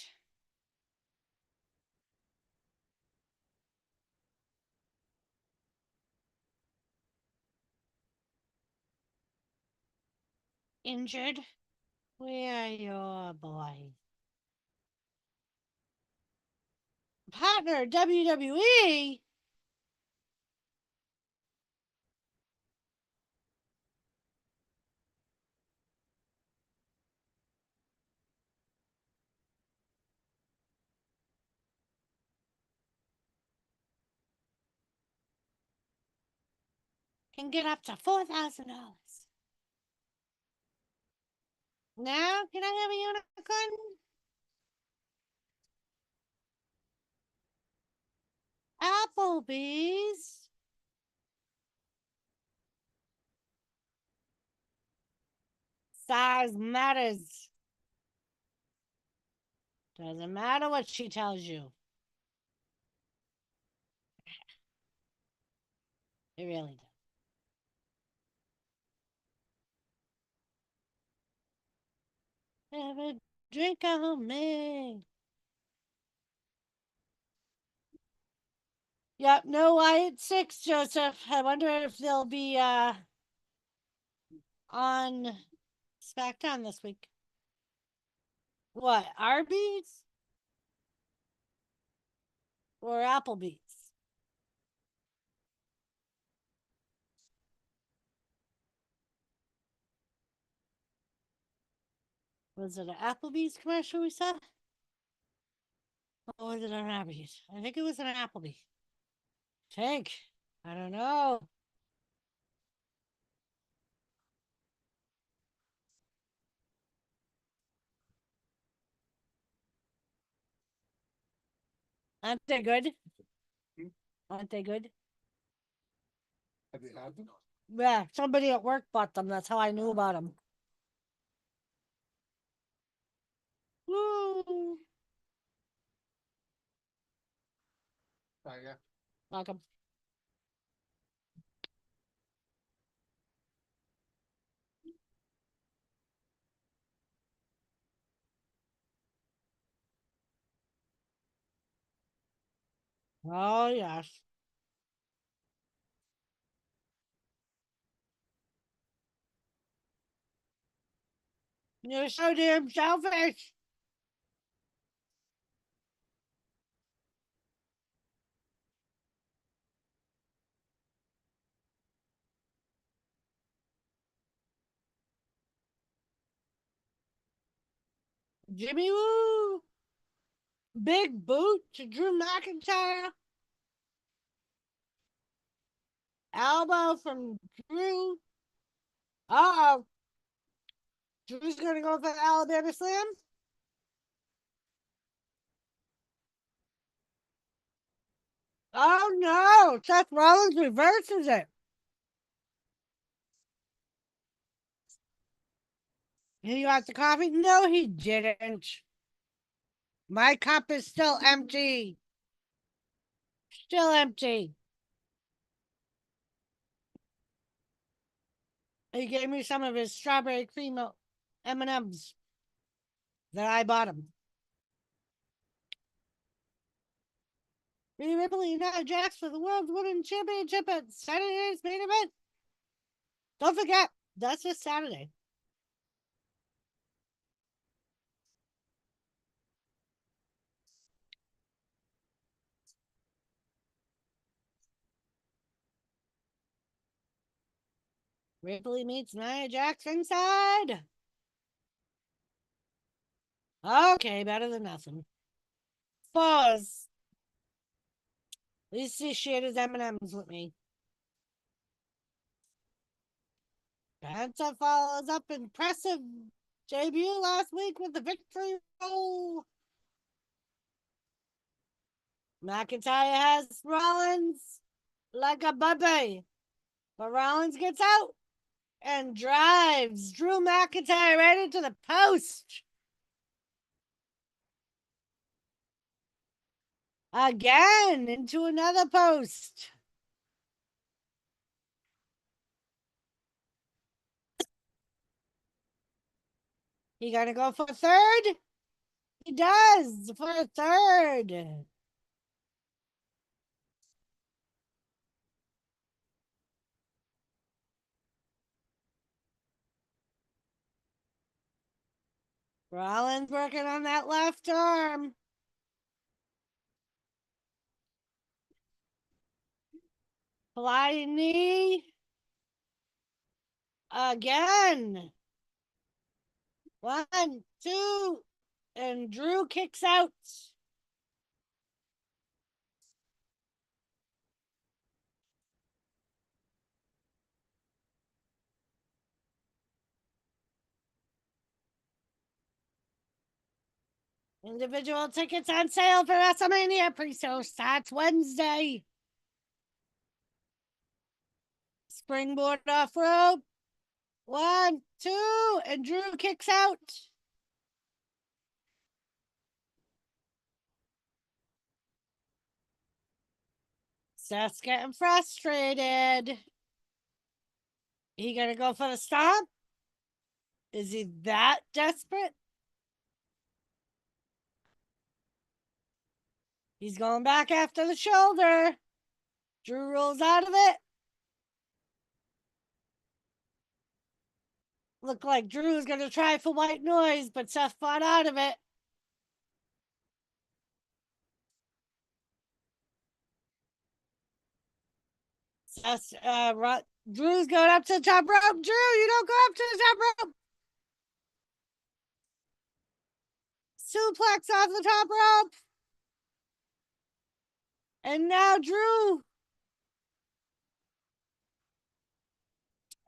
Injured. Where are your boys? Partner WWE. Can get up to $4,000. Now, can I have a unicorn? Applebee's. Size matters. Doesn't matter what she tells you. It really does. Have a drink on me. Yep, no Wyatt 6, Joseph. I wonder if they'll be on SmackDown this week. What, Arby's? Or Applebee's? Was it an Applebee's commercial we saw? Or was it an Arby's? I think it was an Applebee's. Think. I don't know. Aren't they good? Aren't they good? Have you had them? Yeah, somebody at work bought them. That's how I knew about them. Woo! Yeah. Welcome. Oh, yes. You're so damn selfish. Jimmy Woo. Big boot to Drew McIntyre. Elbow from Drew. Uh-oh. Drew's gonna go for the Alabama Slam. Oh no! Seth Rollins reverses it. He got the coffee? No, he didn't. My cup is still empty. Still empty. He gave me some of his strawberry cream M&Ms that I bought him. Rhea Ripley and Nia Jax for the World Women's Championship at Saturday's main event. Don't forget, that's this Saturday. Ripley meets Nia Jax ringside. Okay, better than nothing. Pause. At least he shared his M&Ms with me. Penta follows up impressive debut last week with the victory roll. McIntyre has Rollins like a baby, but Rollins gets out and drives Drew McIntyre right into the post. Again, into another post. He gonna go for a third? He does for a third. Rollins working on that left arm. Flying knee. Again. 1, 2, and Drew kicks out. Individual tickets on sale for WrestleMania pre-show starts Wednesday. Springboard off rope. 1, 2, and Drew kicks out. Seth's getting frustrated. He gonna go for the stomp? Is he that desperate? He's going back after the shoulder. Drew rolls out of it. Looked like Drew was going to try for white noise, but Seth fought out of it. Seth, Drew's going up to the top rope. Drew, you don't go up to the top rope. Suplex off the top rope. And now Drew.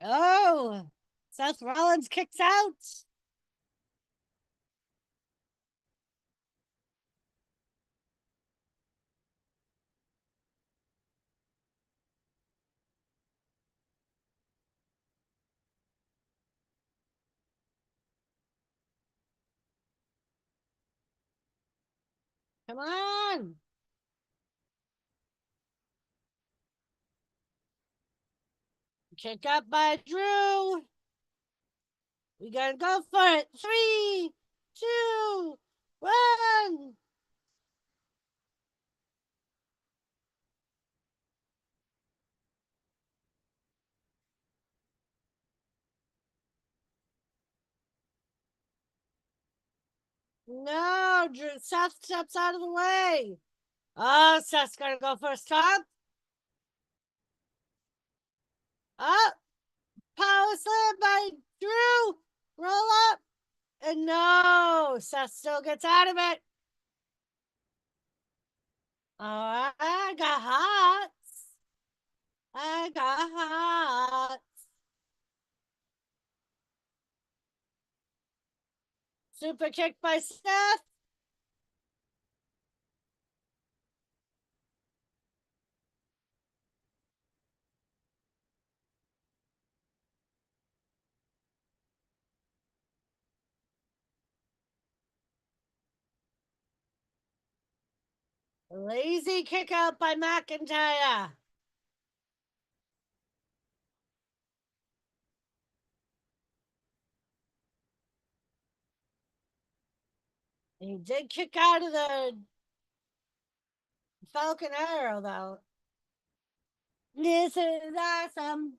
Oh, Seth Rollins kicks out. Come on. Kick up by Drew. We gotta go for it. 3, 2, 1. No, Drew. Seth steps out of the way. Oh, Seth's gonna go for a stop. Up. Power slam by Drew. Roll up. And no, Seth still gets out of it. Oh, I got hot. I got hot. Super kick by Seth. Lazy kick out by McIntyre. He did kick out of the Falcon Arrow, though. This is awesome.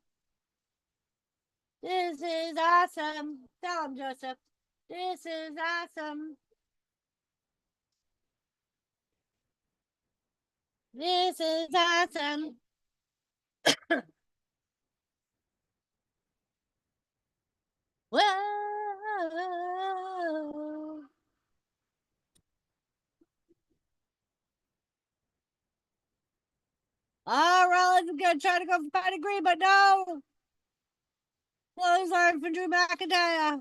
This is awesome. Tell him, Joseph. This is awesome. This is awesome. Whoa. Oh, Rollins is gonna try to go for pedigree, but no. Clothesline for Drew McIntyre.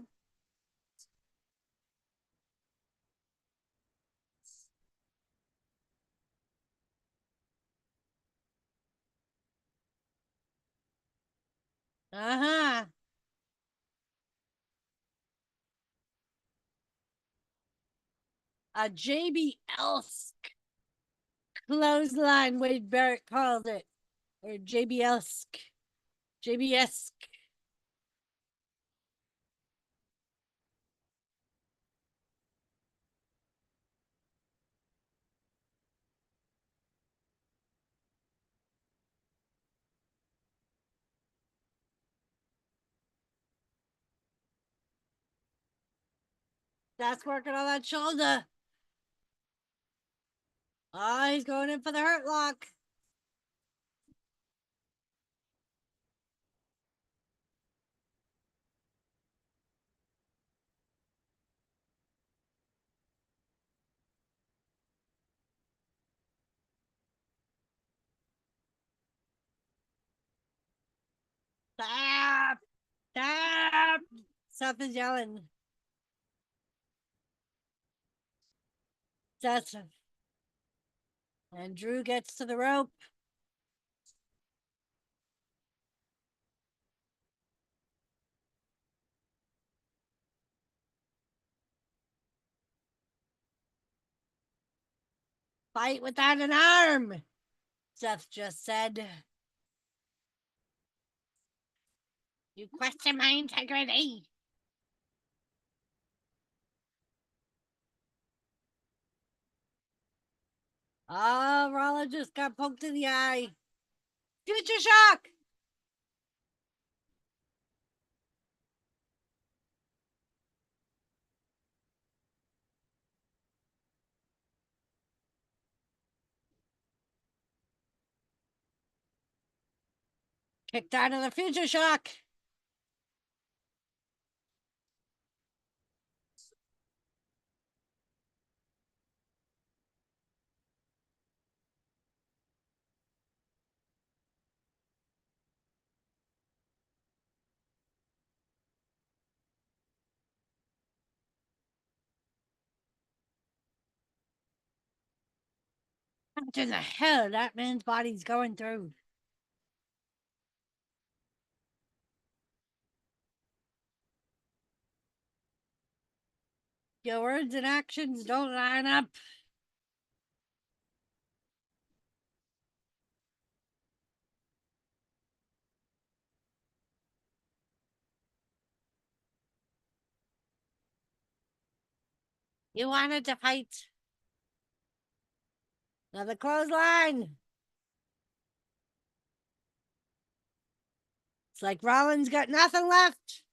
Uh-huh. A JBL clothesline, Wade Barrett called it. Or JBL. JBS. That's working on that shoulder. Oh, he's going in for the hurt lock. Stop! Stop! Seth is yelling. Seth. And Drew gets to the rope. Fight without an arm, Seth just said. You question my integrity. Oh, Rollins just got poked in the eye. Future shock. Kicked out of the future shock. What in the hell that man's body's going through? Your words and actions don't line up. You wanted to fight. Another clothesline. It's like Rollins got nothing left.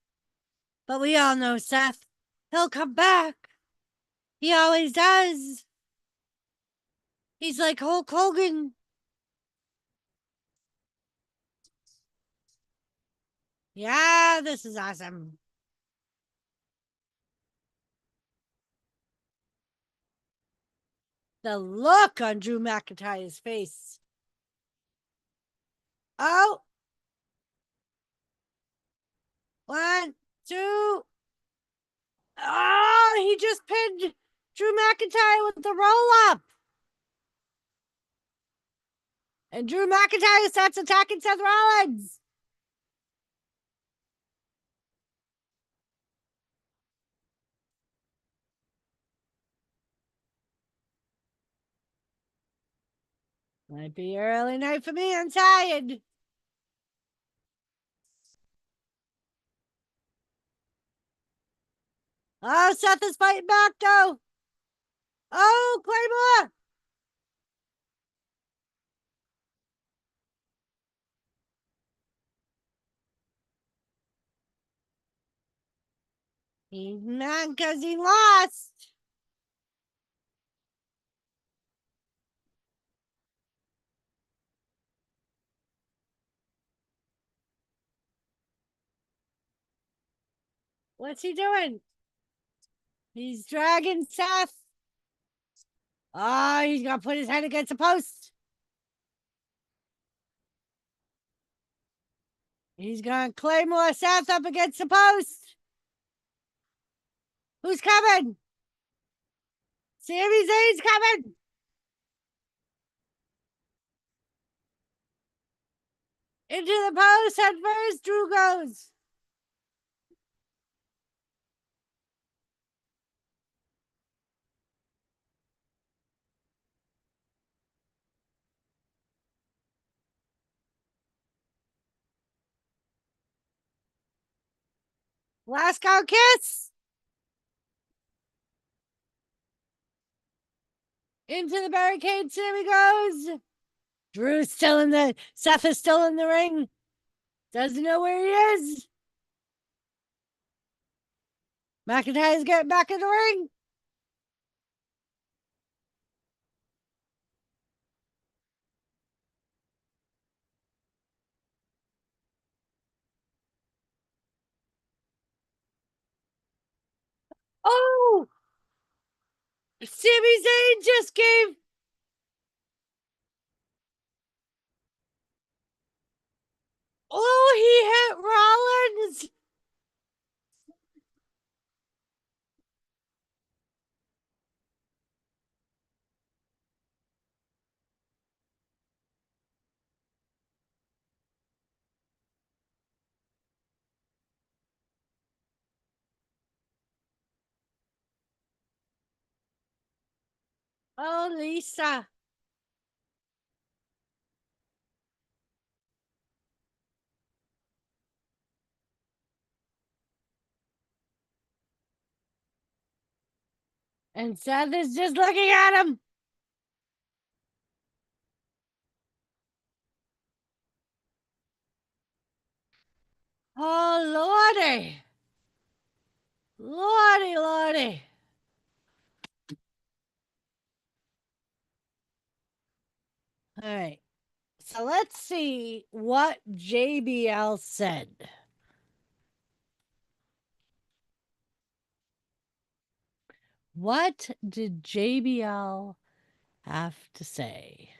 But we all know Seth. He'll come back. He always does. He's like Hulk Hogan. Yeah, this is awesome. The look on Drew McIntyre's face. Oh. 1, 2. Oh, he just pinned Drew McIntyre with the roll up. And Drew McIntyre starts attacking Seth Rollins. Might be early night for me. I'm tired. Oh, Seth is fighting back though. Oh, Claymore! He's mad because he lost. What's he doing? He's dragging Seth. Oh, he's gonna put his head against the post. He's gonna Claymore Seth up against the post. Who's coming? Sami Zayn's coming. Into the post at first. Drew goes. Last call kiss. Into the barricade. Sami goes. Drew's still in the. Seth is still in the ring. Doesn't know where he is. McIntyre's getting back in the ring. Oh! Sami Zayn just gave. Oh, he hit Rollins. Oh, Lisa. And Seth is just looking at him. Oh, Lordy. Lordy, Lordy. All right. So let's see what JBL said. What did JBL have to say?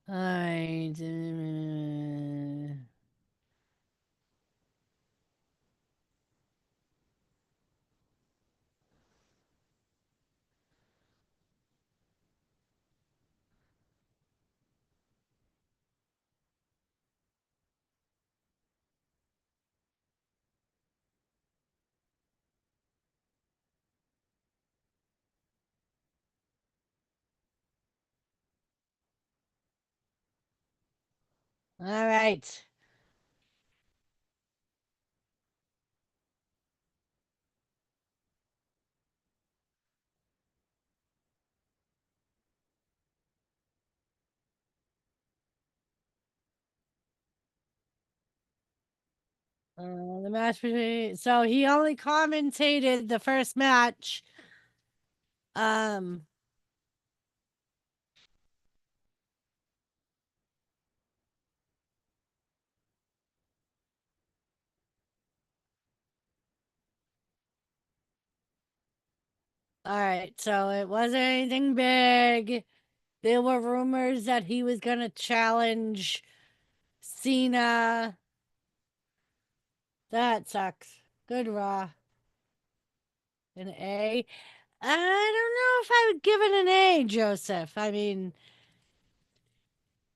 All right. All right. The match between, so he only commentated the first match. Um, all right, so it wasn't anything big. There were rumors that he was gonna challenge Cena. That sucks. Good Raw. An A. I don't know if I would give it an A, Joseph. I mean,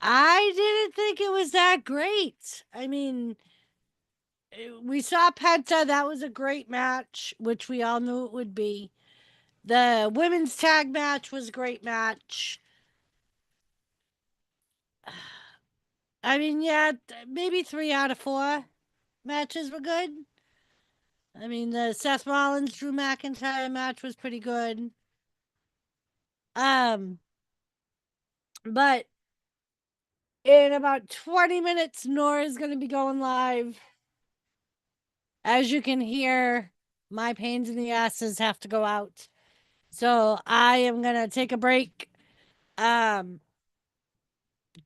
I didn't think it was that great. I mean, we saw Penta. That was a great match, which we all knew it would be. The women's tag match was a great match. I mean, yeah, maybe 3 out of 4 matches were good. I mean, the Seth Rollins Drew McIntyre match was pretty good. But in about 20 minutes, Nora's going to be going live. As you can hear, my pains in the asses have to go out. So I am going to take a break.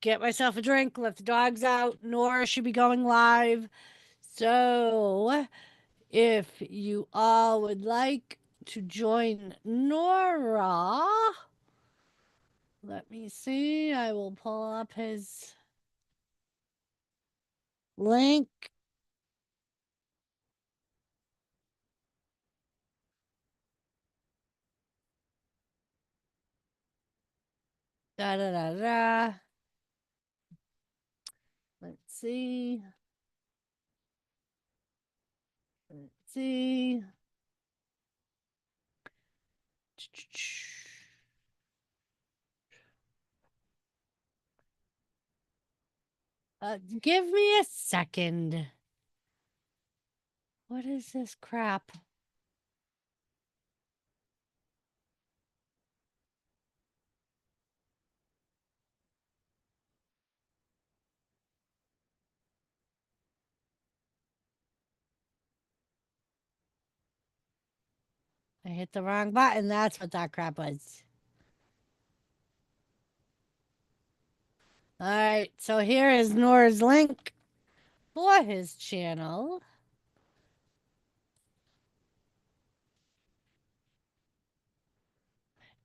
Get myself a drink, let the dogs out. Nora should be going live. So if you all would like to join Nora, let me see. I will pull up his link. Da da da da. Let's see. Let's see. Give me a second. What is this crap? I hit the wrong button. That's what that crap was. All right, so here is Nora's link for his channel.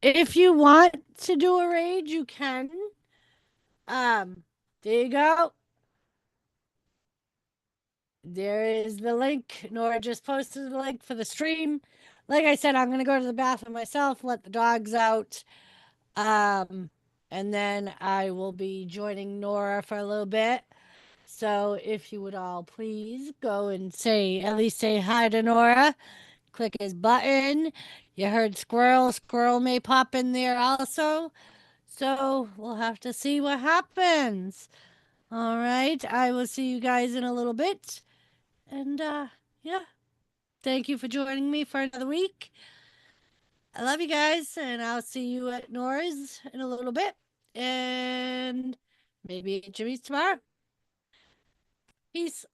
If you want to do a raid, you can. There you go. There is the link. Nora just posted the link for the stream. Like I said, I'm gonna go to the bathroom myself, let the dogs out. And then I will be joining Nora for a little bit. So if you would all please go and at least say hi to Nora. Click his button. You heard Squirrel. Squirrel may pop in there also. So we'll have to see what happens. All right. I will see you guys in a little bit. And yeah. Thank you for joining me for another week. I love you guys, and I'll see you at Nora's in a little bit. And maybe at Jimmy's tomorrow. Peace.